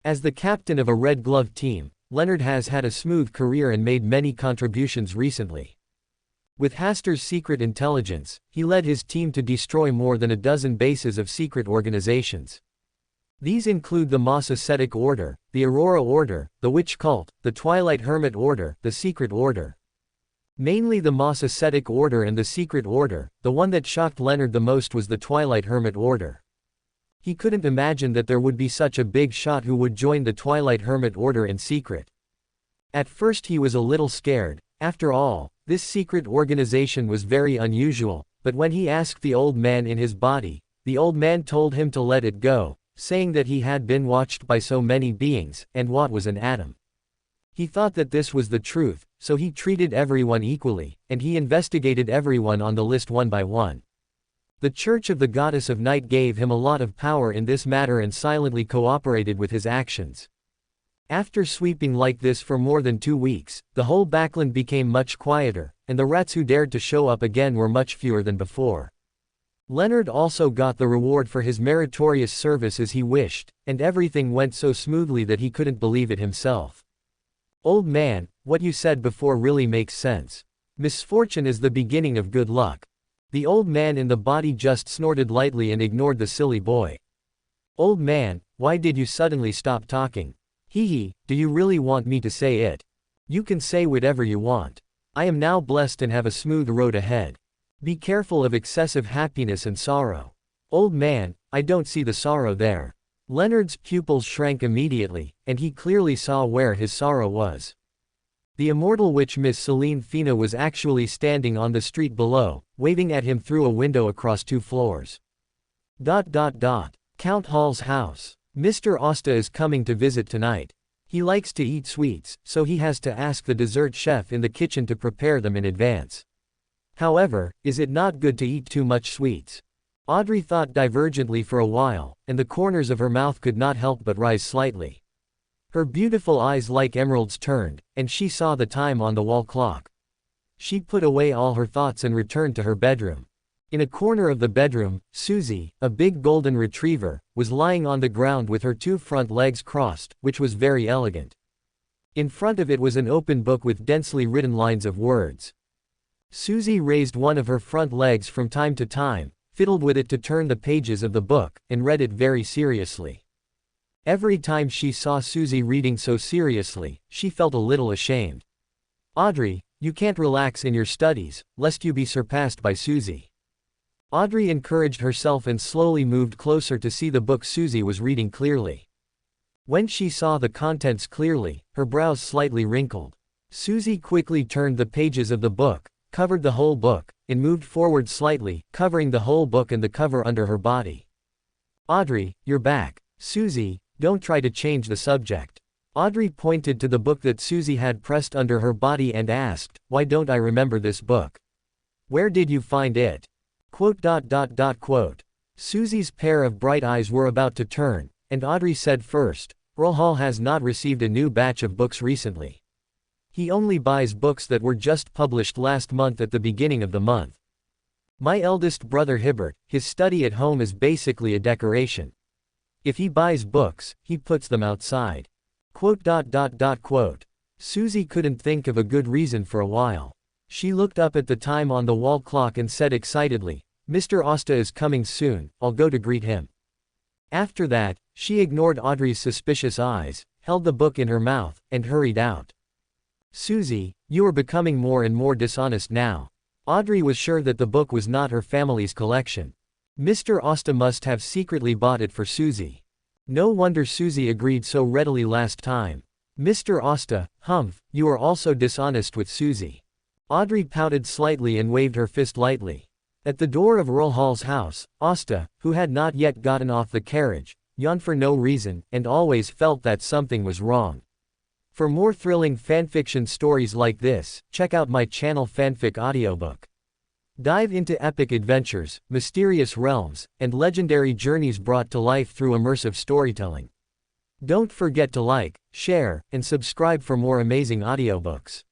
As the captain of a Red Glove team, Leonard has had a smooth career and made many contributions recently. With Hasta's secret intelligence, he led his team to destroy more than a dozen bases of secret organizations. These include the Moss Ascetic Order, the Aurora Order, the Witch Cult, the Twilight Hermit Order, the Secret Order. Mainly the Moss Ascetic Order and the Secret Order, the one that shocked Leonard the most was the Twilight Hermit Order. He couldn't imagine that there would be such a big shot who would join the Twilight Hermit Order in secret. At first he was a little scared, after all, this secret organization was very unusual, but when he asked the old man in his body, the old man told him to let it go, saying that he had been watched by so many beings, and what was an atom. He thought that this was the truth, so he treated everyone equally, and he investigated everyone on the list one by one. The Church of the Goddess of Night gave him a lot of power in this matter and silently cooperated with his actions. After sweeping like this for more than 2 weeks, the whole Backland became much quieter, and the rats who dared to show up again were much fewer than before. Leonard also got the reward for his meritorious service as he wished, and everything went so smoothly that he couldn't believe it himself. Old man, what you said before really makes sense. Misfortune is the beginning of good luck. The old man in the body just snorted lightly and ignored the silly boy. Old man, why did you suddenly stop talking? Hee, do you really want me to say it? You can say whatever you want. I am now blessed and have a smooth road ahead. Be careful of excessive happiness and sorrow. Old man, I don't see the sorrow there. Leonard's pupils shrank immediately, and he clearly saw where his sorrow was. The immortal witch Miss Celine Fina was actually standing on the street below, waving at him through a window across 2 floors. Count Hall's house. Mr. Asta is coming to visit tonight. He likes to eat sweets, so he has to ask the dessert chef in the kitchen to prepare them in advance. However, is it not good to eat too much sweets? Audrey thought divergently for a while, and the corners of her mouth could not help but rise slightly. Her beautiful eyes like emeralds turned, and she saw the time on the wall clock. She put away all her thoughts and returned to her bedroom. In a corner of the bedroom, Susie, a big golden retriever, was lying on the ground with her two front legs crossed, which was very elegant. In front of it was an open book with densely written lines of words. Susie raised one of her front legs from time to time, fiddled with it to turn the pages of the book, and read it very seriously. Every time she saw Susie reading so seriously, she felt a little ashamed. "Audrey, you can't relax in your studies, lest you be surpassed by Susie." Audrey encouraged herself and slowly moved closer to see the book Susie was reading clearly. When she saw the contents clearly, her brows slightly wrinkled. Susie quickly turned the pages of the book, covered the whole book, and moved forward slightly, covering the whole book and the cover under her body. "Audrey, you're back." "Susie, don't try to change the subject." Audrey pointed to the book that Susie had pressed under her body and asked, "Why don't I remember this book? Where did you find it?" Susie's pair of bright eyes were about to turn, and Audrey said first, "Earl Hall has not received a new batch of books recently. He only buys books that were just published last month at the beginning of the month. My eldest brother Hibbert, his study at home is basically a decoration. If he buys books, he puts them outside." Susie couldn't think of a good reason for a while. She looked up at the time on the wall clock and said excitedly, "Mr. Asta is coming soon, I'll go to greet him." After that, she ignored Audrey's suspicious eyes, held the book in her mouth, and hurried out. "Susie, you are becoming more and more dishonest now." Audrey was sure that the book was not her family's collection. Mr. Asta must have secretly bought it for Susie. No wonder Susie agreed so readily last time. "Mr. Asta, humph, you are also dishonest with Susie." Audrey pouted slightly and waved her fist lightly. At the door of Earl Hall's house, Asta, who had not yet gotten off the carriage, yawned for no reason, and always felt that something was wrong. For more thrilling fanfiction stories like this, check out my channel Fanfic audiobook. Dive into epic adventures, mysterious realms, and legendary journeys brought to life through immersive storytelling. Don't forget to like, share, and subscribe for more amazing audiobooks.